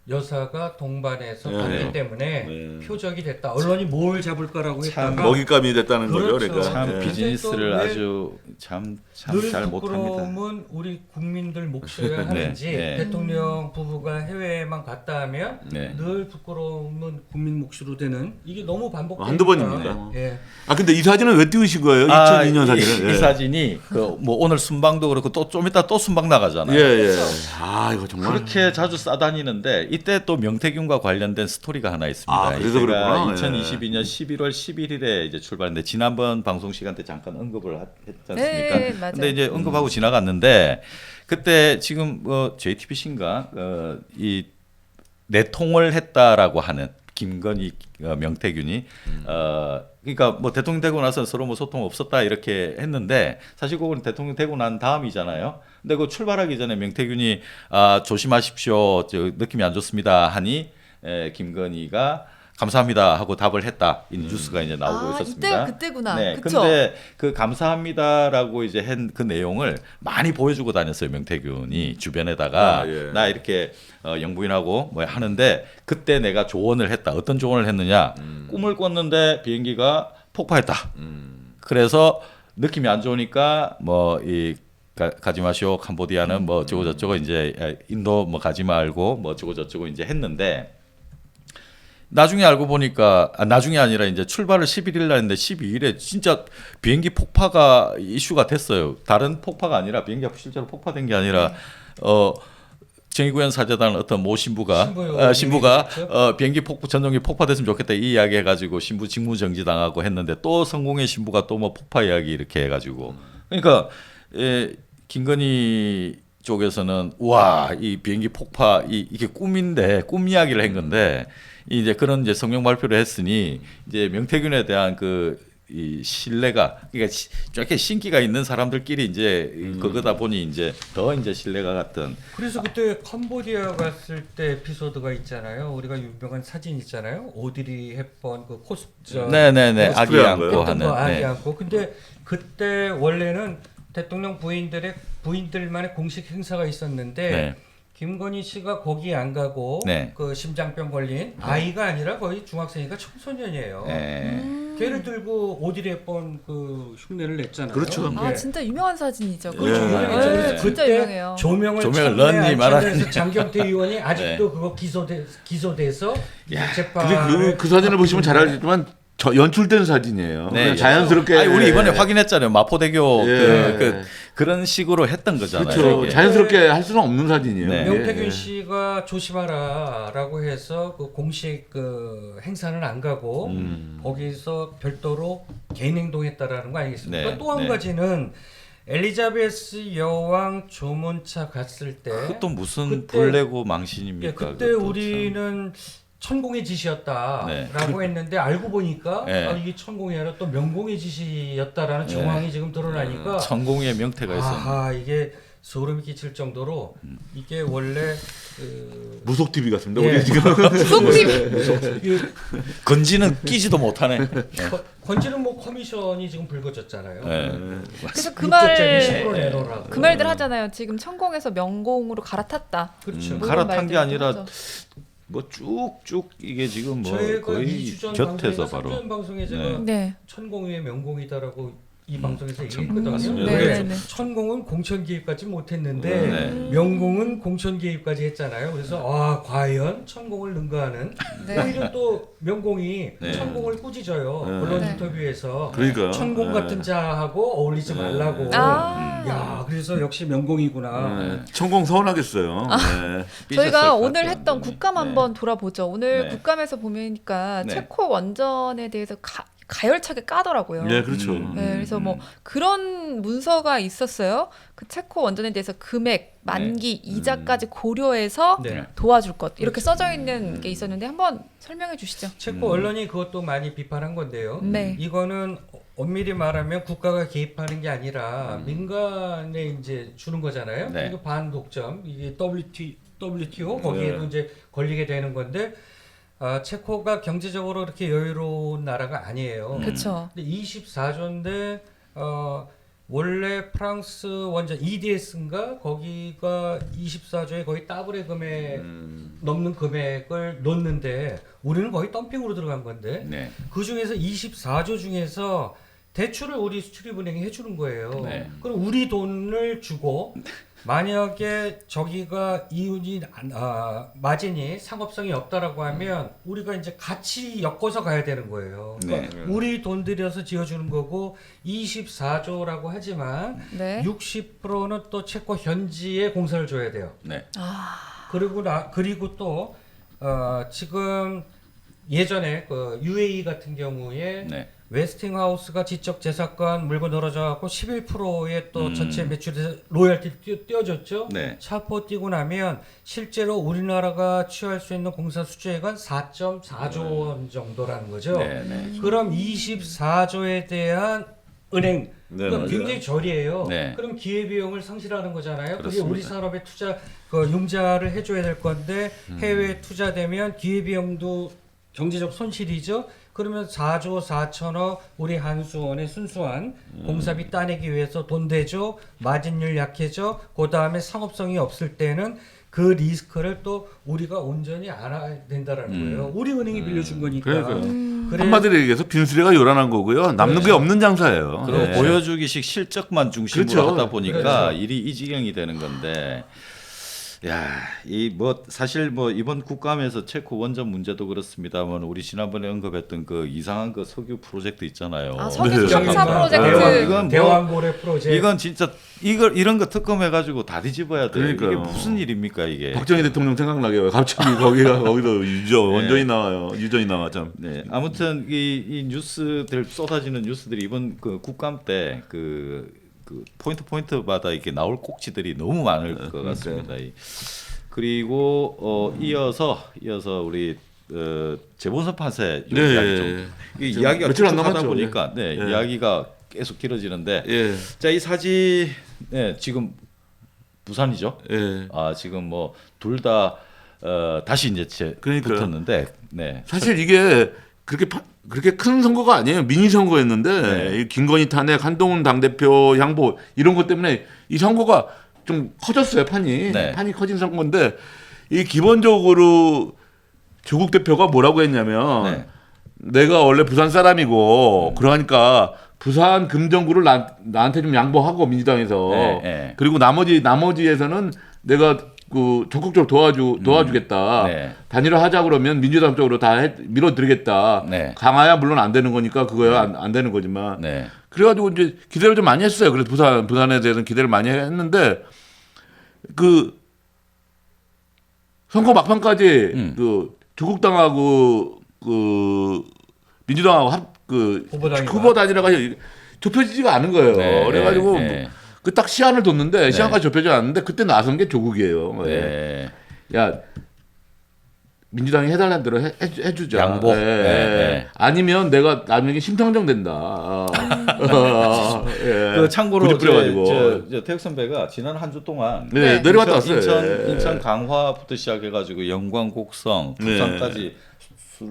[SPEAKER 4] 여사가 동반해서
[SPEAKER 1] 네.
[SPEAKER 4] 갔기 때문에
[SPEAKER 3] 네.
[SPEAKER 4] 표적이 됐다. 언론이 뭘 잡을 거라고
[SPEAKER 1] 참
[SPEAKER 4] 했다가
[SPEAKER 3] 먹잇감이 됐다는 거죠.
[SPEAKER 4] 그렇죠.
[SPEAKER 3] 그러니까.
[SPEAKER 1] 참
[SPEAKER 3] 네.
[SPEAKER 1] 비즈니스를
[SPEAKER 4] 근데 또
[SPEAKER 1] 아주 참
[SPEAKER 4] 늘
[SPEAKER 1] 잘 못합니다.
[SPEAKER 4] 부끄러움은 우리 국민들 몫이어야 하는지
[SPEAKER 1] 네.
[SPEAKER 4] 대통령 부부가 해외에만 갔다 하면
[SPEAKER 1] 네.
[SPEAKER 4] 늘 부끄러움은 국민 몫으로 되는 이게 너무 반복되니까
[SPEAKER 3] 한두 번입니다.
[SPEAKER 4] 예.
[SPEAKER 3] 아 근데 이 사진은 왜 띄우신 거예요? 2002년 사진은.
[SPEAKER 1] 이 사진이 그 뭐 오늘 순방도 그렇고 또 좀 이따 또 순방 나가잖아요.
[SPEAKER 3] 예, 예. 아 이거 정말.
[SPEAKER 1] 그렇게 자주 싸다니는데 이때 또 명태균과 관련된 스토리가 하나 있습니다.
[SPEAKER 3] 아, 그래서
[SPEAKER 1] 이때가
[SPEAKER 3] 그랬구나.
[SPEAKER 1] 2022년 11월 11일에 이제 출발했는데 지난번 방송 시간 때 잠깐 언급을 했지 않습니까?
[SPEAKER 2] 네, 맞아요.
[SPEAKER 1] 근데 이제 언급하고 지나갔는데 그때 지금 JTBC인가 이 내통을 했다라고 하는 김건희 명태균이 그러니까 뭐 대통령 되고 나서 서로 뭐 소통 없었다 이렇게 했는데 사실 그건 대통령 되고 난 다음이잖아요. 근데 그 출발하기 전에 명태균이 조심하십시오. 저 느낌이 안 좋습니다 하니 김건희가 감사합니다 하고 답을 했다. 이 뉴스가 이제 나오고 있었습니다.
[SPEAKER 2] 이때 그때구나.
[SPEAKER 1] 네,
[SPEAKER 2] 그쵸?
[SPEAKER 1] 근데 그 감사합니다라고 이제 한 그 내용을 많이 보여주고 다녔어요 명태균이 주변에다가
[SPEAKER 3] 아, 예.
[SPEAKER 1] 나 이렇게 영부인하고 뭐 하는데 그때 내가 조언을 했다. 어떤 조언을 했느냐? 꿈을 꿨는데 비행기가 폭파했다. 그래서 느낌이 안 좋으니까 뭐 이 가지 마시오 캄보디아는 뭐 저거 저쩌고 이제 인도 뭐 가지 말고 뭐 저거 저쩌고 이제 했는데. 나중에 알고 보니까 나중에 아니라 이제 출발을 11일 날 했는데 12일에 진짜 비행기 폭파가 이슈가 됐어요. 다른 폭파가 아니라 비행기가 실제로 폭파된 게 아니라 정의구현 사재단 어떤 모 신부가 비행기 전용기 폭파됐으면 좋겠다 이 이야기 해가지고 신부 직무 정지 당하고 했는데 또 성공의 신부가 또 뭐 폭파 이야기 이렇게 해가지고 그러니까 김건희 쪽에서는 와 이 비행기 폭파 이게 꿈인데 꿈 이야기를 한 건데 이제 그런 이제 성명 발표를 했으니 이제 명태균에 대한 이 신뢰가 그러니까 이렇게 신기가 있는 사람들끼리 이제 그거다 보니 이제 더 이제 신뢰가 갔던.
[SPEAKER 4] 그래서 그때 캄보디아 갔을 때 에피소드가 있잖아요. 우리가 유명한 사진 있잖아요. 오드리 헵번 그 코스프레
[SPEAKER 1] 네네네 아기
[SPEAKER 3] 코스프레 한
[SPEAKER 1] 안고
[SPEAKER 3] 거예요?
[SPEAKER 1] 하는.
[SPEAKER 4] 아기
[SPEAKER 1] 네.
[SPEAKER 4] 안고. 근데 그때 원래는 대통령 부인들만의 공식 행사가 있었는데
[SPEAKER 1] 네.
[SPEAKER 4] 김건희 씨가 거기 안 가고
[SPEAKER 1] 네.
[SPEAKER 4] 그 심장병 걸린 아이가 아니라 거의 중학생이니까 청소년이에요.
[SPEAKER 1] 네.
[SPEAKER 4] 걔를 들고 오드리 헵번 그 흉내를 냈잖아요.
[SPEAKER 3] 그렇죠.
[SPEAKER 2] 아
[SPEAKER 4] 예.
[SPEAKER 2] 진짜 유명한 사진이죠.
[SPEAKER 4] 그렇죠.
[SPEAKER 3] 예.
[SPEAKER 4] 유명했죠.
[SPEAKER 1] 네.
[SPEAKER 4] 그래서
[SPEAKER 2] 진짜
[SPEAKER 4] 그때
[SPEAKER 2] 유명해요.
[SPEAKER 4] 조명을
[SPEAKER 1] 런니 말하는
[SPEAKER 4] 해서 장경태 의원이 아직도 그거 기소돼서 재판.
[SPEAKER 3] 근데 그 사진을 보시면 잘 알겠지만 연출된 사진이에요.
[SPEAKER 1] 네,
[SPEAKER 3] 그냥 자연스럽게.
[SPEAKER 1] 아니, 우리 이번에 확인했잖아요. 마포대교
[SPEAKER 3] 예.
[SPEAKER 1] 그런 식으로 했던 거잖아요.
[SPEAKER 3] 그렇죠.
[SPEAKER 1] 이게.
[SPEAKER 3] 자연스럽게 할 수는 없는 사진이에요.
[SPEAKER 1] 네.
[SPEAKER 3] 예.
[SPEAKER 4] 명태균 씨가 조심하라라고 해서 그 공식 그 행사는 안 가고 거기서 별도로 개인 행동했다라는 거 아니겠습니까?
[SPEAKER 1] 네,
[SPEAKER 4] 또 한
[SPEAKER 1] 네.
[SPEAKER 4] 가지는 엘리자베스 여왕 조문차 갔을 때
[SPEAKER 1] 그것도 무슨
[SPEAKER 4] 그때-
[SPEAKER 1] 불내고 망신입니까?
[SPEAKER 4] 예, 그때
[SPEAKER 1] 그것도
[SPEAKER 4] 우리는 천공의 짓이었다라고
[SPEAKER 1] 네.
[SPEAKER 4] 했는데 알고 보니까
[SPEAKER 1] 네.
[SPEAKER 4] 이게 천공이 아니라 또 명공의 짓이었다라는 정황이 지금 드러나니까
[SPEAKER 1] 천공의 명태가 있었는데.
[SPEAKER 4] 이게 소름이 끼칠 정도로 이게 원래
[SPEAKER 3] 무속 TV 같습니다.
[SPEAKER 4] 예.
[SPEAKER 3] 우리 지금
[SPEAKER 1] 건지는 끼지도 못하네.
[SPEAKER 4] 건지는 뭐 커미션이 지금 불거졌잖아요.
[SPEAKER 1] 네.
[SPEAKER 2] 그래서
[SPEAKER 4] 6조짜리 10% 내놓으라고.
[SPEAKER 2] 그 말들 하잖아요. 지금 천공에서 명공으로 갈아탔다.
[SPEAKER 4] 그렇죠.
[SPEAKER 2] 뭐
[SPEAKER 1] 갈아탄 게
[SPEAKER 2] 말들도
[SPEAKER 1] 아니라
[SPEAKER 2] 하죠.
[SPEAKER 1] 뭐 쭉쭉 이게 지금 뭐
[SPEAKER 4] 저희가
[SPEAKER 1] 거의
[SPEAKER 4] 2주 전
[SPEAKER 1] 곁에서
[SPEAKER 4] 방송이나
[SPEAKER 1] 바로
[SPEAKER 4] 3주 전 방송에 제가
[SPEAKER 2] 네.
[SPEAKER 4] 천공위의 명공이다라고 이 방송에서 얘기했거든요.
[SPEAKER 1] 맞습니다.
[SPEAKER 2] 네,
[SPEAKER 4] 그래서
[SPEAKER 2] 네, 네.
[SPEAKER 4] 천공은 공천 개입까지 못했는데
[SPEAKER 1] 네.
[SPEAKER 4] 명공은 공천 개입까지 했잖아요. 그래서 과연 천공을 능가하는
[SPEAKER 2] 네.
[SPEAKER 4] 오히려 또 명공이
[SPEAKER 1] 네.
[SPEAKER 4] 천공을 꾸짖어요.
[SPEAKER 3] 네.
[SPEAKER 4] 언론
[SPEAKER 2] 네.
[SPEAKER 4] 인터뷰에서
[SPEAKER 3] 그러니까요.
[SPEAKER 4] 천공
[SPEAKER 3] 네.
[SPEAKER 4] 같은 자하고 어울리지 말라고.
[SPEAKER 2] 아.
[SPEAKER 4] 야, 그래서 역시 명공이구나.
[SPEAKER 3] 천공 서운하겠어요. 네.
[SPEAKER 1] 삐졌을
[SPEAKER 2] 저희가
[SPEAKER 1] 것
[SPEAKER 2] 오늘
[SPEAKER 1] 같아요.
[SPEAKER 2] 했던 국감
[SPEAKER 1] 네.
[SPEAKER 2] 한번 돌아보죠. 오늘
[SPEAKER 1] 네.
[SPEAKER 2] 국감에서 보니까
[SPEAKER 1] 네.
[SPEAKER 2] 체코 원전에 대해서 가열차게 까더라고요.
[SPEAKER 3] 네, 그렇죠.
[SPEAKER 2] 네, 그래서 뭐 그런 문서가 있었어요. 그 체코 원전에 대해서 금액, 만기, 이자까지 고려해서
[SPEAKER 4] 네.
[SPEAKER 2] 도와줄 것 이렇게
[SPEAKER 4] 그렇죠.
[SPEAKER 2] 써져 있는 게 있었는데 한번 설명해 주시죠.
[SPEAKER 4] 체코 언론이 그것도 많이 비판한 건데요.
[SPEAKER 2] 네.
[SPEAKER 4] 이거는 엄밀히 말하면 국가가 개입하는 게 아니라 민간에 이제 주는 거잖아요.
[SPEAKER 1] 네.
[SPEAKER 4] 이거 반독점 이게 WTO 거기에도
[SPEAKER 3] 네.
[SPEAKER 4] 이제 걸리게 되는 건데 체코가 경제적으로 그렇게 여유로운 나라가 아니에요.
[SPEAKER 2] 그렇죠.
[SPEAKER 4] 근데 24조인데 원래 프랑스 원전 EDS인가 거기가 24조에 거의 더블의 금액 넘는 금액을 넣는데 우리는 거의 덤핑으로 들어간 건데
[SPEAKER 1] 네.
[SPEAKER 4] 그 중에서 24조 중에서 대출을 우리 수출입은행이 해주는 거예요.
[SPEAKER 1] 네.
[SPEAKER 4] 그럼 우리 돈을 주고 만약에 저기가 이윤이 마진이 상업성이 없다라고 하면 우리가 이제 같이 엮어서 가야 되는 거예요. 그러니까
[SPEAKER 1] 네.
[SPEAKER 4] 우리 돈 들여서 지어주는 거고 24조라고 하지만
[SPEAKER 2] 네.
[SPEAKER 4] 60%는 또 체코 현지에 공사를 줘야 돼요.
[SPEAKER 1] 네.
[SPEAKER 4] 그리고 또 지금 예전에 그 UAE 같은 경우에
[SPEAKER 1] 네.
[SPEAKER 4] 웨스팅하우스가 지적재산권 물고 늘어져 갖고 11%의 또 전체 매출에서 로열티 떼어줬죠.
[SPEAKER 1] 네.
[SPEAKER 4] 차포 띄고 나면 실제로 우리나라가 취할 수 있는 공사 수주액은 4.4조 원 정도라는 거죠.
[SPEAKER 1] 네. 네.
[SPEAKER 4] 그럼 24조에 대한 은행
[SPEAKER 3] 네,
[SPEAKER 4] 그러니까
[SPEAKER 3] 맞아요.
[SPEAKER 4] 굉장히 저리해요.
[SPEAKER 1] 네.
[SPEAKER 4] 그럼 기회비용을 상실하는 거잖아요. 그게
[SPEAKER 1] 그렇습니다.
[SPEAKER 4] 우리 산업에 투자 융자를 해줘야 될 건데 해외에 투자되면 기회비용도 경제적 손실이죠. 그러면 4조 4천억 우리 한수원의 순수한 공사비 따내기 위해서 돈 대죠. 마진율 약해져. 그 다음에 상업성이 없을 때는 그 리스크를 또 우리가 온전히 알아야 된다라는 거예요. 우리 은행이 빌려준 거니까.
[SPEAKER 3] 그러니까요.
[SPEAKER 4] 그래-
[SPEAKER 3] 한마디로 얘기해서 빈수레가 요란한 거고요. 남는 게 없는 장사예요.
[SPEAKER 1] 그리고
[SPEAKER 3] 네.
[SPEAKER 1] 보여주기식 실적만 중심으로
[SPEAKER 3] 그렇죠.
[SPEAKER 1] 하다 보니까
[SPEAKER 4] 그렇죠.
[SPEAKER 1] 일이 이 지경이 되는 건데, 야, 이 뭐 사실 뭐 이번 국감에서 체코 원전 문제도 그렇습니다만 우리 지난번에 언급했던 그 이상한 그 석유 프로젝트 있잖아요.
[SPEAKER 2] 석유
[SPEAKER 3] 네.
[SPEAKER 2] 탐사 프로젝트.
[SPEAKER 1] 이건 뭐-
[SPEAKER 4] 대왕고래 프로젝트.
[SPEAKER 1] 이건 진짜 이런 거 특검해가지고 다 뒤집어야 돼. 이게
[SPEAKER 3] 그러니까요.
[SPEAKER 1] 무슨 일입니까 이게?
[SPEAKER 3] 박정희 대통령 생각나게 왜 갑자기 거기도 원전이 나와요. 유전이 나와 참.
[SPEAKER 1] 네, 아무튼 이 뉴스들 쏟아지는 뉴스들이 이번 그 국감 때 그 포인트마다 이렇게 나올 꼭지들이 너무 많을 것 같습니다. 그리고 이어서 우리 재본선 판세
[SPEAKER 3] 네.
[SPEAKER 1] 이야기 좀 이
[SPEAKER 3] 지금
[SPEAKER 1] 이야기가
[SPEAKER 3] 며칠 안
[SPEAKER 1] 쭉 하다
[SPEAKER 3] 남았죠.
[SPEAKER 1] 보니까 네,
[SPEAKER 3] 네.
[SPEAKER 1] 이야기가 계속 길어지는데
[SPEAKER 3] 예.
[SPEAKER 1] 자, 이 사진 네, 지금 부산이죠.
[SPEAKER 3] 예.
[SPEAKER 1] 지금 뭐 둘 다 다시 이제
[SPEAKER 3] 그러니까요.
[SPEAKER 1] 붙었는데 네.
[SPEAKER 3] 사실 이게 그렇게 큰 선거가 아니에요. 미니 선거였는데
[SPEAKER 1] 네.
[SPEAKER 3] 이 김건희 탄핵, 한동훈 당대표 양보 이런 것 때문에 이 선거가 좀 커졌어요. 판이
[SPEAKER 1] 네.
[SPEAKER 3] 커진 선거인데 이 기본적으로 조국 대표가 뭐라고 했냐면
[SPEAKER 1] 네.
[SPEAKER 3] 내가 원래 부산 사람이고 그러니까 부산 금정구를 나한테 좀 양보하고 민주당에서
[SPEAKER 1] 네, 네.
[SPEAKER 3] 그리고 나머지에서는 내가 그 적극적으로 도와주겠다.
[SPEAKER 1] 네.
[SPEAKER 3] 단일화하자 그러면 민주당 쪽으로 다 밀어드리겠다.
[SPEAKER 1] 네.
[SPEAKER 3] 강화야 물론 안 되는 거니까 그거야 안 되는 거지만.
[SPEAKER 1] 네.
[SPEAKER 3] 그래가지고 이제 기대를 좀 많이 했어요. 그래서 부산에 대해서는 기대를 많이 했는데 그 선거 막판까지 그 조국당하고 그 민주당하고 후보 단일화가 좁혀지지가 않은 거예요.
[SPEAKER 1] 네,
[SPEAKER 3] 그래가지고
[SPEAKER 1] 네.
[SPEAKER 3] 그 딱 시한을 뒀는데 시한까지 좁혀지지 않았는데 그때 나선 게 조국이에요.
[SPEAKER 1] 네.
[SPEAKER 3] 야 민주당이 해달라는 대로 해주자.
[SPEAKER 1] 양보.
[SPEAKER 3] 예,
[SPEAKER 1] 네, 네.
[SPEAKER 3] 아니면 내가 나중에 심청정 된다. 예.
[SPEAKER 1] 그 참고로
[SPEAKER 3] 고집 부려가지고.
[SPEAKER 1] 저 태욱 선배가 지난 한 주 동안
[SPEAKER 3] 네, 내려갔다 왔어요. 예.
[SPEAKER 1] 인천 강화부터 시작해가지고 영광, 곡성,
[SPEAKER 3] 네.
[SPEAKER 1] 부산까지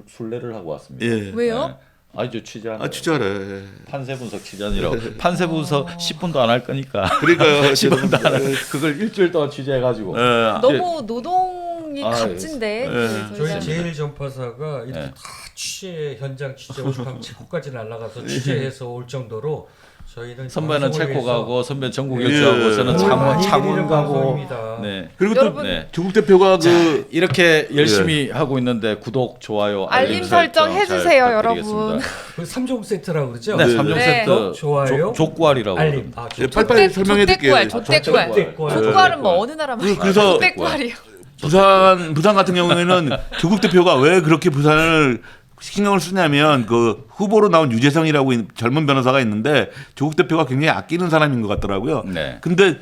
[SPEAKER 1] 순례를 하고 왔습니다.
[SPEAKER 3] 예.
[SPEAKER 2] 왜요?
[SPEAKER 1] 네. 아니죠 취재하는.
[SPEAKER 3] 아 진짜래.
[SPEAKER 1] 판세 분석 취재하느라고 판세 분석 10분도 안 할 거니까.
[SPEAKER 3] 그러니까요.
[SPEAKER 1] 10분도 안 할. 그걸 일주일 동안 취재해가지고.
[SPEAKER 3] 예.
[SPEAKER 2] 너무 노동이
[SPEAKER 1] 아,
[SPEAKER 2] 값진데.
[SPEAKER 3] 예.
[SPEAKER 4] 저희
[SPEAKER 2] 저희가
[SPEAKER 4] 제일 전파사가 이렇게
[SPEAKER 1] 네.
[SPEAKER 4] 다 취재 현장 취재 오죽하면 체코까지 날아가서 취재해서 올 정도로 저희는
[SPEAKER 1] 선배는
[SPEAKER 4] 방송을
[SPEAKER 1] 체코
[SPEAKER 4] 위해서
[SPEAKER 1] 가고 선배 전국
[SPEAKER 3] 예.
[SPEAKER 1] 일주하고 저는
[SPEAKER 4] 돈을 많이
[SPEAKER 1] 창원
[SPEAKER 4] 들이는
[SPEAKER 1] 가고.
[SPEAKER 4] 방송입니다.
[SPEAKER 1] 네.
[SPEAKER 3] 그리고
[SPEAKER 2] 여러분-
[SPEAKER 3] 또
[SPEAKER 1] 네.
[SPEAKER 3] 조국 대표가
[SPEAKER 1] 자,
[SPEAKER 3] 그
[SPEAKER 1] 이렇게 열심히 하고 있는데 구독, 좋아요,
[SPEAKER 2] 알림 설정
[SPEAKER 1] 잘
[SPEAKER 2] 해주세요,
[SPEAKER 1] 부탁드리겠습니다.
[SPEAKER 2] 여러분.
[SPEAKER 4] 그 3종 세트라고 그러죠?
[SPEAKER 1] 네,
[SPEAKER 3] 네.
[SPEAKER 1] 3종
[SPEAKER 2] 네.
[SPEAKER 1] 세트
[SPEAKER 4] 좋아요,
[SPEAKER 1] 족구알이라고
[SPEAKER 4] 알림.
[SPEAKER 1] 그럽니다.
[SPEAKER 4] 아,
[SPEAKER 3] 예, 빨리빨리 설명해 드릴게요.
[SPEAKER 2] 족대구알.
[SPEAKER 4] 족대구알.
[SPEAKER 2] 족구알은 뭐 어느 나라 말이에요?
[SPEAKER 3] 그래서
[SPEAKER 2] 족대구알이요.
[SPEAKER 3] 부산 같은 경우에는 조국 대표가 왜 그렇게 부산을 신경을 쓰냐면 그 후보로 나온 유재성이라고 젊은 변호사가 있는데 조국 대표가 굉장히 아끼는 사람인 것 같더라고요.
[SPEAKER 1] 네.
[SPEAKER 3] 근데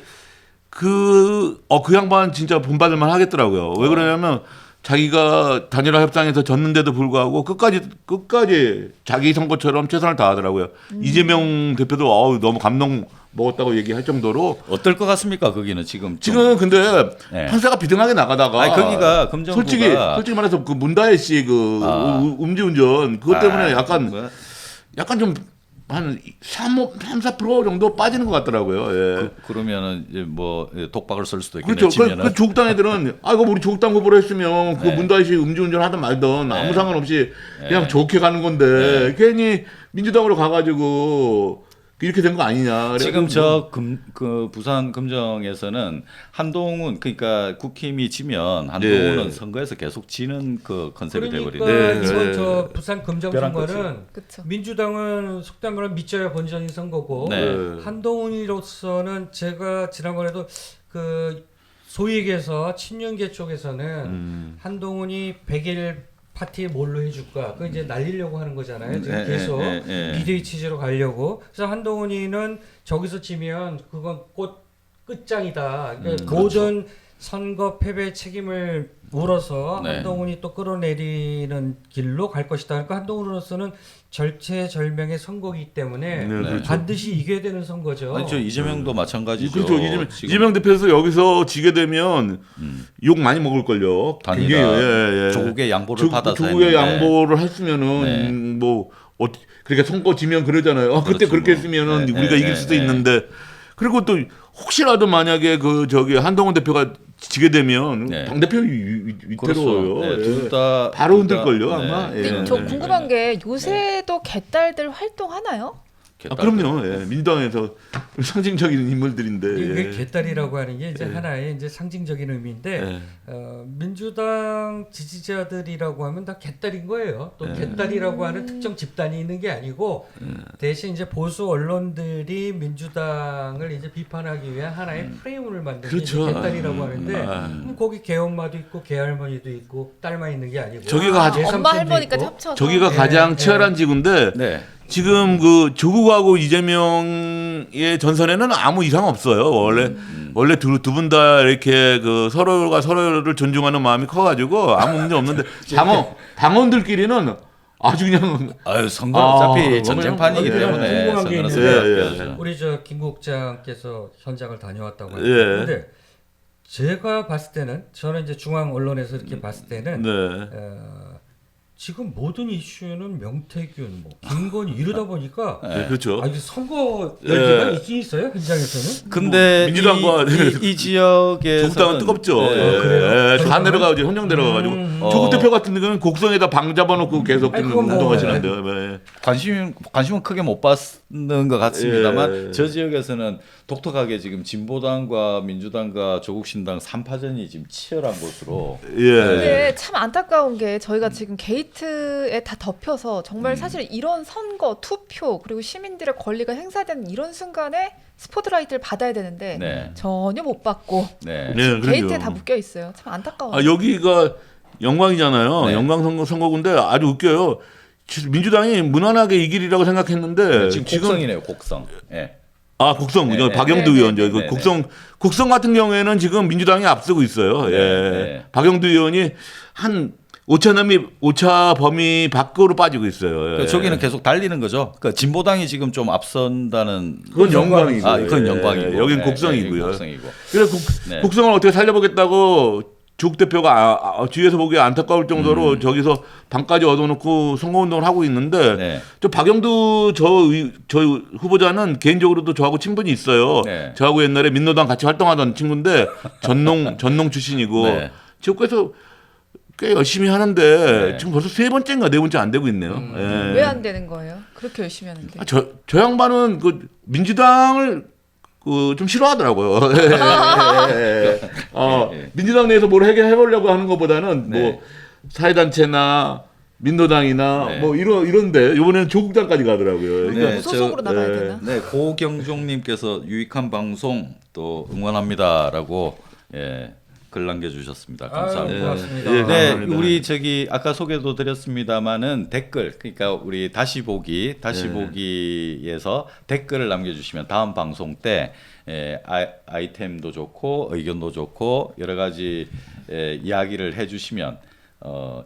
[SPEAKER 3] 그 양반 진짜 본받을만 하겠더라고요. 왜 그러냐면 자기가 단일화 협상에서 졌는데도 불구하고 끝까지 자기 선거처럼 최선을 다하더라고요. 이재명 대표도 너무 감동 먹었다고 얘기할 정도로
[SPEAKER 1] 어떨 것 같습니까? 거기는 지금
[SPEAKER 3] 지금 근데
[SPEAKER 1] 네.
[SPEAKER 3] 판세가 비등하게 나가다가
[SPEAKER 1] 아니, 거기가 금정부가
[SPEAKER 3] 솔직히 말해서 그 문다혜 씨 그 음주운전 그것 때문에 약간 좀 한 3-4% 정도 빠지는 것 같더라고요. 예.
[SPEAKER 1] 그러면은 이제 뭐 독박을 쓸 수도 있겠네요.
[SPEAKER 3] 그렇죠.
[SPEAKER 1] 지면은.
[SPEAKER 3] 그 조국당 애들은 이거 우리 조국당 후보로 했으면 그
[SPEAKER 1] 네.
[SPEAKER 3] 문다혜 씨 음주운전 하든 말든
[SPEAKER 1] 네.
[SPEAKER 3] 아무 상관없이 그냥
[SPEAKER 1] 네.
[SPEAKER 3] 좋게 가는 건데 괜히 민주당으로 가가지고 이렇게 된 거 아니냐.
[SPEAKER 1] 지금
[SPEAKER 3] 그래가지고
[SPEAKER 1] 그 부산 금정에서는 한동훈 그러니까 국힘이 지면 한동훈은
[SPEAKER 3] 네.
[SPEAKER 1] 선거에서 계속 지는 그 컨셉이
[SPEAKER 4] 그러니까
[SPEAKER 1] 돼버리네.
[SPEAKER 3] 네.
[SPEAKER 4] 이번
[SPEAKER 3] 네.
[SPEAKER 4] 저 부산 금정
[SPEAKER 1] 벼랑
[SPEAKER 4] 선거는
[SPEAKER 2] 그쵸.
[SPEAKER 4] 민주당은 속된 말로 믿져야 본전인 선거고
[SPEAKER 1] 네.
[SPEAKER 4] 한동훈이로서는 제가 지난번에도 그 소위 얘기해서 친윤계 쪽에서는 한동훈이 100일 파티 뭘로 해줄까? 그 이제 날리려고 하는 거잖아요. 지금 계속 비대위 체제로 가려고. 그래서 한동훈이는 저기서 지면 그건 꽃 끝장이다. 그러니까 모든 선거 패배 책임을 물어서
[SPEAKER 1] 네.
[SPEAKER 4] 한동훈이 또 끌어내리는 길로 갈 것이다. 그러니까 한동훈으로서는 절체절명의 선거이기 때문에
[SPEAKER 3] 네, 그렇죠.
[SPEAKER 4] 반드시 이겨야 되는 선거죠.
[SPEAKER 1] 아니 저 이재명도 마찬가지죠.
[SPEAKER 3] 그렇죠.
[SPEAKER 1] 지금.
[SPEAKER 3] 이재명 대표에서 여기서 지게 되면 욕 많이 먹을 걸요.
[SPEAKER 1] 단일화 조국의 양보를 받아서
[SPEAKER 3] 조국의
[SPEAKER 1] 했는데.
[SPEAKER 3] 양보를 했으면은
[SPEAKER 1] 네.
[SPEAKER 3] 뭐 그러니까 선거 지면 그러잖아요. 그때
[SPEAKER 1] 그렇죠,
[SPEAKER 3] 그렇게
[SPEAKER 1] 뭐.
[SPEAKER 3] 했으면은
[SPEAKER 1] 네,
[SPEAKER 3] 우리가
[SPEAKER 1] 네,
[SPEAKER 3] 이길 수도
[SPEAKER 1] 네.
[SPEAKER 3] 있는데 그리고 또 혹시라도 만약에 한동훈 대표가 지게 되면
[SPEAKER 1] 네.
[SPEAKER 3] 당 대표 위태로워요.
[SPEAKER 1] 그렇죠. 네,
[SPEAKER 3] 예.
[SPEAKER 1] 둘다
[SPEAKER 3] 바로 흔들 걸요 아마.
[SPEAKER 1] 네.
[SPEAKER 3] 예.
[SPEAKER 2] 근데 저 궁금한 게 요새도 개딸들 활동하나요?
[SPEAKER 3] 그럼요. 예. 민주당에서 상징적인 인물들인데.
[SPEAKER 4] 이게
[SPEAKER 3] 예.
[SPEAKER 4] 개딸이라고 하는 게 이제 하나의 이제 상징적인 의미인데
[SPEAKER 3] 예.
[SPEAKER 4] 민주당 지지자들이라고 하면 다 개딸인 거예요. 또
[SPEAKER 3] 예.
[SPEAKER 4] 개딸이라고 하는 특정 집단이 있는 게 아니고 대신 이제 보수 언론들이 민주당을 이제 비판하기 위한 하나의 프레임을 만든 게 이제
[SPEAKER 3] 그렇죠.
[SPEAKER 4] 개딸이라고 하는데
[SPEAKER 3] 아.
[SPEAKER 4] 거기 개엄마도 있고 개할머니도 있고 딸만 있는 게 아니고
[SPEAKER 3] 저기가 아주-
[SPEAKER 4] 내
[SPEAKER 2] 엄마
[SPEAKER 4] 삼촌도
[SPEAKER 2] 할머니까지
[SPEAKER 4] 있고.
[SPEAKER 2] 합쳐서.
[SPEAKER 3] 저기가
[SPEAKER 4] 네,
[SPEAKER 3] 가장
[SPEAKER 4] 네.
[SPEAKER 3] 치열한 지구인데
[SPEAKER 1] 네.
[SPEAKER 3] 지금 그 조국하고 이재명의 전선에는 아무 이상 없어요. 원래 두 분 다 이렇게 그 서로가 서로를 존중하는 마음이 커가지고 아무 문제 없는데 당원들끼리는 아주 그냥
[SPEAKER 1] 아유 선거 어차피
[SPEAKER 3] 그러면-
[SPEAKER 1] 전쟁판이기
[SPEAKER 3] 예.
[SPEAKER 1] 때문에
[SPEAKER 4] 궁금한 게
[SPEAKER 1] 선거는
[SPEAKER 4] 있는데
[SPEAKER 1] 선거죠.
[SPEAKER 4] 우리 저 김 국장께서 현장을 다녀왔다고
[SPEAKER 3] 예.
[SPEAKER 4] 하는데 제가 봤을 때는 저는 이제 중앙 언론에서 이렇게 봤을 때는
[SPEAKER 3] 네.
[SPEAKER 4] 지금 모든 이슈는 명태균, 뭐 김건희 이러다 보니까
[SPEAKER 3] 네, 그렇죠.
[SPEAKER 4] 이게 선거 열기가
[SPEAKER 3] 예.
[SPEAKER 4] 있긴 있어요 현장에서는.
[SPEAKER 1] 근데
[SPEAKER 3] 민주당과
[SPEAKER 1] 이 지역에서
[SPEAKER 3] 조국당은 뜨겁죠.
[SPEAKER 4] 그래요?
[SPEAKER 3] 예, 다 내려가고 현장 내려가가지고 조국 대표 같은 경우는 곡성에다 방 잡아놓고 계속
[SPEAKER 4] 아니, 그건 뭐,
[SPEAKER 3] 운동하시는데요. 네.
[SPEAKER 1] 관심은 크게 못 받는 것 같습니다만
[SPEAKER 3] 예.
[SPEAKER 1] 저 지역에서는 독특하게 지금 진보당과 민주당과 조국신당 3파전이 지금 치열한 곳으로
[SPEAKER 3] 예.
[SPEAKER 2] 근데 참 안타까운 게 저희가 지금 게이트에 다 덮여서 정말 사실 이런 선거, 투표 그리고 시민들의 권리가 행사되는 이런 순간에 스포트라이트를 받아야 되는데
[SPEAKER 1] 네.
[SPEAKER 2] 전혀 못 받고
[SPEAKER 1] 네.
[SPEAKER 3] 네,
[SPEAKER 2] 게이트에
[SPEAKER 3] 그럼요.
[SPEAKER 2] 다 묶여 있어요. 참 안타까워요.
[SPEAKER 3] 여기가 영광이잖아요.
[SPEAKER 1] 네.
[SPEAKER 3] 영광 선거구인데 아주 웃겨요. 민주당이 무난하게 이길이라고 생각했는데
[SPEAKER 1] 지금 곡성이네요. 곡성. 예.
[SPEAKER 3] 곡성
[SPEAKER 1] 네,
[SPEAKER 3] 박영두
[SPEAKER 1] 네,
[SPEAKER 3] 의원죠.
[SPEAKER 1] 네, 네,
[SPEAKER 3] 곡성 같은 경우에는 지금 민주당이 앞서고 있어요.
[SPEAKER 1] 네,
[SPEAKER 3] 예.
[SPEAKER 1] 네.
[SPEAKER 3] 박영두 의원이 오차 범위 밖으로 빠지고 있어요.
[SPEAKER 1] 그러니까 저기는 계속 달리는 거죠. 그러니까 진보당이 지금 좀 앞선다는
[SPEAKER 3] 그건 영광이고.
[SPEAKER 1] 아, 그건 영광이고.
[SPEAKER 3] 여긴
[SPEAKER 1] 네,
[SPEAKER 3] 곡성이고요.
[SPEAKER 1] 여긴 곡성이고.
[SPEAKER 3] 그래서
[SPEAKER 1] 네.
[SPEAKER 3] 곡성을 어떻게 살려보겠다고 조국 대표가 뒤에서 보기에 안타까울 정도로 저기서 방까지 얻어놓고 선거운동을 하고 있는데
[SPEAKER 1] 네.
[SPEAKER 3] 저 박영두 저 후보자는 개인적으로도 저하고 친분이 있어요.
[SPEAKER 1] 네.
[SPEAKER 3] 저하고 옛날에 민노당 같이 활동하던 친구인데 전농 출신이고
[SPEAKER 1] 네.
[SPEAKER 3] 지금께서 꽤 열심히 하는데
[SPEAKER 1] 네.
[SPEAKER 3] 지금 벌써 3번째인가 4번째 안 되고 있네요. 예.
[SPEAKER 2] 왜 안 되는 거예요? 그렇게 열심히 하는데.
[SPEAKER 3] 아, 저 양반은 그 민주당을 좀 싫어하더라고요. 민주당 내에서 뭘 해보려고 하는 것보다는
[SPEAKER 1] 네.
[SPEAKER 3] 뭐 사회단체나 민노당이나
[SPEAKER 1] 네.
[SPEAKER 3] 뭐 이런데 이번에는 조국당까지 가더라고요. 그러니까
[SPEAKER 1] 네,
[SPEAKER 2] 무소속으로 나가야
[SPEAKER 3] 네.
[SPEAKER 2] 되나?
[SPEAKER 1] 네, 고경종님께서 유익한 방송 또 응원합니다라고 예, 글 남겨주셨습니다. 감사합니다.
[SPEAKER 4] 아유, 고맙습니다.
[SPEAKER 3] 예,
[SPEAKER 1] 네,
[SPEAKER 3] 감사합니다.
[SPEAKER 1] 우리 저기 아까 소개도 드렸습니다만은 댓글 그러니까 우리 다시 보기에서 댓글을 남겨주시면 다음 방송 때 아이템도 좋고 의견도 좋고 여러 가지 이야기를 해주시면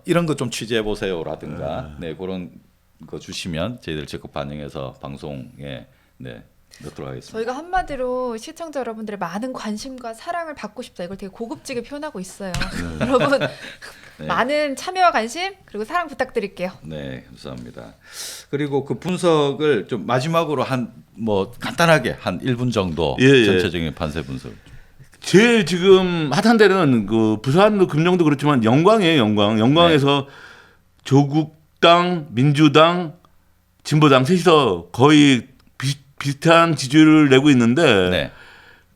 [SPEAKER 1] 이런 거 좀 취재해 보세요라든가 네 그런 거 주시면 저희들 적극 반영해서 방송에 네. 넣도록 하겠습니다.
[SPEAKER 2] 저희가 한마디로 시청자 여러분들의 많은 관심과 사랑을 받고 싶다. 이걸 되게 고급지게 표현하고 있어요. 여러분
[SPEAKER 1] 네.
[SPEAKER 2] 많은 참여와 관심 그리고 사랑 부탁드릴게요.
[SPEAKER 1] 네, 감사합니다. 그리고 그 분석을 좀 마지막으로 한 뭐 간단하게 한 1분 정도
[SPEAKER 3] 예.
[SPEAKER 1] 전체적인 판세 분석.
[SPEAKER 3] 제일 지금 핫한 데는 그 부산도 금정도 그렇지만 영광이에요. 영광에서 조국당, 민주당, 진보당 셋이서 거의 비슷한 지지율을 내고 있는데
[SPEAKER 1] 네.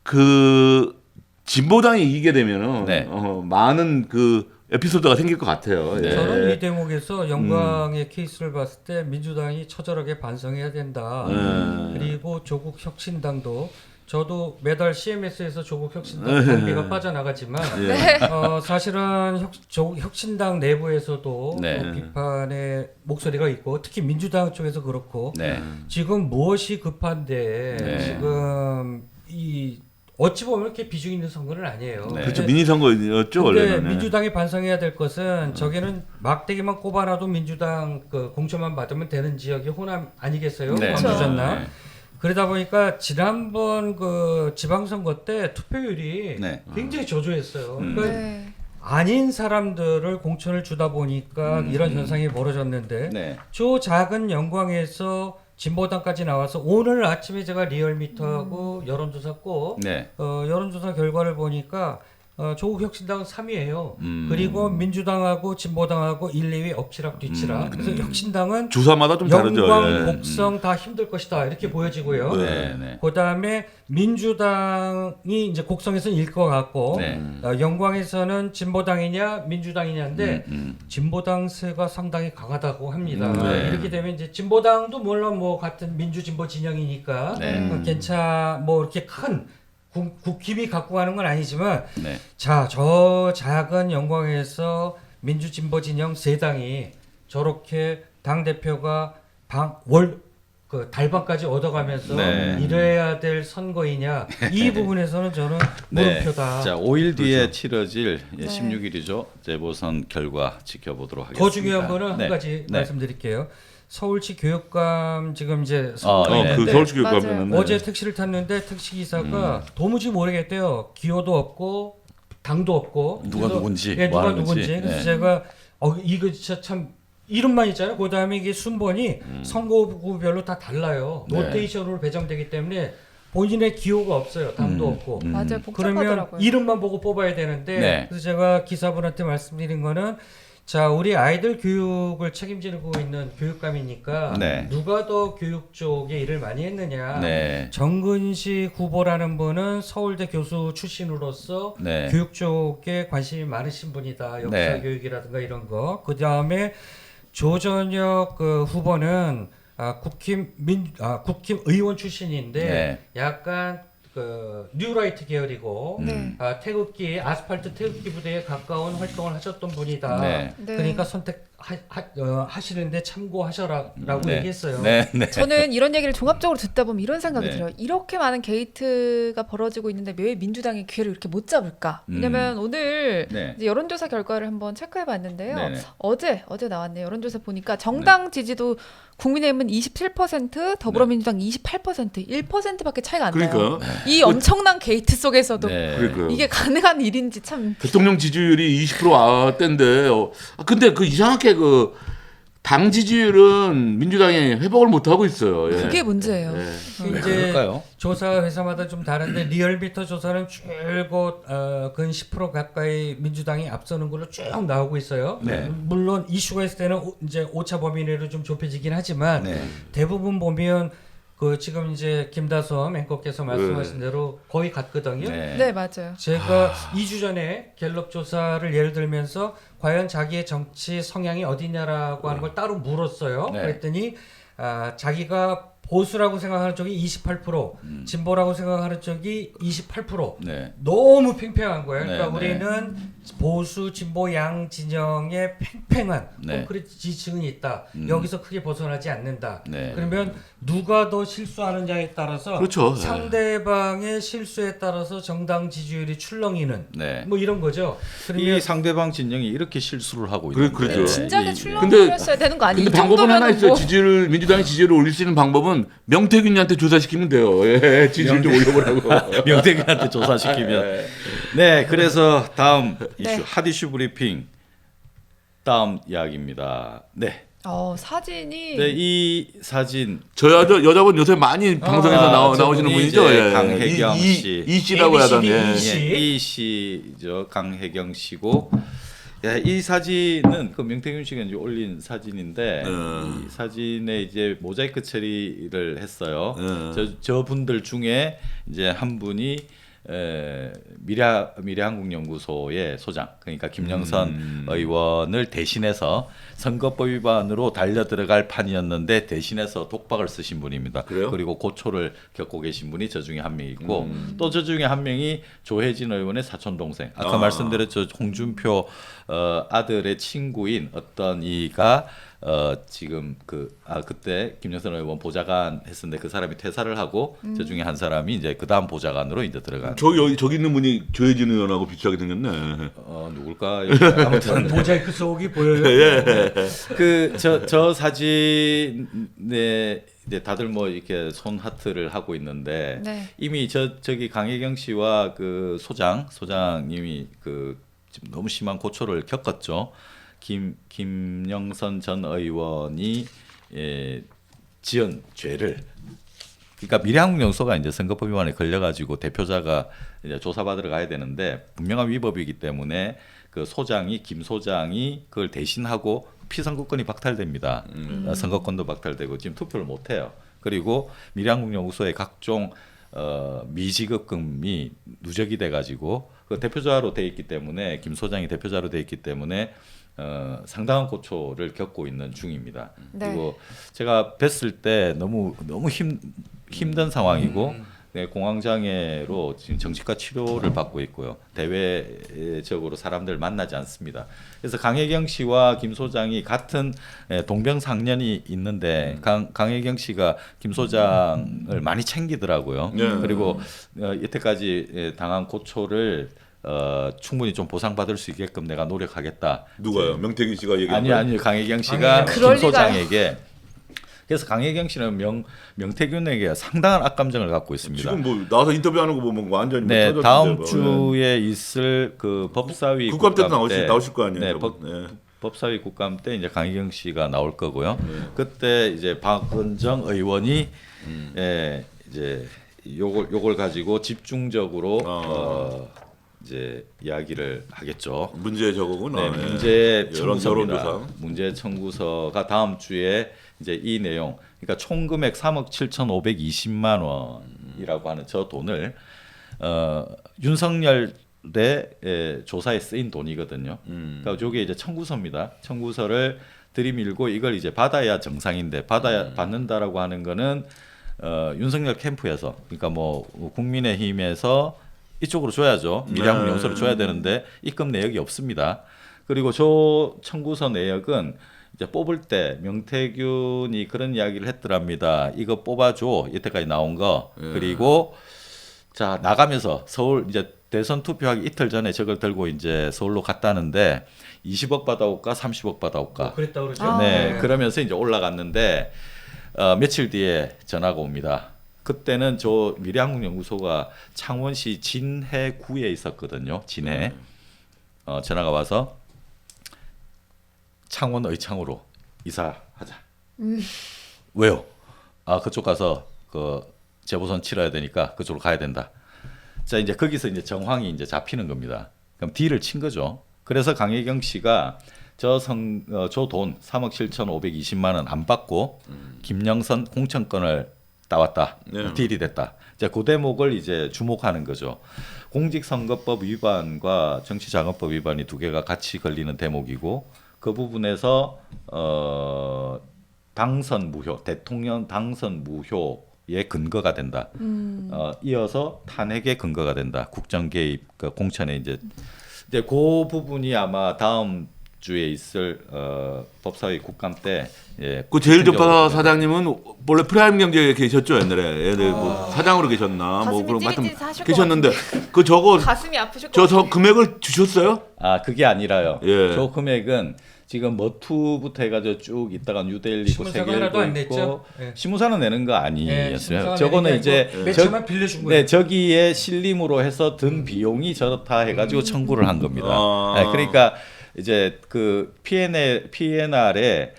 [SPEAKER 3] 그 진보당이 이기게 되면은
[SPEAKER 1] 네.
[SPEAKER 3] 많은 그 에피소드가 생길 것 같아요. 예.
[SPEAKER 4] 저는 이 대목에서 영광의 케이스를 봤을 때 민주당이 처절하게 반성해야 된다. 그리고 조국 혁신당도 저도 매달 CMS에서 조국 혁신당 당비가 빠져나가지만 사실은 조국 혁신당 내부에서도
[SPEAKER 1] 네.
[SPEAKER 4] 또 비판의 목소리가 있고 특히 민주당 쪽에서 그렇고
[SPEAKER 1] 네.
[SPEAKER 4] 지금 무엇이 급한데
[SPEAKER 1] 네.
[SPEAKER 4] 지금 이 어찌 보면 이렇게 비중 있는 선거는 아니에요.
[SPEAKER 1] 네.
[SPEAKER 3] 그렇죠. 미니 선거였죠
[SPEAKER 4] 근데
[SPEAKER 3] 원래는.
[SPEAKER 4] 민주당이 반성해야 될 것은 저기는 막대기만 꼽아놔도 민주당 그 공천만 받으면 되는 지역이 호남 아니겠어요?
[SPEAKER 1] 네.
[SPEAKER 4] 광주
[SPEAKER 2] 그렇죠.
[SPEAKER 4] 전남.
[SPEAKER 1] 네.
[SPEAKER 4] 그러다 보니까 지난번 그 지방선거 때 투표율이
[SPEAKER 1] 네.
[SPEAKER 4] 굉장히 저조했어요. 그러니까
[SPEAKER 2] 네.
[SPEAKER 4] 아닌 사람들을 공천을 주다 보니까 이런 현상이 벌어졌는데
[SPEAKER 1] 네.
[SPEAKER 4] 저 작은 영광에서 진보당까지 나와서 오늘 아침에 제가 리얼미터하고 여론조사 꼭
[SPEAKER 1] 네.
[SPEAKER 4] 여론조사 결과를 보니까 조국 혁신당은 3위예요.
[SPEAKER 1] 음.
[SPEAKER 4] 그리고 민주당하고 진보당하고 1, 2위 엎치락 뒤치락. 그래서 혁신당은
[SPEAKER 3] 주사마다 좀 다르죠.
[SPEAKER 4] 영광,
[SPEAKER 3] 예.
[SPEAKER 4] 곡성 다 힘들 것이다 이렇게 보여지고요.
[SPEAKER 1] 네. 네.
[SPEAKER 4] 그다음에 민주당이 이제 곡성에서는 일 것 같고
[SPEAKER 1] 네.
[SPEAKER 4] 영광에서는 진보당이냐 민주당이냐인데 진보당세가 상당히 강하다고 합니다.
[SPEAKER 1] 네.
[SPEAKER 4] 이렇게 되면 이제 진보당도 물론 뭐 같은 민주 진보 진영이니까
[SPEAKER 1] 네.
[SPEAKER 4] 괜찮 뭐 이렇게 큰 국힘이 갖고 가는 건 아니지만
[SPEAKER 1] 네.
[SPEAKER 4] 자, 저 작은 영광에서 민주 진보 진영 세 당이 저렇게 당 대표가 그 달방까지 얻어가면서
[SPEAKER 1] 네.
[SPEAKER 4] 이래야 될 선거이냐 이 부분에서는 저는
[SPEAKER 1] 네.
[SPEAKER 4] 물음표다.
[SPEAKER 1] 자, 5일 뒤에
[SPEAKER 3] 그렇죠.
[SPEAKER 1] 치러질
[SPEAKER 2] 네.
[SPEAKER 1] 16일이죠. 재보선 결과 지켜보도록 하겠습니다.
[SPEAKER 4] 더 중요한 거는
[SPEAKER 1] 네.
[SPEAKER 4] 한 가지
[SPEAKER 1] 네.
[SPEAKER 4] 말씀드릴게요. 서울시 교육감 지금 이제
[SPEAKER 1] 네.
[SPEAKER 4] 선거인데
[SPEAKER 3] 그 서울시 교육감은
[SPEAKER 2] 맞아요.
[SPEAKER 3] 네.
[SPEAKER 4] 어제 택시를 탔는데 택시 기사가 도무지 모르겠대요. 기호도 없고 당도 없고
[SPEAKER 1] 누가
[SPEAKER 4] 그래서
[SPEAKER 1] 누군지,
[SPEAKER 4] 예,
[SPEAKER 1] 뭐
[SPEAKER 4] 누가
[SPEAKER 1] 하는
[SPEAKER 4] 누군지.
[SPEAKER 1] 건지.
[SPEAKER 4] 그래서
[SPEAKER 1] 네.
[SPEAKER 4] 제가 이거 진짜 참 이름만 있잖아요. 그다음에 이게 순번이 선거구별로 다 달라요.
[SPEAKER 1] 네.
[SPEAKER 4] 로테이션으로 배정되기 때문에 본인의 기호가 없어요. 당도 없고.
[SPEAKER 2] 맞아요.
[SPEAKER 4] 그러면
[SPEAKER 2] 복잡하더라고요.
[SPEAKER 4] 이름만 보고 뽑아야 되는데
[SPEAKER 1] 네.
[SPEAKER 4] 그래서 제가 기사분한테 말씀드린 거는 자 우리 아이들 교육을 책임지고 있는 교육감이니까
[SPEAKER 1] 네.
[SPEAKER 4] 누가 더 교육 쪽에 일을 많이 했느냐.
[SPEAKER 1] 네.
[SPEAKER 4] 정근식 후보라는 분은 서울대 교수 출신으로서
[SPEAKER 1] 네.
[SPEAKER 4] 교육 쪽에 관심이 많으신 분이다. 역사
[SPEAKER 1] 네.
[SPEAKER 4] 교육이라든가 이런 거. 그 다음에 조전혁 그 후보는 국힘 의원 출신인데
[SPEAKER 1] 네.
[SPEAKER 4] 약간 그 뉴라이트 계열이고
[SPEAKER 2] 네.
[SPEAKER 4] 태극기 아스팔트 태극기 부대에 가까운 활동을 하셨던 분이다.
[SPEAKER 1] 네.
[SPEAKER 2] 네.
[SPEAKER 4] 그러니까 선택 하시는데 참고하셔라라고
[SPEAKER 1] 네.
[SPEAKER 4] 얘기했어요.
[SPEAKER 1] 네, 네.
[SPEAKER 2] 저는 이런 얘기를 종합적으로 듣다 보면 이런 생각이
[SPEAKER 1] 네.
[SPEAKER 2] 들어요. 이렇게 많은 게이트가 벌어지고 있는데 왜 민주당이 기회를 이렇게 못 잡을까? 왜냐면 오늘
[SPEAKER 1] 네.
[SPEAKER 2] 이제 여론조사 결과를 한번 체크해 봤는데요.
[SPEAKER 1] 네네.
[SPEAKER 2] 어제 나왔네요. 여론조사 보니까 정당 지지도 국민의힘은 27%, 더불어민주당 28%, 1%밖에 차이가 안 나요.
[SPEAKER 3] 그러니까
[SPEAKER 2] 이 엄청난 게이트 속에서도
[SPEAKER 1] 네.
[SPEAKER 3] 그러니까
[SPEAKER 2] 이게 가능한 일인지 참.
[SPEAKER 3] 대통령 지지율이 20% 왔댄데 근데 그 이상하게 그 당 지지율은 민주당이 회복을 못 하고 있어요. 예.
[SPEAKER 2] 그게 문제예요.
[SPEAKER 3] 예.
[SPEAKER 1] 왜
[SPEAKER 4] 이제
[SPEAKER 1] 그럴까요?
[SPEAKER 4] 조사 회사마다 좀 다른데 리얼미터 조사는 줄곧 근 10% 가까이 민주당이 앞서는 걸로 쭉 나오고 있어요.
[SPEAKER 1] 네.
[SPEAKER 4] 물론 이슈가 있을 때는 이제 오차 범위 내로 좀 좁혀지긴 하지만
[SPEAKER 1] 네.
[SPEAKER 4] 대부분 보면 그 지금 이제 김다솜 앵커께서 말씀하신 대로 거의 같거든요.
[SPEAKER 2] 네, 맞아요.
[SPEAKER 4] 제가 2주 전에 갤럽 조사를 예를 들면서 과연 자기의 정치 성향이 어디냐라고 하는 걸 따로 물었어요.
[SPEAKER 1] 네.
[SPEAKER 4] 그랬더니 자기가 보수라고 생각하는 쪽이 28%, 진보라고 생각하는 쪽이 28%.
[SPEAKER 1] 네.
[SPEAKER 4] 너무 팽팽한 거예요. 그러니까
[SPEAKER 1] 네, 네.
[SPEAKER 4] 우리는 보수, 진보 양 진영의 팽팽한
[SPEAKER 1] 네.
[SPEAKER 4] 콘크리트 지층이 있다. 여기서 크게 벗어나지 않는다.
[SPEAKER 1] 네.
[SPEAKER 4] 그러면 누가 더 실수하느냐에 따라서
[SPEAKER 3] 그렇죠.
[SPEAKER 4] 상대방의 실수에 따라서 정당 지지율이 출렁이는
[SPEAKER 1] 네.
[SPEAKER 4] 뭐 이런 거죠.
[SPEAKER 1] 이
[SPEAKER 4] 그러면
[SPEAKER 1] 상대방 진영이 이렇게 실수를 하고
[SPEAKER 3] 그래,
[SPEAKER 1] 있는데
[SPEAKER 3] 그렇죠.
[SPEAKER 2] 진작에
[SPEAKER 1] 이-
[SPEAKER 2] 출렁이었어야 되는 거 아니에요?
[SPEAKER 3] 근데
[SPEAKER 2] 이
[SPEAKER 3] 방법은 하나
[SPEAKER 2] 정도면은
[SPEAKER 3] 있어요.
[SPEAKER 2] 뭐.
[SPEAKER 3] 지지율을 민주당의 지지율을 올릴 수 있는 방법은 명태균이한테 조사시키면 돼요. 예, 지지율 좀 올려보라고.
[SPEAKER 1] 명태균한테 조사시키면. 네, 그래서 다음 이슈
[SPEAKER 2] 네.
[SPEAKER 1] 핫 이슈 브리핑 다음 이야기입니다. 네,
[SPEAKER 2] 사진이
[SPEAKER 1] 네, 이 사진
[SPEAKER 3] 저 여자분 요새 많이 방송에서 나오시는
[SPEAKER 1] 저분이
[SPEAKER 3] 분이죠.
[SPEAKER 1] 이제
[SPEAKER 3] 예.
[SPEAKER 1] 강혜경 씨.
[SPEAKER 3] 이 씨라고
[SPEAKER 4] ABCD
[SPEAKER 3] 하던데.
[SPEAKER 4] 이 씨.
[SPEAKER 1] 이 씨죠, 강혜경 씨고. 이 사진은 그 명태균 씨가 이제 올린 사진인데 이 사진에 이제 모자이크 처리를 했어요. 저 분들 중에 이제 한 분이 미래한국연구소의 소장, 그러니까 김영선 의원을 대신해서 선거법 위반으로 달려 들어갈 판이었는데 대신해서 독박을 쓰신 분입니다.
[SPEAKER 3] 그래요?
[SPEAKER 1] 그리고 고초를 겪고 계신 분이 저 중에 한 명 있고 또 저 중에 한 명이 조혜진 의원의 사촌 동생. 아까 말씀드렸죠, 홍준표 아들의 친구인 어떤 이가 지금 그때 김영선 의원 보좌관 했었는데 그 사람이 퇴사를 하고 저 중에 한 사람이 이제 그 다음 보좌관으로 이제 들어간.
[SPEAKER 3] 저기 있는 분이 조혜진 의원하고 비슷하게 생겼네.
[SPEAKER 1] 누굴까? 아무튼
[SPEAKER 4] 모자이크 속이 보여요.
[SPEAKER 1] 저 사진에 이제 다들 뭐 이렇게 손 하트를 하고 있는데
[SPEAKER 2] 네.
[SPEAKER 1] 이미 저기 강혜경 씨와 그 소장님이 지금 너무 심한 고초를 겪었죠. 김영선 전 의원이 지은 죄를, 그러니까 미래한국연구소가 이제 선거법 위반에 걸려가지고 대표자가 이제 조사받으러 가야 되는데 분명한 위법이기 때문에 그 김 소장이 그걸 대신하고 피선거권이 박탈됩니다. 선거권도 박탈되고 지금 투표를 못 해요. 그리고 미래한국연구소의 각종 미지급금이 누적이 돼가지고 그 대표자로 돼 있기 때문에 김 소장이 대표자로 돼 있기 때문에 상당한 고초를 겪고 있는 중입니다.
[SPEAKER 2] 네.
[SPEAKER 1] 그리고 제가 뵀을 때 너무 힘든 상황이고 네, 공황장애로 지금 정신과 치료를 받고 있고요. 대외적으로 사람들 만나지 않습니다. 그래서 강혜경 씨와 김 소장이 같은 동병상련이 있는데 강혜경 씨가 김 소장을 많이 챙기더라고요. 그리고 여태까지 당한 고초를 충분히 좀 보상받을 수 있게끔 내가 노력하겠다.
[SPEAKER 3] 누가요? 명태균 씨가 얘기한 거예요?
[SPEAKER 1] 아니 강혜경 씨가
[SPEAKER 2] 그럴
[SPEAKER 1] 김 소장에게. 그래서 강혜경 씨는 명태균에게 상당한 악감정을 갖고 있습니다.
[SPEAKER 3] 지금 뭐 나와서 인터뷰하는 거 보면 완전히 뭐
[SPEAKER 1] 네,
[SPEAKER 3] 터졌는데
[SPEAKER 1] 다음
[SPEAKER 3] 뭐.
[SPEAKER 1] 주에 있을 그 법사위
[SPEAKER 3] 국감 때도
[SPEAKER 1] 국감 때,
[SPEAKER 3] 나오실 거 아니에요?
[SPEAKER 1] 네,
[SPEAKER 3] 저분.
[SPEAKER 1] 법사위 국감 때 이제 강혜경 씨가 나올 거고요. 그때 이제 박은정 의원이 이제 요걸 가지고 집중적으로 이제 이야기를 하겠죠.
[SPEAKER 3] 문제 저거구나.
[SPEAKER 1] 네,
[SPEAKER 3] 예.
[SPEAKER 1] 문제
[SPEAKER 3] 여론조사.
[SPEAKER 1] 청구서입니다. 문제 청구서가 다음 주에 이제 이 내용, 그러니까 총 금액 3억 7,520만 원이라고 하는 저 돈을 윤석열의 조사에 쓰인 돈이거든요. 그러니까 이게 이제 청구서입니다. 청구서를 들이밀고 이걸 이제 받아야 정상인데 받는다라고 하는 거는 윤석열 캠프에서, 그러니까 뭐 국민의힘에서 이쪽으로 줘야죠. 미래한국연구소를 줘야 되는데 입금 내역이 없습니다. 그리고 저 청구서 내역은 이제 뽑을 때 명태균이 그런 이야기를 했더랍니다. 이거 뽑아줘. 이때까지 나온 거. 그리고 자 나가면서 서울 이제 대선 투표하기 이틀 전에 저걸 들고 이제 서울로 갔다는데 20억 받아올까 30억 받아올까.
[SPEAKER 4] 그랬다 그러죠.
[SPEAKER 2] 아.
[SPEAKER 1] 네, 그러면서 이제 올라갔는데 며칠 뒤에 전화가 옵니다. 그때는 저 미래한국연구소가 창원시 진해구에 있었거든요. 진해. 전화가 와서 창원 의창으로 이사하자. 왜요? 아 그쪽 가서 그 재보선 치러야 되니까 그쪽으로 가야 된다. 자 이제 거기서 이제 정황이 이제 잡히는 겁니다. 그럼 딜을 친 거죠. 그래서 강혜경 씨가 저 돈 3억 7,520만 원 안 받고 김영선 공천권을 따왔다.
[SPEAKER 3] 네.
[SPEAKER 1] 딜이 됐다. 이제 그 대목을 이제 주목하는 거죠. 공직선거법 위반과 정치자금법 위반이 두 개가 같이 걸리는 대목이고 그 부분에서 당선 무효, 대통령 당선 무효의 근거가 된다. 이어서 탄핵의 근거가 된다. 국정 개입, 그 공천에 이제 그 부분이 아마 다음 주에 있을 법사위 국감 때 예,
[SPEAKER 3] 그 제일조파
[SPEAKER 1] 구체적으로
[SPEAKER 3] 사장님은 원래 프라임 경제에 계셨죠 옛날에. 얘들 뭐 사장으로 계셨나 뭐
[SPEAKER 2] 가슴이
[SPEAKER 3] 그런 하여튼
[SPEAKER 2] 찌릿찌릿하실 것
[SPEAKER 3] 계셨는데 그 저거
[SPEAKER 2] 가슴이 아프실 것
[SPEAKER 3] 저
[SPEAKER 2] 같아요.
[SPEAKER 3] 금액을 주셨어요?
[SPEAKER 1] 아 그게 아니라요.
[SPEAKER 3] 예.
[SPEAKER 1] 저 금액은 지금 머투부터 해가지고 쭉 있다가 뉴델리고
[SPEAKER 4] 신문사가 하나도 안
[SPEAKER 1] 세계일보
[SPEAKER 4] 냈죠?
[SPEAKER 1] 있고
[SPEAKER 4] 예.
[SPEAKER 1] 신문사는 내는 거
[SPEAKER 4] 예,
[SPEAKER 1] 아니었어요.
[SPEAKER 4] 신문사가
[SPEAKER 1] 저거는
[SPEAKER 4] 내는 게
[SPEAKER 1] 이제
[SPEAKER 4] 아니고 몇
[SPEAKER 1] 저-
[SPEAKER 4] 천만 빌려준 거예요.
[SPEAKER 1] 네, 저기에 실림으로 해서 든 비용이 저렇다 해가지고 청구를 한 겁니다.
[SPEAKER 3] 아.
[SPEAKER 1] 네, 그러니까 이제 그 PNR에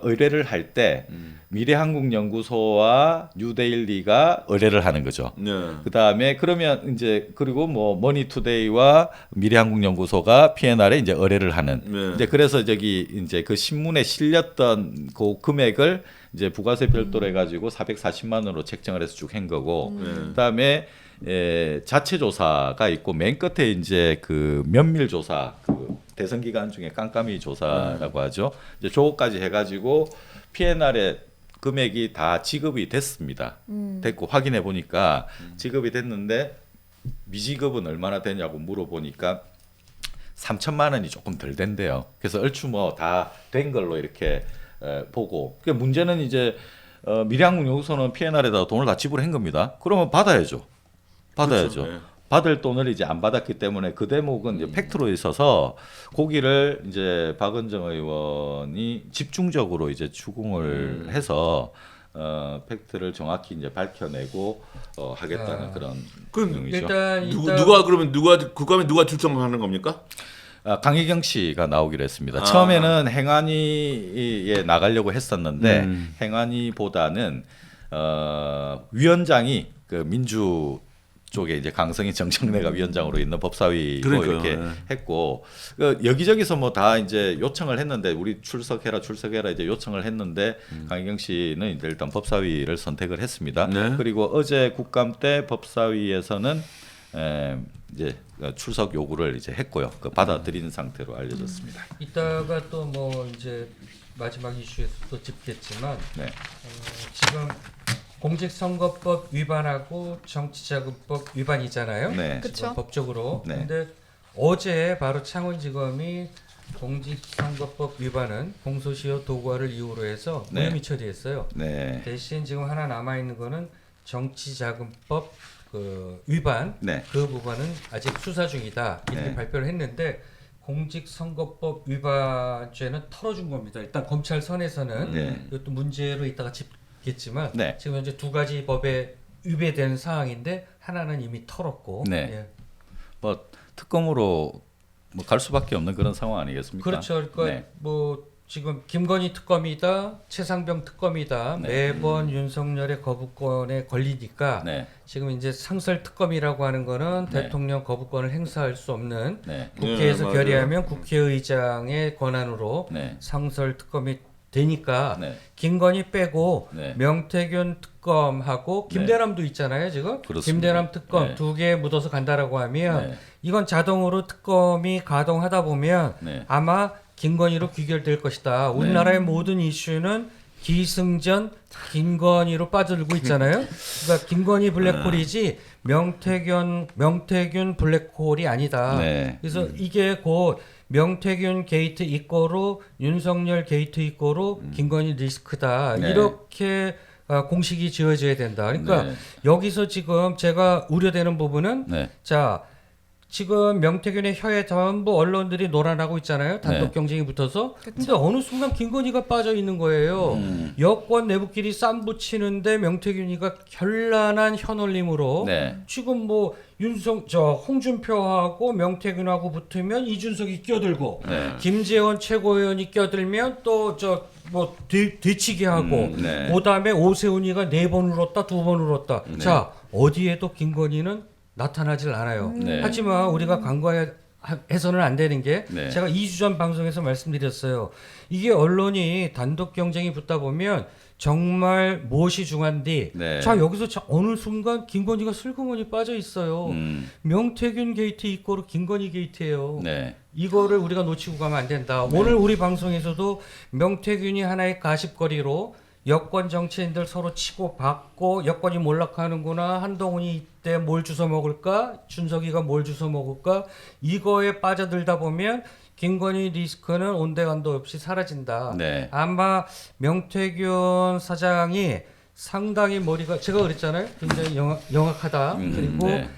[SPEAKER 1] 의뢰를 할 때 미래한국연구소와 뉴데일리가 의뢰를 하는 거죠.
[SPEAKER 3] 네.
[SPEAKER 1] 그다음에 그러면 이제 그리고 뭐 머니투데이와 미래한국연구소가 PNR에 이제 의뢰를 하는
[SPEAKER 3] 네.
[SPEAKER 1] 이제 그래서 저기 이제 그 신문에 실렸던 그 금액을 이제 부가세 별도로 해가지고 440만 원으로 책정을 해서 쭉 한 거고 그다음에 자체 조사가 있고 맨 끝에 이제 그 면밀 조사 그 대선 기간 중에 깜깜이 조사라고 하죠. 이제 저거까지 해가지고 PNR에 금액이 다 지급이 됐습니다. 됐고 확인해 보니까 지급이 됐는데 미지급은 얼마나 되냐고 물어보니까 3천만 원이 조금 덜 된대요. 그래서 얼추 뭐 다 된 걸로 이렇게 보고. 그 문제는 이제 미래한국연구소는 PNR에다가 돈을 다 지불한 겁니다. 그러면 받아야죠. 받아야죠.
[SPEAKER 3] 그렇죠. 네.
[SPEAKER 1] 받을 돈을 이제 안 받았기 때문에 그 대목은 이제 팩트로 있어서 거기를 이제 박은정 의원이 집중적으로 이제 추궁을 해서 팩트를 정확히 이제 밝혀내고 하겠다는 그런
[SPEAKER 3] 그럼
[SPEAKER 1] 내용이죠.
[SPEAKER 4] 일단
[SPEAKER 3] 누가 그러면 국감에 누가 출석하는 겁니까?
[SPEAKER 1] 강희경 씨가 나오기로 했습니다.
[SPEAKER 3] 아.
[SPEAKER 1] 처음에는 행안위에 나가려고 했었는데 행안위보다는 위원장이 그 민주 쪽에 이제 강성희 정청래가 위원장으로 있는 법사위로
[SPEAKER 3] 그러니까요.
[SPEAKER 1] 이렇게
[SPEAKER 3] 네.
[SPEAKER 1] 했고 그 여기저기서 뭐 다 이제 요청을 했는데 우리 출석해라 이제 요청을 했는데 강희경 씨는 이제 일단 법사위를 선택을 했습니다.
[SPEAKER 3] 네.
[SPEAKER 1] 그리고 어제 국감 때 법사위에서는 이제 출석 요구를 이제 했고요. 그 받아들인 상태로 알려졌습니다.
[SPEAKER 4] 이따가 또 뭐 이제 마지막 이슈에서 또 짚겠지만
[SPEAKER 1] 네.
[SPEAKER 4] 지금 공직선거법 위반하고 정치자금법 위반이잖아요.
[SPEAKER 1] 네.
[SPEAKER 4] 지금
[SPEAKER 2] 그쵸.
[SPEAKER 4] 법적으로.
[SPEAKER 1] 네.
[SPEAKER 4] 근데 어제 바로 창원지검이 공직선거법 위반은 공소시효 도구화를 이유로 해서
[SPEAKER 1] 네.
[SPEAKER 4] 무혐의 처리했어요.
[SPEAKER 1] 네.
[SPEAKER 4] 대신 지금 하나 남아 있는 거는 정치자금법 그 위반
[SPEAKER 1] 네.
[SPEAKER 4] 그 부분은 아직 수사 중이다 이렇게
[SPEAKER 1] 네.
[SPEAKER 4] 발표를 했는데 공직선거법 위반죄는 털어준 겁니다. 일단 검찰 선에서는
[SPEAKER 1] 네.
[SPEAKER 4] 이것도 문제로 이따가 짚겠지만
[SPEAKER 1] 네.
[SPEAKER 4] 지금 현재 두 가지 법에 위배되는 상황인데 하나는 이미 털었고
[SPEAKER 1] 네.
[SPEAKER 4] 예.
[SPEAKER 1] 뭐 특검으로 뭐 갈 수밖에 없는 그런 상황 아니겠습니까?
[SPEAKER 4] 그렇죠. 그러니까
[SPEAKER 1] 네.
[SPEAKER 4] 뭐 지금 김건희 특검이다, 최상병 특검이다
[SPEAKER 1] 네.
[SPEAKER 4] 매번 윤석열의 거부권에 걸리니까
[SPEAKER 1] 네.
[SPEAKER 4] 지금 이제 상설 특검이라고 하는 거는
[SPEAKER 1] 네.
[SPEAKER 4] 대통령 거부권을 행사할 수 없는
[SPEAKER 1] 네.
[SPEAKER 4] 국회에서
[SPEAKER 3] 네,
[SPEAKER 4] 결의하면 국회의장의 권한으로
[SPEAKER 1] 네.
[SPEAKER 4] 상설 특검이 되니까
[SPEAKER 1] 네.
[SPEAKER 4] 김건희 빼고
[SPEAKER 1] 네.
[SPEAKER 4] 명태균 특검하고 김대남도 있잖아요 지금
[SPEAKER 1] 그렇습니다.
[SPEAKER 4] 김대남 특검
[SPEAKER 1] 네.
[SPEAKER 4] 두 개 묻어서 간다라고 하면
[SPEAKER 1] 네.
[SPEAKER 4] 이건 자동으로 특검이 가동하다 보면
[SPEAKER 1] 네.
[SPEAKER 4] 아마 김건희로 귀결될 것이다. 우리나라의 모든 이슈는 기승전 김건희로 빠져들고 있잖아요. 그러니까 김건희 블랙홀이지 명태균 블랙홀이 아니다.
[SPEAKER 1] 네.
[SPEAKER 4] 그래서 이게 곧 명태균 게이트 이꼬로 윤석열 게이트 이꼬로 김건희 리스크다.
[SPEAKER 1] 네.
[SPEAKER 4] 이렇게 공식이 지어져야 된다. 그러니까
[SPEAKER 1] 네.
[SPEAKER 4] 여기서 지금 제가 우려되는 부분은
[SPEAKER 1] 네.
[SPEAKER 4] 자 지금 명태균의 혀에 전부 언론들이 논란하고 있잖아요. 단독
[SPEAKER 1] 네.
[SPEAKER 4] 경쟁이 붙어서. 근데 어느 순간 김건희가 빠져 있는 거예요. 여권 내부끼리 쌈 붙이는데 명태균이가 결란한 현올림으로
[SPEAKER 1] 네.
[SPEAKER 4] 지금 뭐 홍준표하고 명태균하고 붙으면 이준석이 껴들고
[SPEAKER 1] 네.
[SPEAKER 4] 김재원 최고위원이 껴들면 또 뭐 뒤치기 하고
[SPEAKER 1] 네.
[SPEAKER 4] 그다음에 오세훈이가 4번 울었다 2번 울었다.
[SPEAKER 1] 네.
[SPEAKER 4] 자 어디에도 김건희는 나타나질 않아요.
[SPEAKER 1] 네.
[SPEAKER 4] 하지만 우리가 간과해서는 안 되는 게
[SPEAKER 1] 네.
[SPEAKER 4] 제가 2주 전 방송에서 말씀드렸어요. 이게 언론이 단독 경쟁이 붙다 보면 정말 무엇이 중요한지
[SPEAKER 1] 네.
[SPEAKER 4] 자 여기서 어느 순간 김건희가 슬그머니 빠져 있어요. 명태균 게이트 이꼬르 김건희 게이트예요.
[SPEAKER 1] 네.
[SPEAKER 4] 이거를 우리가 놓치고 가면 안 된다. 오늘 우리 방송에서도 명태균이 하나의 가십거리로 여권 정치인들 서로 치고 받고 여권이 몰락하는구나. 한동훈이 이때 뭘 주워 먹을까? 준석이가 뭘 주워 먹을까? 이거에 빠져들다 보면 김건희 리스크는 온데간도 없이 사라진다.
[SPEAKER 1] 네.
[SPEAKER 4] 아마 명태균 사장이 상당히 머리가 제가 그랬잖아요. 굉장히 영악하다. 그리고
[SPEAKER 1] 네.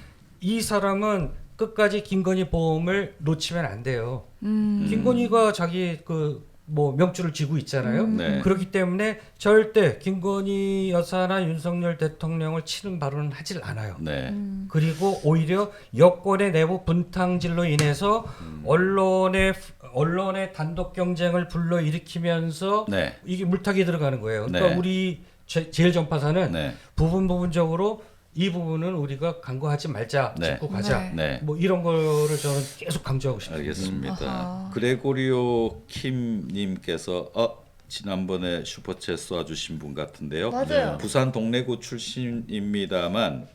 [SPEAKER 4] 이 사람은 끝까지 김건희 보험을 놓치면 안 돼요. 김건희가 자기 뭐 명주를 쥐고 있잖아요.
[SPEAKER 1] 네.
[SPEAKER 4] 그렇기 때문에 절대 김건희 여사나 윤석열 대통령을 치는 발언은 하질 않아요.
[SPEAKER 1] 네.
[SPEAKER 4] 그리고 오히려 여권의 내부 분탕질로 인해서 언론의 단독 경쟁을 불러일으키면서
[SPEAKER 1] 네.
[SPEAKER 4] 이게 물타기 들어가는 거예요. 그러니까
[SPEAKER 1] 네.
[SPEAKER 4] 우리 제일 전파사는
[SPEAKER 1] 네.
[SPEAKER 4] 부분적으로 이 부분은 우리가 간과하지 말자,
[SPEAKER 1] 네.
[SPEAKER 4] 짚고 가자.
[SPEAKER 2] 네.
[SPEAKER 1] 네.
[SPEAKER 4] 뭐 이런 거를 저는 계속 강조하고 싶습니다.
[SPEAKER 1] 알겠습니다.
[SPEAKER 2] 아하.
[SPEAKER 1] 그레고리오 킴님께서 지난번에 슈퍼챗 쏴주신 분 같은데요.
[SPEAKER 2] 맞아요.
[SPEAKER 1] 부산 동래구 출신입니다만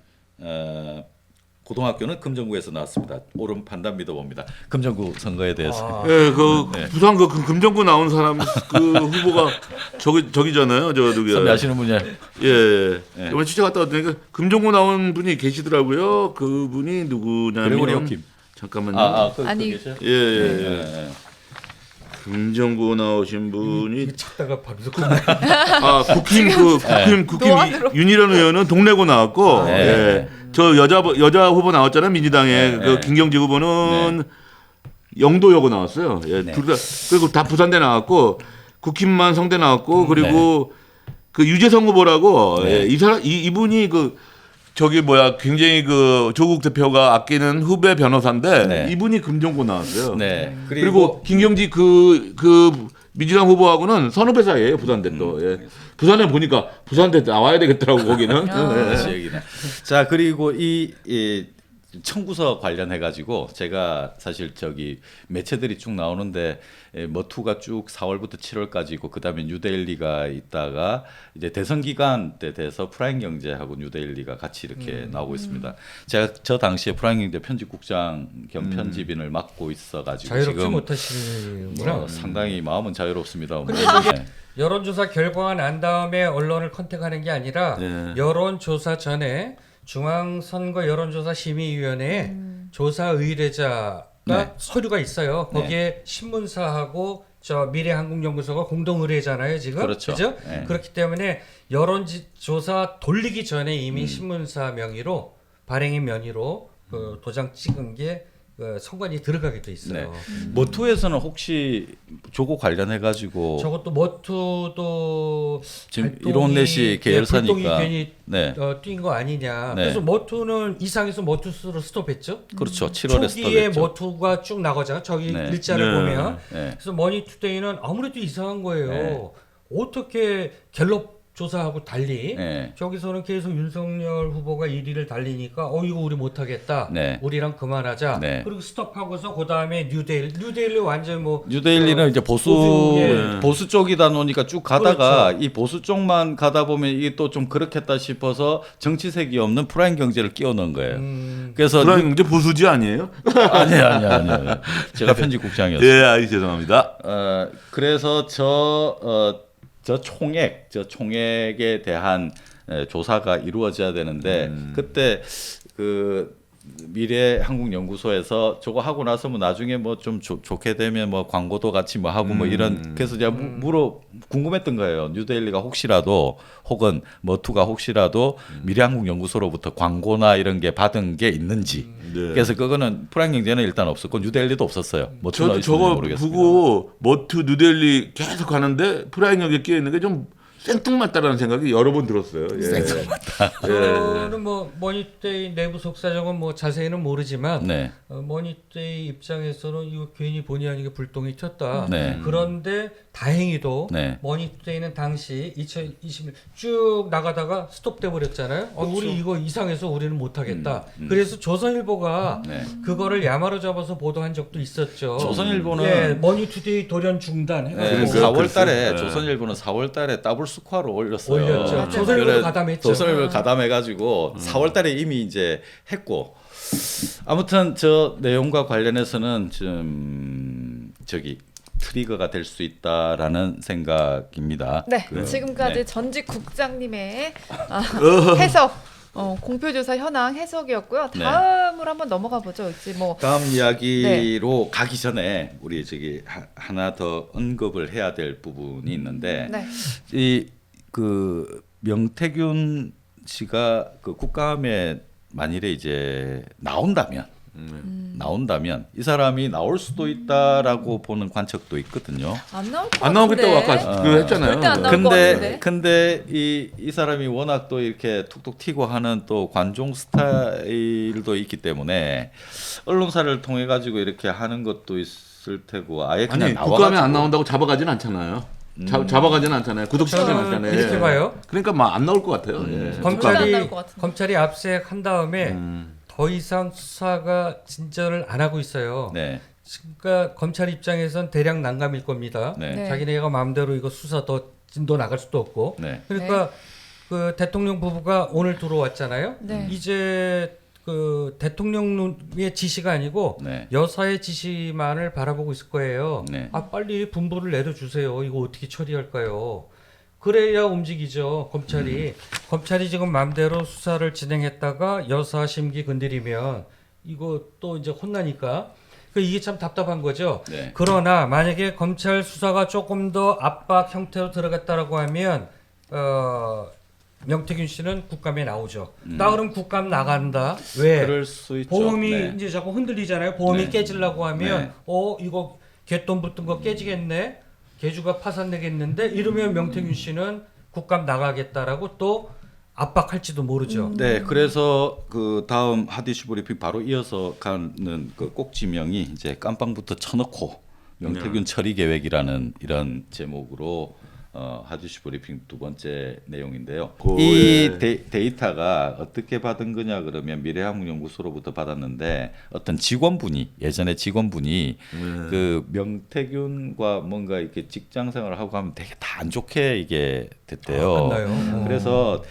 [SPEAKER 1] 고등학교는 금정구에서 나왔습니다. 옳은 판단 믿어봅니다. 금정구 선거에 대해서.
[SPEAKER 3] 예,
[SPEAKER 1] 네.
[SPEAKER 3] 부산 그 금정구 나온 사람 그 후보가 저기잖아요. 저 누구야?
[SPEAKER 1] 선배 아시는 분이야.
[SPEAKER 3] 예.
[SPEAKER 1] 네.
[SPEAKER 3] 이번에 취재 갔다 왔더니 금정구 나온 분이 계시더라고요. 그분이 누구냐면
[SPEAKER 1] 그레고리오 킴.
[SPEAKER 3] 잠깐만요.
[SPEAKER 2] 아니.
[SPEAKER 1] 계셔?
[SPEAKER 3] 예, 예,
[SPEAKER 1] 네,
[SPEAKER 3] 예.
[SPEAKER 1] 네.
[SPEAKER 3] 금정구 나오신 분이
[SPEAKER 4] 찾다가 바로 끝나.
[SPEAKER 3] 국힘
[SPEAKER 2] 노안으로.
[SPEAKER 3] 윤희련 의원은 동래구 나왔고,
[SPEAKER 1] 네.
[SPEAKER 3] 예. 저 여자 후보 나왔잖아요. 민주당의
[SPEAKER 1] 네.
[SPEAKER 3] 그 김경지 후보는 영도여고 나왔어요. 예,
[SPEAKER 1] 네.
[SPEAKER 3] 둘 다 그리고 다 부산대 나왔고 국힘만 성대 나왔고 그리고 그 유재성 후보라고
[SPEAKER 1] 네.
[SPEAKER 3] 예, 이분이 굉장히 그 조국 대표가 아끼는 후배 변호사인데
[SPEAKER 1] 네.
[SPEAKER 3] 이분이 금정고 나왔어요.
[SPEAKER 1] 네.
[SPEAKER 3] 그리고 김경지 민주당 후보하고는 선후배 사이예요. 부산대 또. 예. 부산에 보니까 부산대 나와야 되겠더라고 거기는.
[SPEAKER 1] 그렇지, 여기는. 자, 그리고 이 청구서 관련해 가지고 제가 사실 매체들이 쭉 나오는데 머투가 쭉 4월부터 7월까지 있고 그다음에 뉴데일리가 있다가 이제 대선 기간 때 돼서 프라임 경제하고 뉴데일리가 같이 이렇게 나오고 있습니다. 제가 저 당시에 프라임 경제 편집국장 겸 편집인을 맡고 있어 가지고
[SPEAKER 4] 자유롭지
[SPEAKER 1] 지금
[SPEAKER 4] 못하시는구나.
[SPEAKER 1] 상당히 마음은 자유롭습니다.
[SPEAKER 4] 근데 이게 여론조사 결과가 난 다음에 언론을 컨택하는 게 아니라
[SPEAKER 3] 네.
[SPEAKER 4] 여론조사 전에 중앙선거 여론조사 심의위원회에 조사 의뢰자가
[SPEAKER 1] 네.
[SPEAKER 4] 서류가 있어요. 거기에 신문사하고 미래한국연구소가 공동 의뢰잖아요 지금.
[SPEAKER 1] 그렇죠.
[SPEAKER 4] 그죠?
[SPEAKER 1] 네.
[SPEAKER 4] 그렇기 때문에 여론조사 돌리기 전에 이미 신문사 명의로 발행인 명의로 그 도장 찍은 게 선관위 들어가게 돼 있어요.
[SPEAKER 1] 머투에서는 혹시 조고 관련해 가지고
[SPEAKER 4] 저것도 머투도
[SPEAKER 1] 지금
[SPEAKER 4] 발동이-
[SPEAKER 1] 이론넷이 계열사니까.
[SPEAKER 4] 발동이 괜히
[SPEAKER 1] 네.
[SPEAKER 4] 뛴 거 아니냐.
[SPEAKER 1] 네.
[SPEAKER 4] 그래서 머투는 이상해서 머투스로 스톱했죠.
[SPEAKER 1] 그렇죠. 7월에
[SPEAKER 4] 초기에
[SPEAKER 1] 스톱했죠.
[SPEAKER 4] 머투가 쭉 나가잖아. 저기
[SPEAKER 1] 네.
[SPEAKER 4] 일자를
[SPEAKER 3] 네.
[SPEAKER 4] 보면.
[SPEAKER 1] 네.
[SPEAKER 4] 그래서 머니투데이는 아무래도 이상한 거예요.
[SPEAKER 1] 네.
[SPEAKER 4] 어떻게 갤럽 조사하고 달리
[SPEAKER 1] 네.
[SPEAKER 4] 저기서는 계속 윤석열 후보가 1위를 달리니까 이거 우리 못하겠다.
[SPEAKER 1] 네.
[SPEAKER 4] 우리랑 그만하자.
[SPEAKER 1] 네.
[SPEAKER 4] 그리고 스톱하고서 그 다음에 뉴데일리 완전 뭐
[SPEAKER 1] 뉴데일리는 이제
[SPEAKER 4] 예.
[SPEAKER 1] 보수 쪽이다 노니까 쭉 가다가 이 보수 쪽만 가다 보면 이게 또 좀 그렇겠다 싶어서 정치색이 없는 프라임 경제를 끼워 넣은 거예요. 그래서
[SPEAKER 3] 그런 이제 보수지 아니에요?
[SPEAKER 1] 아니에요. 제가 편집국장이었어요.
[SPEAKER 3] 예, 죄송합니다.
[SPEAKER 1] 그래서 저 총액에 대한 조사가 이루어져야 되는데 그때 그 미래한국연구소에서 저거 하고 나서 뭐 나중에 뭐 좀 좋게 되면 뭐 광고도 같이 뭐 하고 뭐 이런 그래서 제가 궁금했던 거예요. 뉴델리가 혹시라도 혹은 머투가 혹시라도 미래한국연구소로부터 광고나 이런 게 받은 게 있는지.
[SPEAKER 3] 네.
[SPEAKER 1] 그래서 그거는 프랑경제는 일단 없었고 뉴델리도 없었어요. 머투는
[SPEAKER 3] 저도
[SPEAKER 1] 있었는지
[SPEAKER 3] 저거
[SPEAKER 1] 모르겠습니다.
[SPEAKER 3] 보고 머투 뉴델리 계속 가는데 프라이역에 끼어 있는 게 좀 생뚱맞다라는 생각이 여러 번 들었어요. 예.
[SPEAKER 4] 저는 뭐 머니데이 내부 속사정은 뭐 자세히는 모르지만
[SPEAKER 1] 네.
[SPEAKER 4] 머니데이 입장에서는 이거 괜히 본의 아니게 불똥이 튀었다.
[SPEAKER 1] 네.
[SPEAKER 4] 그런데 다행히도
[SPEAKER 1] 네.
[SPEAKER 4] 머니데이는 당시 2020년 쭉 나가다가 스톱돼 버렸잖아요. 우리 이거 이상해서 우리는 못하겠다. 그래서 조선일보가
[SPEAKER 1] 네.
[SPEAKER 4] 그거를 야마로 잡아서 보도한 적도 있었죠.
[SPEAKER 1] 조선일보는
[SPEAKER 4] 예, 머니투데이 돌연 중단
[SPEAKER 1] 네,
[SPEAKER 4] 해가지고
[SPEAKER 1] 4월달에
[SPEAKER 3] 네.
[SPEAKER 1] 조선일보는 4월달에 더블 스코어로 올렸어요.
[SPEAKER 4] 올렸죠.
[SPEAKER 2] 맞아요.
[SPEAKER 4] 조선일보도
[SPEAKER 1] 그래,
[SPEAKER 4] 가담했죠.
[SPEAKER 1] 조선일보 가담해가지고 4월달에 이미 이제 했고 아무튼 저 내용과 관련해서는 좀 저기 트리거가 될 수 있다라는 생각입니다.
[SPEAKER 2] 네,
[SPEAKER 1] 그,
[SPEAKER 2] 지금까지
[SPEAKER 1] 네.
[SPEAKER 2] 전직 국장님의 해석, 공표조사 현황 해석이었고요.
[SPEAKER 1] 네.
[SPEAKER 2] 다음으로 한번 넘어가 보죠. 이제 뭐
[SPEAKER 1] 다음 이야기로 가기 전에 우리 저기 하나 더 언급을 해야 될 부분이 있는데
[SPEAKER 2] 네.
[SPEAKER 1] 이 그 명태균 씨가 그 국감에 만일에 이제 나온다면 이 사람이 나올 수도 있다라고 보는 관측도 있거든요.
[SPEAKER 2] 안 나올 것
[SPEAKER 3] 안 나오겠다고
[SPEAKER 2] 같은데.
[SPEAKER 3] 아까 그 했잖아요.
[SPEAKER 2] 절대 안 나올 것 같은데.
[SPEAKER 1] 근데 이 사람이 워낙 또 이렇게 툭툭 튀고 하는 또 관종 스타일도 있기 때문에 언론사를 통해 가지고 이렇게 하는 것도 있을 테고 아예 그냥
[SPEAKER 3] 아니
[SPEAKER 1] 나와
[SPEAKER 3] 국감에 안 나온다고 잡아가진 않잖아요. 잡아가진 않잖아요. 구독시키진
[SPEAKER 4] 저는
[SPEAKER 3] 않잖아요.
[SPEAKER 4] 이렇게 봐요.
[SPEAKER 3] 그러니까 막 안 나올 것 같아요. 예.
[SPEAKER 2] 절대 안
[SPEAKER 4] 검찰이
[SPEAKER 2] 나올 것 같은데.
[SPEAKER 4] 검찰이 압수한 다음에 더 이상 수사가 진전을 안 하고 있어요.
[SPEAKER 1] 네.
[SPEAKER 4] 그러니까 검찰 입장에선 대략 난감일 겁니다.
[SPEAKER 1] 네.
[SPEAKER 2] 네.
[SPEAKER 4] 자기네가 마음대로 이거 수사 더 진도 나갈 수도 없고.
[SPEAKER 1] 네.
[SPEAKER 4] 그러니까 그 대통령 부부가 오늘 들어왔잖아요.
[SPEAKER 2] 네.
[SPEAKER 4] 이제 그 대통령의 지시가 아니고
[SPEAKER 1] 네.
[SPEAKER 4] 여사의 지시만을 바라보고 있을 거예요.
[SPEAKER 1] 네.
[SPEAKER 4] 아 빨리 분부를 내려주세요. 이거 어떻게 처리할까요? 그래야 움직이죠 검찰이. 검찰이 지금 마음대로 수사를 진행했다가 여사 심기 건드리면 이거 또 이제 혼나니까. 그 이게 참 답답한 거죠.
[SPEAKER 1] 네.
[SPEAKER 4] 그러나 만약에 검찰 수사가 조금 더 압박 형태로 들어갔다라고 하면 명태균 씨는 국감에 나오죠. 나 그럼 국감 나간다. 왜?
[SPEAKER 1] 그럴 수 있죠.
[SPEAKER 4] 보험이
[SPEAKER 1] 네.
[SPEAKER 4] 이제 자꾸 흔들리잖아요. 보험이
[SPEAKER 1] 네.
[SPEAKER 4] 깨지려고 하면
[SPEAKER 1] 네.
[SPEAKER 4] 이거 갯돈 붙은 거 깨지겠네. 개주가 파산되겠는데 이러면 명태균 씨는 국감 나가겠다라고 또 압박할지도 모르죠.
[SPEAKER 1] 네, 그래서 그 다음 하디슈 브리핑 바로 이어서 가는 그 꼭지명이 이제 깜빵부터 쳐넣고 명태균 처리 계획이라는 이런 제목으로 하디슈 브리핑 두 번째 내용인데요. 이 데이터가 어떻게 받은 거냐 그러면 미래한국연구소로부터 받았는데 어떤 직원분이 예전에 직원분이 그 명태균과 뭔가 이렇게 직장 생활을 하고 하면 되게 다 안 좋게 이게 됐대요.
[SPEAKER 4] 끝나요.
[SPEAKER 1] 그래서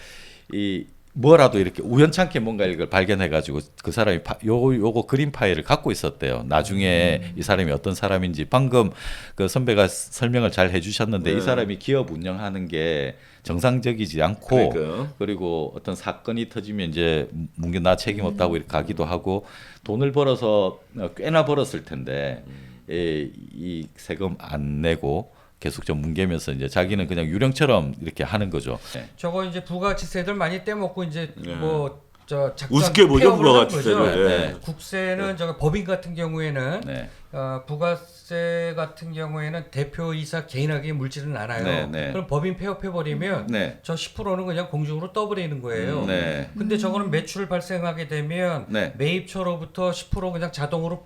[SPEAKER 1] 이 뭐라도 이렇게 우연찮게 뭔가 이걸 발견해가지고 그 사람이 요거 그림 파일을 갖고 있었대요. 나중에 이 사람이 어떤 사람인지 방금 그 선배가 설명을 잘 해주셨는데 이 사람이 기업 운영하는 게 정상적이지 않고
[SPEAKER 3] 그러니까요.
[SPEAKER 1] 그리고 어떤 사건이 터지면 이제 문제 나 책임 없다고 이렇게 가기도 하고 돈을 벌어서 꽤나 벌었을 텐데 이 세금 안 내고 계속 좀 뭉개면서 이제 자기는 그냥 유령처럼 이렇게 하는 거죠. 네.
[SPEAKER 4] 저거 이제 부가치세들 많이 떼먹고 이제
[SPEAKER 3] 네.
[SPEAKER 4] 저 작전
[SPEAKER 3] 우습게 보죠
[SPEAKER 4] 폐업을 하는
[SPEAKER 3] 부가가치세를.
[SPEAKER 4] 거죠.
[SPEAKER 1] 네.
[SPEAKER 4] 국세는 저거 법인 같은 경우에는
[SPEAKER 1] 네.
[SPEAKER 4] 부가세 같은 경우에는 대표이사 개인에게 물지는 않아요.
[SPEAKER 1] 네, 네.
[SPEAKER 4] 그럼 법인 폐업해 버리면
[SPEAKER 1] 네.
[SPEAKER 4] 저 10%는 그냥 공중으로 떠버리는 거예요.
[SPEAKER 1] 네.
[SPEAKER 4] 근데 저거는 매출 발생하게 되면
[SPEAKER 1] 네.
[SPEAKER 4] 매입처로부터 10% 그냥 자동으로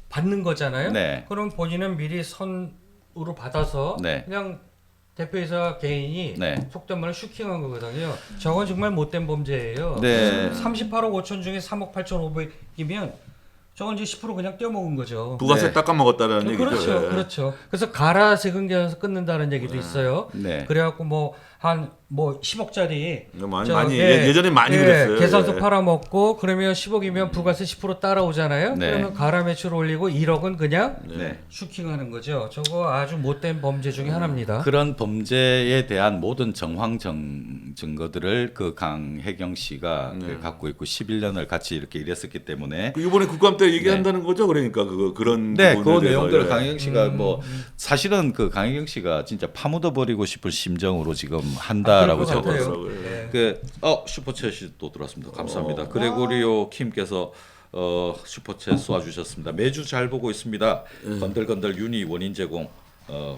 [SPEAKER 4] 받는 거잖아요.
[SPEAKER 1] 네.
[SPEAKER 4] 그럼 본인은 미리 선으로 받아서
[SPEAKER 1] 네.
[SPEAKER 4] 그냥 대표이사 개인이
[SPEAKER 1] 네.
[SPEAKER 4] 속된 말로 슈킹한 거거든요. 저건 정말 못된 범죄예요.
[SPEAKER 1] 네.
[SPEAKER 4] 38억 5천 중에 3억 8천 5백이면 저건 이제 10% 그냥 떼어먹은 거죠.
[SPEAKER 3] 부가세
[SPEAKER 1] 네.
[SPEAKER 3] 닦아 먹었다는 얘기죠.
[SPEAKER 4] 그렇죠,
[SPEAKER 3] 예.
[SPEAKER 4] 그렇죠. 그래서 가라 세금계에서 끊는다는 얘기도 있어요.
[SPEAKER 1] 네.
[SPEAKER 4] 그래갖고 뭐 한 뭐 10억짜리
[SPEAKER 3] 많이 예전에 많이 그랬어요.
[SPEAKER 4] 계산서
[SPEAKER 3] 예.
[SPEAKER 4] 팔아먹고 그러면 10억이면 부가세 10% 따라오잖아요.
[SPEAKER 1] 네.
[SPEAKER 4] 그러면 가라 매출 올리고 1억은 그냥
[SPEAKER 1] 네.
[SPEAKER 4] 슈킹하는 거죠. 저거 아주 못된 범죄 중에 하나입니다.
[SPEAKER 1] 그런 범죄에 대한 모든 정황 증거들을 그 강혜경 씨가 그 갖고 있고 11년을 같이 이렇게 일했었기 때문에
[SPEAKER 3] 그 이번에 국감 때 얘기한다는 거죠. 그러니까 그런
[SPEAKER 1] 네, 그
[SPEAKER 3] 부분에 대해서.
[SPEAKER 1] 내용들을
[SPEAKER 3] 예.
[SPEAKER 1] 강혜경 씨가 뭐 사실은 그 강혜경 씨가 진짜 파묻어 버리고 싶은 심정으로 지금 한다라고
[SPEAKER 4] 그럴 것
[SPEAKER 1] 저도
[SPEAKER 4] 같아요.
[SPEAKER 3] 예.
[SPEAKER 1] 그 슈퍼챗이 또 들어왔습니다. 감사합니다. 그레고리오 킴께서 슈퍼챗 쏘아주셨습니다. 매주 잘 보고 있습니다. 건들건들 윤희 원인 제공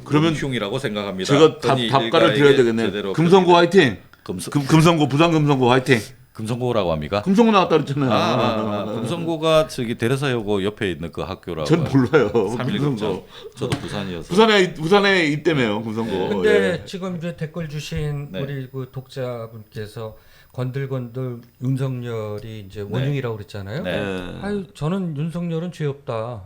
[SPEAKER 3] 그러면
[SPEAKER 1] 흉이라고 생각합니다.
[SPEAKER 3] 제가
[SPEAKER 1] 건희
[SPEAKER 3] 답가를
[SPEAKER 1] 일가에게
[SPEAKER 3] 드려야 되겠네요.
[SPEAKER 1] 제대로
[SPEAKER 3] 금성고 화이팅.
[SPEAKER 1] 금성
[SPEAKER 3] 금성고 부산 금성고 화이팅.
[SPEAKER 1] 금성고라고 합니까?
[SPEAKER 3] 금성고 나왔다 그랬잖아요.
[SPEAKER 1] 금성고가 저기 대레사여고 옆에 있는 그 학교라고.
[SPEAKER 3] 전 몰라요.
[SPEAKER 1] 3.1
[SPEAKER 3] 금성고.
[SPEAKER 1] 급전. 저도 부산이어서.
[SPEAKER 3] 부산에 있다며요. 금성고.
[SPEAKER 4] 근데
[SPEAKER 3] 예.
[SPEAKER 4] 지금 이제 댓글 주신
[SPEAKER 1] 네.
[SPEAKER 4] 우리 그 독자분께서 건들건들 윤석열이 이제 원흉이라고 그랬잖아요.
[SPEAKER 1] 네.
[SPEAKER 3] 예.
[SPEAKER 4] 아유 저는 윤석열은 죄 없다.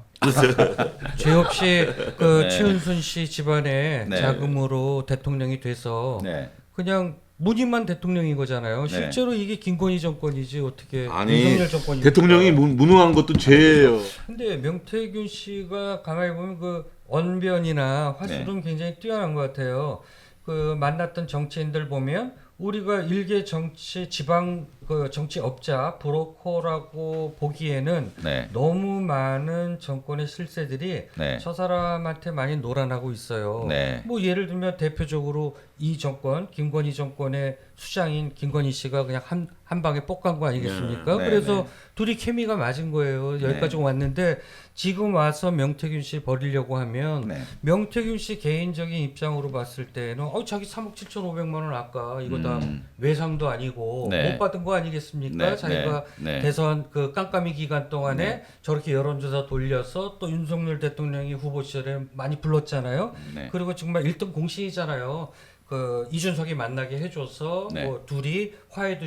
[SPEAKER 4] 죄 없이 그
[SPEAKER 1] 네.
[SPEAKER 4] 최은순 씨 집안의
[SPEAKER 1] 네.
[SPEAKER 4] 자금으로 대통령이 돼서
[SPEAKER 1] 네.
[SPEAKER 4] 그냥 무늬만 대통령인 거잖아요.
[SPEAKER 1] 네.
[SPEAKER 4] 실제로 이게 김건희 정권이지 어떻게
[SPEAKER 3] 아니,
[SPEAKER 4] 윤석열 정권이
[SPEAKER 3] 대통령이 무능한 것도 죄예요.
[SPEAKER 4] 근데 명태균 씨가 가만히 보면 그 언변이나 화술은 굉장히 뛰어난 것 같아요. 그 만났던 정치인들 보면 우리가 일개 정치 지방 그 정치업자 브로커라고 보기에는
[SPEAKER 1] 네.
[SPEAKER 4] 너무 많은 정권의 실세들이
[SPEAKER 1] 네.
[SPEAKER 4] 저 사람한테 많이 놀아나고 있어요.
[SPEAKER 1] 네.
[SPEAKER 4] 뭐 예를 들면 대표적으로 이 정권 김건희 정권의 수장인 김건희 씨가 그냥 한 방에 뽑간 거 아니겠습니까?
[SPEAKER 1] 네,
[SPEAKER 4] 그래서
[SPEAKER 1] 네.
[SPEAKER 4] 둘이 케미가 맞은 거예요.
[SPEAKER 1] 네.
[SPEAKER 4] 여기까지 왔는데 지금 와서 명태균 씨 버리려고 하면
[SPEAKER 1] 네.
[SPEAKER 4] 명태균 씨 개인적인 입장으로 봤을 때는 자기 3억 7,500만 원 아까 이거 다 외상도 아니고
[SPEAKER 1] 네.
[SPEAKER 4] 못 받은 거 아니겠습니까?
[SPEAKER 1] 네,
[SPEAKER 4] 자기가
[SPEAKER 1] 네, 네.
[SPEAKER 4] 대선 그 깜깜이 기간 동안에 저렇게 여론조사 돌려서 또 윤석열 대통령이 후보 시절에 많이 불렀잖아요.
[SPEAKER 1] 네.
[SPEAKER 4] 그리고 정말 1등 공신이잖아요. 그 이준석이 만나게 해줘서
[SPEAKER 1] 네.
[SPEAKER 4] 뭐 둘이 화해도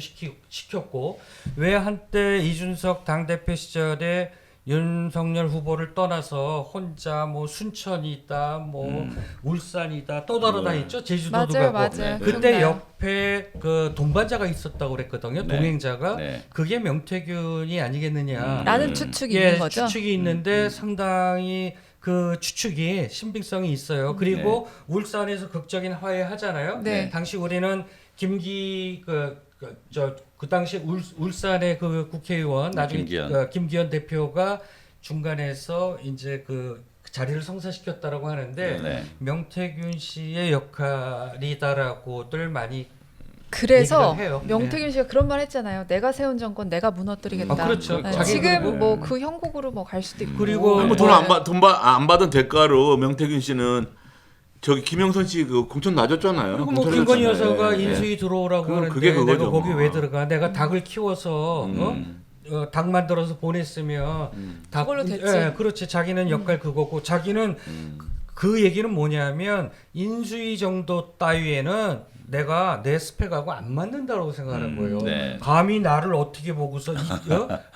[SPEAKER 4] 시켰고 왜 한때 이준석 당대표 시절에 윤석열 후보를 떠나서 혼자 뭐 순천이 있다, 뭐 울산이다 떠돌아다녔죠. 제주도도
[SPEAKER 2] 맞아요,
[SPEAKER 4] 가고.
[SPEAKER 2] 맞아요.
[SPEAKER 4] 그때
[SPEAKER 2] 기억나요.
[SPEAKER 4] 옆에 그 동반자가 있었다고 그랬거든요.
[SPEAKER 1] 네.
[SPEAKER 4] 동행자가.
[SPEAKER 1] 네.
[SPEAKER 4] 그게 명태균이 아니겠느냐.
[SPEAKER 2] 라는 추측이
[SPEAKER 4] 예,
[SPEAKER 2] 있는 거죠.
[SPEAKER 4] 추측이 있는데 상당히 그 추측이 신빙성이 있어요. 그리고 울산에서 극적인 화해 하잖아요.
[SPEAKER 2] 네.
[SPEAKER 4] 당시 우리는 김기 그 당시 울산의 그 국회의원 나중에
[SPEAKER 1] 김기현.
[SPEAKER 4] 김기현 대표가 중간에서 이제 그 자리를 성사시켰다라고 하는데
[SPEAKER 1] 네.
[SPEAKER 4] 명태균 씨의 역할이다라고들 많이
[SPEAKER 2] 그래서
[SPEAKER 4] 얘기를 해요.
[SPEAKER 2] 명태균 씨가 그런 말 했잖아요. 내가 세운 정권 내가 무너뜨리겠다.
[SPEAKER 4] 그렇죠.
[SPEAKER 2] 네,
[SPEAKER 4] 자기
[SPEAKER 2] 지금
[SPEAKER 4] 그리고-
[SPEAKER 2] 뭐 그 형국으로 뭐 갈 수도 있고.
[SPEAKER 4] 그리고
[SPEAKER 3] 뭐 안 받은 대가로 명태균 씨는 저기 김영선 씨 그 공천 놔줬잖아요.
[SPEAKER 4] 그리고 뭐
[SPEAKER 3] 공천
[SPEAKER 4] 김건희
[SPEAKER 3] 놔줬잖아요.
[SPEAKER 4] 여사가
[SPEAKER 3] 예, 예.
[SPEAKER 4] 인수위 들어오라고 하는데
[SPEAKER 3] 그게 그거죠,
[SPEAKER 4] 내가 거기
[SPEAKER 3] 뭐.
[SPEAKER 4] 왜 들어가? 내가 닭을 키워서 닭 만들어서 보냈으면 닭
[SPEAKER 2] 그걸로 됐지.
[SPEAKER 4] 예, 그렇지. 자기는 역할 그거고 자기는 그 얘기는 뭐냐면 인수위 정도 따위에는 내가 내 스펙하고 안 맞는다고 생각하는 거예요.
[SPEAKER 1] 네.
[SPEAKER 4] 감히 나를 어떻게 보고서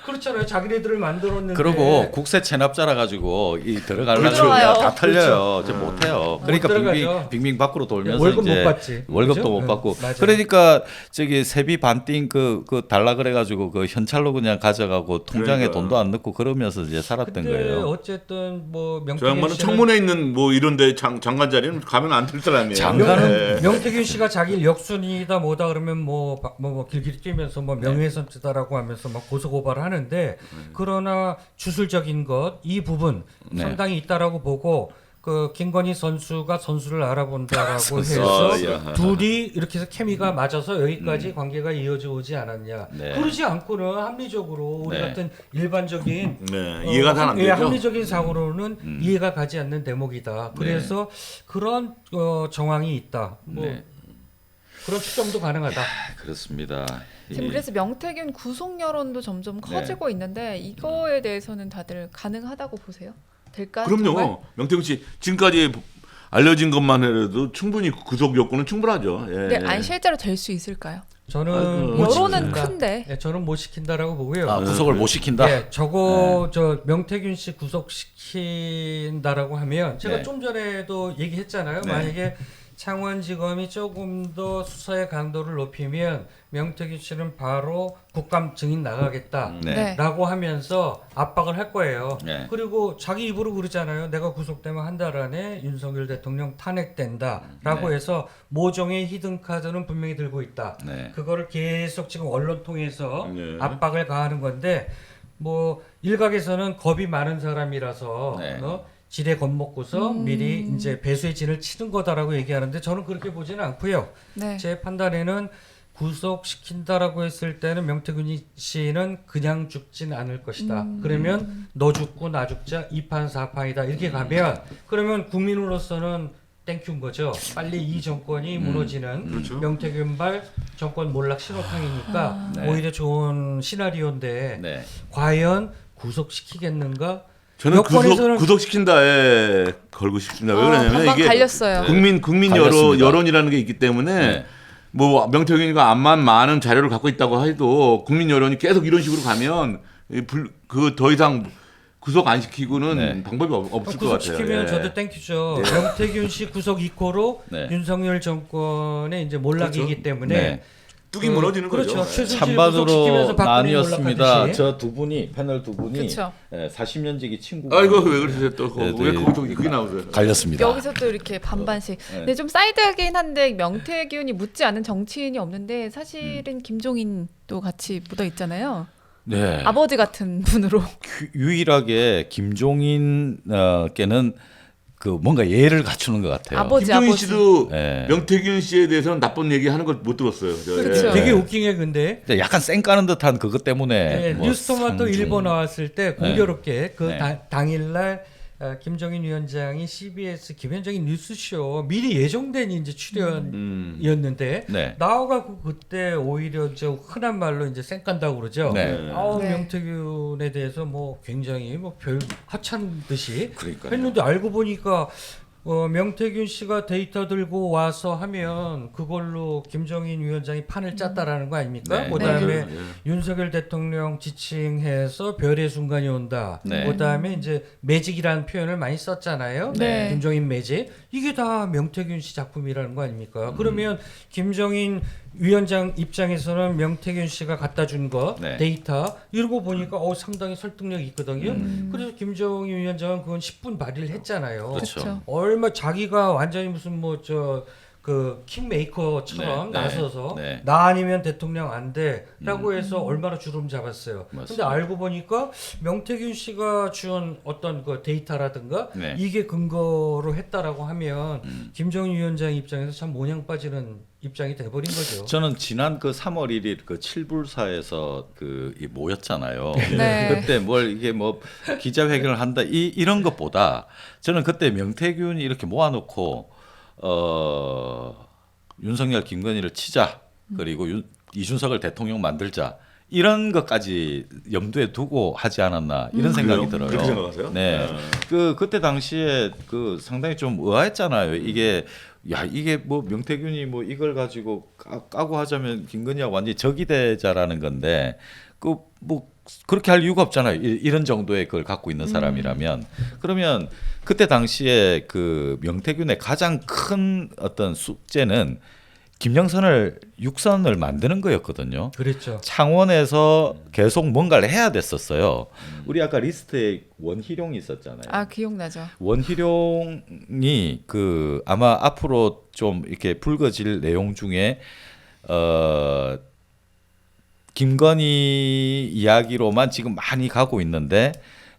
[SPEAKER 4] 그렇잖아요. 자기네들을 만들었는데.
[SPEAKER 1] 그리고 국세 체납자라 가지고 이 들어가려고
[SPEAKER 2] 그렇죠.
[SPEAKER 1] 그러면 다
[SPEAKER 2] 들어와요.
[SPEAKER 1] 털려요. 저 못해요. 그러니까
[SPEAKER 4] 들어가죠.
[SPEAKER 1] 빙빙 밖으로 돌면서
[SPEAKER 4] 월급
[SPEAKER 1] 이제
[SPEAKER 4] 못 받지.
[SPEAKER 1] 월급도
[SPEAKER 4] 그죠?
[SPEAKER 1] 못 받고.
[SPEAKER 4] 맞아요.
[SPEAKER 1] 그러니까 저기 세비 반띵 그 달라 그래가지고 그 현찰로 그냥 가져가고 통장에
[SPEAKER 3] 그러니까.
[SPEAKER 1] 돈도 안 넣고 그러면서 이제 살았던
[SPEAKER 4] 근데
[SPEAKER 1] 거예요.
[SPEAKER 4] 어쨌든 뭐
[SPEAKER 3] 저
[SPEAKER 4] 명태균
[SPEAKER 3] 양반은
[SPEAKER 4] 씨는
[SPEAKER 3] 청문회 있는 뭐 이런데 장관 자리는 가면 안 될 사람이에요.
[SPEAKER 1] 장관은
[SPEAKER 3] 예.
[SPEAKER 4] 명태균 씨가 자기 역순이다 뭐다 그러면 뭐 길길이 뛰면서 뭐 명예훼손죄다라고 하면서 막 고소 고발을 하는데 그러나 주술적인 것 이 부분
[SPEAKER 1] 네.
[SPEAKER 4] 상당히 있다라고 보고 그 김건희 선수가 선수를 알아본다라고
[SPEAKER 1] 선수.
[SPEAKER 4] 해서
[SPEAKER 3] 야.
[SPEAKER 4] 둘이 이렇게 해서 케미가 맞아서 여기까지 관계가 이어져 오지 않았냐.
[SPEAKER 1] 네.
[SPEAKER 4] 그러지 않고는 합리적으로 우리
[SPEAKER 1] 네.
[SPEAKER 4] 같은 일반적인
[SPEAKER 3] 네, 이해가 잘 안
[SPEAKER 4] 예,
[SPEAKER 3] 되죠.
[SPEAKER 4] 합리적인 사고로는 이해가 가지 않는 대목이다. 그래서 그런 정황이 있다. 뭐
[SPEAKER 1] 네.
[SPEAKER 4] 그런 추정도 가능하다.
[SPEAKER 1] 그렇습니다.
[SPEAKER 2] 지금
[SPEAKER 1] 이-
[SPEAKER 2] 그래서 명태균 구속 여론도 점점 커지고 있는데 이거에 대해서는 다들 가능하다고 보세요? 될까?
[SPEAKER 3] 그럼요.
[SPEAKER 2] 정말?
[SPEAKER 3] 명태균 씨 지금까지 알려진 것만 해도 충분히 구속 요건은 충분하죠. 예.
[SPEAKER 2] 근데 안 실제로 될 수 있을까요?
[SPEAKER 4] 저는
[SPEAKER 3] 아이고.
[SPEAKER 4] 못
[SPEAKER 2] 여론은
[SPEAKER 4] 시킨다.
[SPEAKER 2] 큰데.
[SPEAKER 4] 예, 저는 못 시킨다라고 보고요.
[SPEAKER 1] 구속을 못 시킨다.
[SPEAKER 4] 예, 저거 저 명태균 씨 구속시킨다라고 하면 제가
[SPEAKER 1] 네.
[SPEAKER 4] 좀 전에도 얘기했잖아요.
[SPEAKER 1] 네.
[SPEAKER 4] 만약에 창원지검이 조금 더 수사의 강도를 높이면 명태균 씨는 바로 국감 증인 나가겠다.
[SPEAKER 1] 네.
[SPEAKER 2] 네.
[SPEAKER 4] 라고 하면서 압박을 할 거예요.
[SPEAKER 1] 네.
[SPEAKER 4] 그리고 자기 입으로 그러잖아요. 내가 구속되면 한 달 안에 윤석열 대통령 탄핵된다라고
[SPEAKER 1] 네.
[SPEAKER 4] 해서 모종의 히든 카드는 분명히 들고 있다.
[SPEAKER 1] 네.
[SPEAKER 4] 그거를 계속 지금 언론 통해서
[SPEAKER 3] 네.
[SPEAKER 4] 압박을 가하는 건데 뭐 일각에서는 겁이 많은 사람이라서
[SPEAKER 1] 네.
[SPEAKER 4] 지레 겁먹고서 미리 이제 배수의 진을 치는 거다라고 얘기하는데 저는 그렇게 보지는 않고요.
[SPEAKER 2] 네.
[SPEAKER 4] 제 판단에는 구속시킨다라고 했을 때는 명태균 씨는 그냥 죽진 않을 것이다. 그러면 너 죽고 나 죽자 2판 4판이다. 이렇게 가면 그러면 국민으로서는 땡큐인 거죠. 빨리 이 정권이 무너지는
[SPEAKER 3] 그렇죠.
[SPEAKER 4] 명태균발 정권 몰락 신호탄이니까
[SPEAKER 1] 네.
[SPEAKER 4] 오히려 좋은 시나리오인데
[SPEAKER 1] 네.
[SPEAKER 4] 과연 구속시키겠는가?
[SPEAKER 3] 저는
[SPEAKER 4] 여권에서는
[SPEAKER 3] 구속시킨다에 걸고 싶습니다. 왜 그러냐면
[SPEAKER 2] 반반
[SPEAKER 3] 이게
[SPEAKER 2] 갈렸어요.
[SPEAKER 3] 국민
[SPEAKER 1] 갈렸습니다.
[SPEAKER 3] 여론이라는 게 있기 때문에
[SPEAKER 1] 네.
[SPEAKER 3] 뭐 명태균이가 암만 많은 자료를 갖고 있다고 해도 국민 여론이 계속 이런 식으로 가면 그 더 이상 구속 안 시키고는
[SPEAKER 1] 네.
[SPEAKER 3] 방법이 없을 것 같아요.
[SPEAKER 4] 구속시키면
[SPEAKER 3] 예.
[SPEAKER 4] 저도 땡큐죠. 명태균 씨 구속 이코로
[SPEAKER 1] 네.
[SPEAKER 4] 윤석열 정권의 이제 몰락이기
[SPEAKER 3] 그렇죠.
[SPEAKER 4] 때문에
[SPEAKER 1] 네.
[SPEAKER 3] 뚝이 무너지는
[SPEAKER 4] 그렇죠.
[SPEAKER 3] 거죠.
[SPEAKER 4] 최순실
[SPEAKER 1] 찬반으로
[SPEAKER 4] 구속시키면서 박근혜
[SPEAKER 1] 나뉘었습니다.
[SPEAKER 4] 몰락하듯이.
[SPEAKER 1] 저 두 분이 패널 두 분이
[SPEAKER 2] 그쵸.
[SPEAKER 1] 40년지기 친구가
[SPEAKER 3] 아이고 왜 그러세요 또?
[SPEAKER 1] 네,
[SPEAKER 3] 왜
[SPEAKER 1] 네.
[SPEAKER 3] 거기서 그게 나오세요?
[SPEAKER 1] 갈렸습니다.
[SPEAKER 2] 여기서 또 이렇게 반반씩.
[SPEAKER 1] 네.
[SPEAKER 2] 근데 좀 사이드긴 한데 명태균이 묻지 않은 정치인이 없는데 사실은 김종인도 같이 묻어 있잖아요.
[SPEAKER 1] 네.
[SPEAKER 2] 아버지 같은 분으로.
[SPEAKER 1] 유일하게 김종인께는 그 뭔가 예를 갖추는 것 같아요.
[SPEAKER 3] 김종인 씨도
[SPEAKER 1] 네.
[SPEAKER 3] 명태균 씨에 대해서는 나쁜 얘기하는 걸 못 들었어요. 저.
[SPEAKER 2] 그렇죠.
[SPEAKER 3] 예.
[SPEAKER 4] 되게 웃긴 게 근데
[SPEAKER 1] 근데 약간 쌩까는 듯한 그것 때문에
[SPEAKER 4] 네,
[SPEAKER 1] 뭐
[SPEAKER 4] 뉴스토마토
[SPEAKER 1] 상중-
[SPEAKER 4] 일본 나왔을 때 공교롭게 그
[SPEAKER 1] 네.
[SPEAKER 4] 당일날 김정인 위원장이 CBS 김현정인 뉴스쇼 미리 예정된 이제 출연이었는데
[SPEAKER 1] 네.
[SPEAKER 4] 나와가지고 그때 오히려 저 흔한 말로 이제 쌩깐다고 그러죠.
[SPEAKER 1] 네.
[SPEAKER 4] 아우
[SPEAKER 2] 네.
[SPEAKER 4] 명태균에 대해서 뭐 굉장히 뭐 별 하찮은 듯이
[SPEAKER 1] 그러니까요.
[SPEAKER 4] 했는데 알고 보니까 명태균 씨가 데이터 들고 와서 하면 그걸로 김정인 위원장이 판을 짰다라는 거 아닙니까?
[SPEAKER 1] 네.
[SPEAKER 4] 그다음에
[SPEAKER 3] 네.
[SPEAKER 4] 윤석열 대통령 지칭해서 별의 순간이 온다.
[SPEAKER 1] 네.
[SPEAKER 4] 그다음에 이제 매직이라는 표현을 많이 썼잖아요.
[SPEAKER 2] 네.
[SPEAKER 4] 김정인 매직. 이게 다 명태균 씨 작품이라는 거 아닙니까? 그러면 김정인 위원장 입장에서는 명태균 씨가 갖다 준 거
[SPEAKER 1] 네.
[SPEAKER 4] 데이터 이러고 보니까 상당히 설득력이 있거든요. 그래서 김정인 위원장은 그건 10분 발의를 했잖아요.
[SPEAKER 1] 그렇죠.
[SPEAKER 4] 얼마 자기가 완전히 무슨 뭐 저 그 킹메이커처럼
[SPEAKER 1] 네, 네,
[SPEAKER 4] 나서서
[SPEAKER 1] 네.
[SPEAKER 4] 나 아니면 대통령 안 돼라고 해서 얼마나 주름 잡았어요. 근데
[SPEAKER 1] 맞습니다.
[SPEAKER 4] 알고 보니까 명태균 씨가 준 어떤 그 데이터라든가
[SPEAKER 1] 네.
[SPEAKER 4] 이게 근거로 했다라고 하면 김정인 위원장 입장에서 참 모냥 빠지는 입장이 돼버린 거죠.
[SPEAKER 1] 저는 지난 그 3월 1일 그 칠불사에서 이 모였잖아요.
[SPEAKER 2] 네.
[SPEAKER 1] 그때 뭘 이게 뭐 기자회견을 한다 이런 것보다 저는 그때 명태균이 이렇게 모아놓고 윤석열 김건희를 치자 그리고 이준석을 대통령 만들자 이런 것까지 염두에 두고 하지 않았나 이런 생각이
[SPEAKER 3] 그래요?
[SPEAKER 1] 들어요.
[SPEAKER 3] 그렇게 생각하세요?
[SPEAKER 1] 네. 그때 당시에 상당히 좀 의아했잖아요. 이게 뭐 명태균이 뭐 이걸 가지고 까고 하자면 김건희하고 완전히 적이 되자라는 건데 뭐 그렇게 할 이유가 없잖아요. 이런 정도의 그걸 갖고 있는 사람이라면 그러면 그때 당시에 그 명태균의 가장 큰 어떤 숙제는 김영선을 육선을 만드는 거였거든요.
[SPEAKER 4] 그렇죠.
[SPEAKER 1] 창원에서 계속 뭔가를 해야 됐었어요. 우리 아까 리스트에 원희룡이 있었잖아요.
[SPEAKER 2] 아 기억나죠.
[SPEAKER 1] 원희룡이 아마 앞으로 좀 이렇게 불거질 내용 중에 김건희 이야기로만 지금 많이 가고 있는데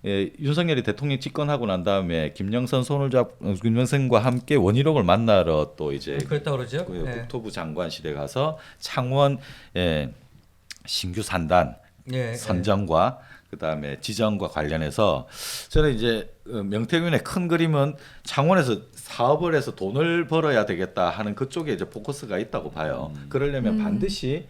[SPEAKER 1] 윤석열이 대통령 집권하고 난 다음에 김영선과 함께 원희룡을 만나러 또 이제
[SPEAKER 4] 그랬다 그러죠.
[SPEAKER 1] 그
[SPEAKER 4] 네.
[SPEAKER 1] 국토부 장관실에 가서 창원 신규 산단
[SPEAKER 4] 네.
[SPEAKER 1] 선정과 그다음에 지정과 관련해서 저는 이제 명태균의 큰 그림은 창원에서 사업을 해서 돈을 벌어야 되겠다 하는 그쪽에 이제 포커스가 있다고 봐요. 그러려면 반드시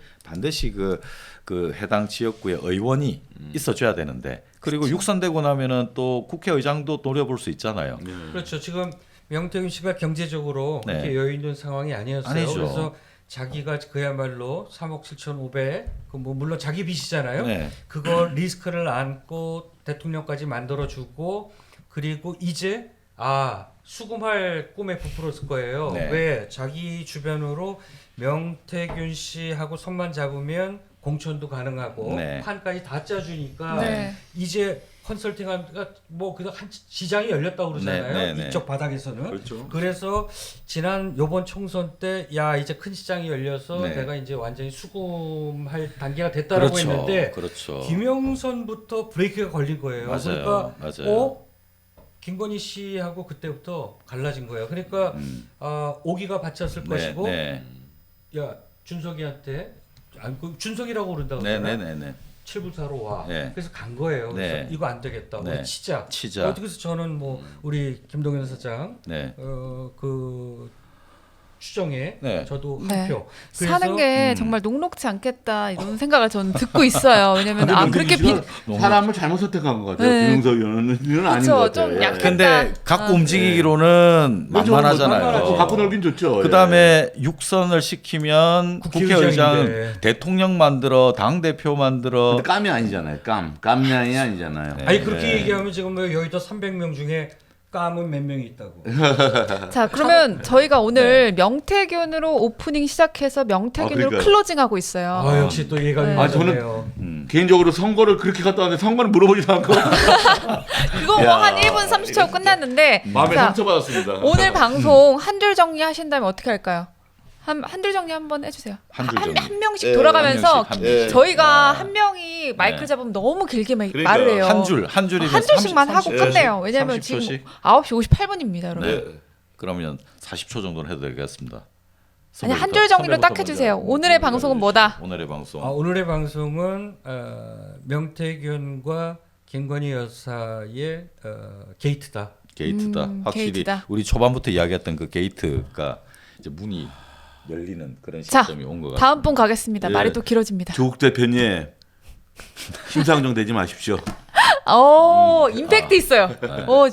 [SPEAKER 1] 그 해당 지역구의 의원이 있어줘야 되는데 그리고 육선되고 나면은 또 국회의장도 노려볼 수 있잖아요.
[SPEAKER 4] 그렇죠. 지금 명태균 씨가 경제적으로
[SPEAKER 1] 네.
[SPEAKER 4] 그렇게 여유 있는 상황이 아니었어요.
[SPEAKER 1] 아니죠.
[SPEAKER 4] 그래서 자기가 그야말로 3억 7,500, 뭐 물론 자기 빚이잖아요.
[SPEAKER 1] 네.
[SPEAKER 4] 그걸 리스크를 안고 대통령까지 만들어주고 그리고 이제 수금할 꿈에 부풀었을 거예요.
[SPEAKER 1] 네.
[SPEAKER 4] 왜 자기 주변으로 명태균 씨하고 손만 잡으면 공천도 가능하고
[SPEAKER 1] 네.
[SPEAKER 4] 판까지 다 짜주니까
[SPEAKER 2] 네.
[SPEAKER 4] 이제 컨설팅하니까 뭐 그냥 한 시장이 열렸다고 그러잖아요.
[SPEAKER 1] 네, 네, 네.
[SPEAKER 4] 이쪽 바닥에서는.
[SPEAKER 3] 그렇죠.
[SPEAKER 4] 그래서 지난 요번 총선 때 야 이제 큰 시장이 열려서
[SPEAKER 1] 네.
[SPEAKER 4] 내가 이제 완전히 수금할 단계가 됐다라고 했는데
[SPEAKER 1] 그렇죠.
[SPEAKER 4] 김영선부터 브레이크가 걸린 거예요.
[SPEAKER 1] 맞아요.
[SPEAKER 4] 그러니까
[SPEAKER 1] 맞아요.
[SPEAKER 4] 김건희 씨하고 그때부터 갈라진 거예요. 그러니까 오기가 바쳤을 것이고
[SPEAKER 1] 네.
[SPEAKER 4] 야 준석이한테 준석이라고 그런다고
[SPEAKER 1] 네,
[SPEAKER 4] 그러잖아요.
[SPEAKER 1] 네, 네, 네.
[SPEAKER 4] 7불사로 와.
[SPEAKER 1] 네.
[SPEAKER 4] 그래서 간 거예요. 그래서
[SPEAKER 1] 네.
[SPEAKER 4] 이거 안 되겠다.
[SPEAKER 1] 네.
[SPEAKER 4] 우리 치자.
[SPEAKER 1] 치자.
[SPEAKER 4] 그래서 저는 뭐 우리 김동연 사장
[SPEAKER 1] 네.
[SPEAKER 4] 그 추정에
[SPEAKER 1] 네.
[SPEAKER 4] 저도
[SPEAKER 2] 네.
[SPEAKER 4] 한 표.
[SPEAKER 2] 사는 게 정말 녹록지 않겠다 이런 생각을 저는 듣고 있어요. 왜냐면 그렇게
[SPEAKER 3] 사람을 잘못 선택한 것 같아요.
[SPEAKER 2] 네.
[SPEAKER 3] 김영석 의원은 아닌 것 같아요.
[SPEAKER 2] 좀
[SPEAKER 3] 예.
[SPEAKER 2] 약간
[SPEAKER 1] 근데 갖고 움직이기로는
[SPEAKER 3] 그렇죠.
[SPEAKER 1] 만만하잖아요.
[SPEAKER 3] 만만하죠. 갖고 놀긴 좋죠.
[SPEAKER 1] 그 다음에 육선을 시키면 국회의장
[SPEAKER 4] 국회의장인데.
[SPEAKER 1] 대통령 만들어 당 대표 만들어
[SPEAKER 3] 근데 깜이 아니잖아요. 깜냥이 아니잖아요.
[SPEAKER 1] 네.
[SPEAKER 4] 아니 그렇게 얘기하면 지금 뭐 여의도 300명 중에 까문 몇 명이 있다고.
[SPEAKER 2] 자 그러면 저희가 오늘 명태균으로 오프닝 시작해서 명태균으로
[SPEAKER 3] 그러니까요.
[SPEAKER 2] 클로징하고 있어요.
[SPEAKER 4] 아 역시 또 예감이
[SPEAKER 2] 네.
[SPEAKER 4] 맞았네요.
[SPEAKER 3] 개인적으로 선거를 그렇게 갔다 왔는데 선거는 물어보지도 않고
[SPEAKER 2] 그거 뭐 한 1분 30초 끝났는데
[SPEAKER 3] 마음에
[SPEAKER 2] 자,
[SPEAKER 3] 상처받았습니다.
[SPEAKER 2] 오늘 방송 한 줄 정리하신다면 어떻게 할까요? 한 줄 정리 한번 해주세요.
[SPEAKER 1] 한줄 정리.
[SPEAKER 2] 한 명씩
[SPEAKER 3] 예,
[SPEAKER 2] 돌아가면서
[SPEAKER 1] 한 명씩.
[SPEAKER 2] 저희가
[SPEAKER 1] 네.
[SPEAKER 2] 한 명이 마이크를
[SPEAKER 1] 네.
[SPEAKER 2] 잡으면 너무 길게
[SPEAKER 3] 그러니까요.
[SPEAKER 2] 말을 해요.
[SPEAKER 1] 한 줄이면
[SPEAKER 2] 한 줄씩만 하고
[SPEAKER 1] 30,
[SPEAKER 2] 끝내요. 왜냐면
[SPEAKER 1] 30초씩?
[SPEAKER 2] 지금 9시 58분입니다, 여러분.
[SPEAKER 1] 네. 그러면 40초 정도는 해도 되겠습니다.
[SPEAKER 2] 아니 한 줄 정리로 딱 해주세요. 오늘의 방송은 뭐다?
[SPEAKER 1] 오늘의 방송.
[SPEAKER 4] 오늘의 방송은 명태균과 김건희 여사의 게이트다.
[SPEAKER 1] 게이트다. 확실히
[SPEAKER 2] 게이트다.
[SPEAKER 1] 우리 초반부터 이야기했던 그 게이트가 이제 문이 열리는 그런
[SPEAKER 2] 자,
[SPEAKER 1] 시점이 온 것 같아요.
[SPEAKER 2] 다음 분 가겠습니다.
[SPEAKER 3] 예.
[SPEAKER 2] 말이 또 길어집니다.
[SPEAKER 3] 조국 대표님 심상정 되지 마십시오.
[SPEAKER 2] 임팩트 있어요.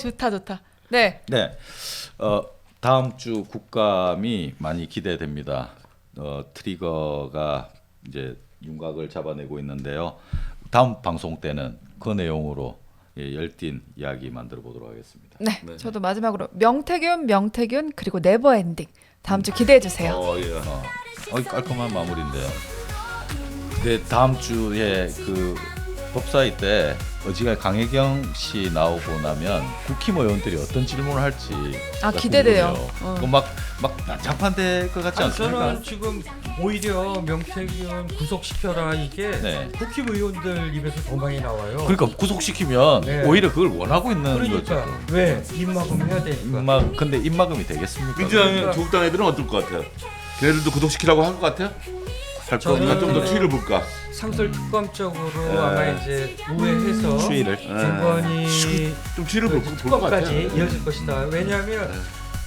[SPEAKER 2] 좋다, 좋다. 네.
[SPEAKER 1] 네, 다음 주 국감이 많이 기대됩니다. 트리거가 이제 윤곽을 잡아내고 있는데요. 다음 방송 때는 그 내용으로 열띤 이야기 만들어 보도록 하겠습니다.
[SPEAKER 2] 네, 저도 마지막으로 명태균 그리고 네버엔딩 다음 주 기대해 주세요.
[SPEAKER 3] 예.
[SPEAKER 1] 깔끔한 마무리인데요. 네, 다음 주에 그 법사위 때 어지간히 강혜경 씨 나오고 나면 국힘 의원들이 어떤 질문을 할지
[SPEAKER 2] 기대돼요.
[SPEAKER 1] 그막 난장판될 것 같지 않습니까?
[SPEAKER 4] 저는 지금 오히려 명태균 구속시켜라 이게
[SPEAKER 1] 네.
[SPEAKER 4] 국힘의원들 입에서 더 많이 나와요.
[SPEAKER 1] 그러니까 구속시키면
[SPEAKER 4] 네.
[SPEAKER 1] 오히려 그걸 원하고 있는
[SPEAKER 4] 그러니까
[SPEAKER 1] 거죠.
[SPEAKER 4] 왜 입막음 해야 되니까.
[SPEAKER 1] 근데 입막음이 되겠습니까?
[SPEAKER 3] 민주당 조국당 애들은 어떨 것 같아요? 걔네들도 구독시키라고 할 것 같아요?
[SPEAKER 1] 할
[SPEAKER 4] 저는
[SPEAKER 1] 거니까
[SPEAKER 3] 좀 더 추이를 볼까?
[SPEAKER 4] 상설특검적으로 아마 이제 우회해서
[SPEAKER 1] 추이를.
[SPEAKER 4] 김건희
[SPEAKER 3] 좀 추이를 볼것
[SPEAKER 4] 특검까지
[SPEAKER 3] 같아요.
[SPEAKER 4] 이어질 것이다. 왜냐하면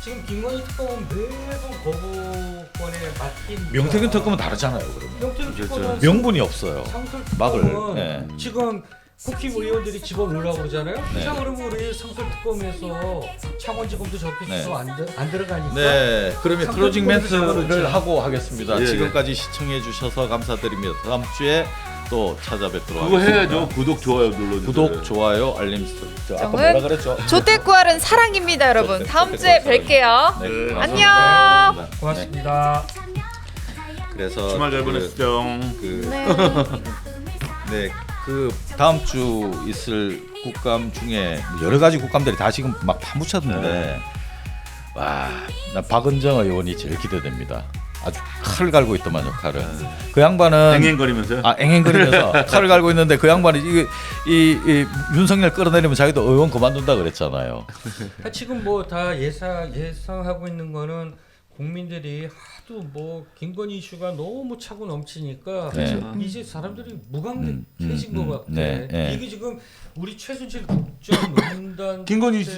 [SPEAKER 4] 지금 김건희 특검은 매번 거부권에 맡긴
[SPEAKER 1] 명태균 특검은 다르잖아요. 그러면
[SPEAKER 4] 명태균 특검은
[SPEAKER 1] 명분이 없어요.
[SPEAKER 4] 상설특검은
[SPEAKER 1] 막을, 네.
[SPEAKER 4] 지금 국힘 의원들이 집어넣으라고 그러잖아요.
[SPEAKER 1] 네.
[SPEAKER 4] 자 그러면 우리 상설특검에서 창원지검도 저렇게
[SPEAKER 1] 네.
[SPEAKER 4] 수소 안 들어가니까
[SPEAKER 1] 네, 그러면
[SPEAKER 4] 상설
[SPEAKER 1] 클로징
[SPEAKER 4] 특검에서
[SPEAKER 1] 멘트를
[SPEAKER 4] 잡아놓자.
[SPEAKER 1] 하고 하겠습니다.
[SPEAKER 3] 예,
[SPEAKER 1] 지금까지 시청해 주셔서 감사드립니다. 다음 주에 또 찾아뵙도록
[SPEAKER 3] 그거
[SPEAKER 1] 하겠습니다.
[SPEAKER 3] 해야죠. 구독 좋아요 눌러주세요.
[SPEAKER 1] 구독, 좋아요, 알림 설정. 아까
[SPEAKER 2] 정은
[SPEAKER 1] 뭐라 그랬죠?
[SPEAKER 2] 조태구알은 사랑입니다, 여러분. 다음 주에 뵐게요.
[SPEAKER 1] 네,
[SPEAKER 2] 안녕.
[SPEAKER 1] 감사합니다.
[SPEAKER 4] 고맙습니다.
[SPEAKER 1] 그래서
[SPEAKER 3] 주말 잘
[SPEAKER 1] 그-
[SPEAKER 3] 보냈죠.
[SPEAKER 1] 네, 그 다음 주 있을 국감 중에 여러 가지 국감들이 다 지금 막 파묻혔는데 와, 나 박은정 의원이 제일 기대됩니다. 아주 칼을 갈고 있더만요, 칼을. 그 양반은
[SPEAKER 3] 앵앵거리면서요.
[SPEAKER 1] 앵앵거리면서 칼을 갈고 있는데 그 양반이 이 윤석열 끌어내리면 자기도 의원 그만둔다 그랬잖아요.
[SPEAKER 4] 지금 뭐 다 예상하고 있는 거는 국민들이 하도 뭐 김건희 이슈가 너무 차고 넘치니까
[SPEAKER 1] 네.
[SPEAKER 4] 이제 사람들이 무감각해진 것 같아.
[SPEAKER 1] 네, 네.
[SPEAKER 4] 이게 지금 우리 최순실 국정농단
[SPEAKER 3] 김건희
[SPEAKER 4] 때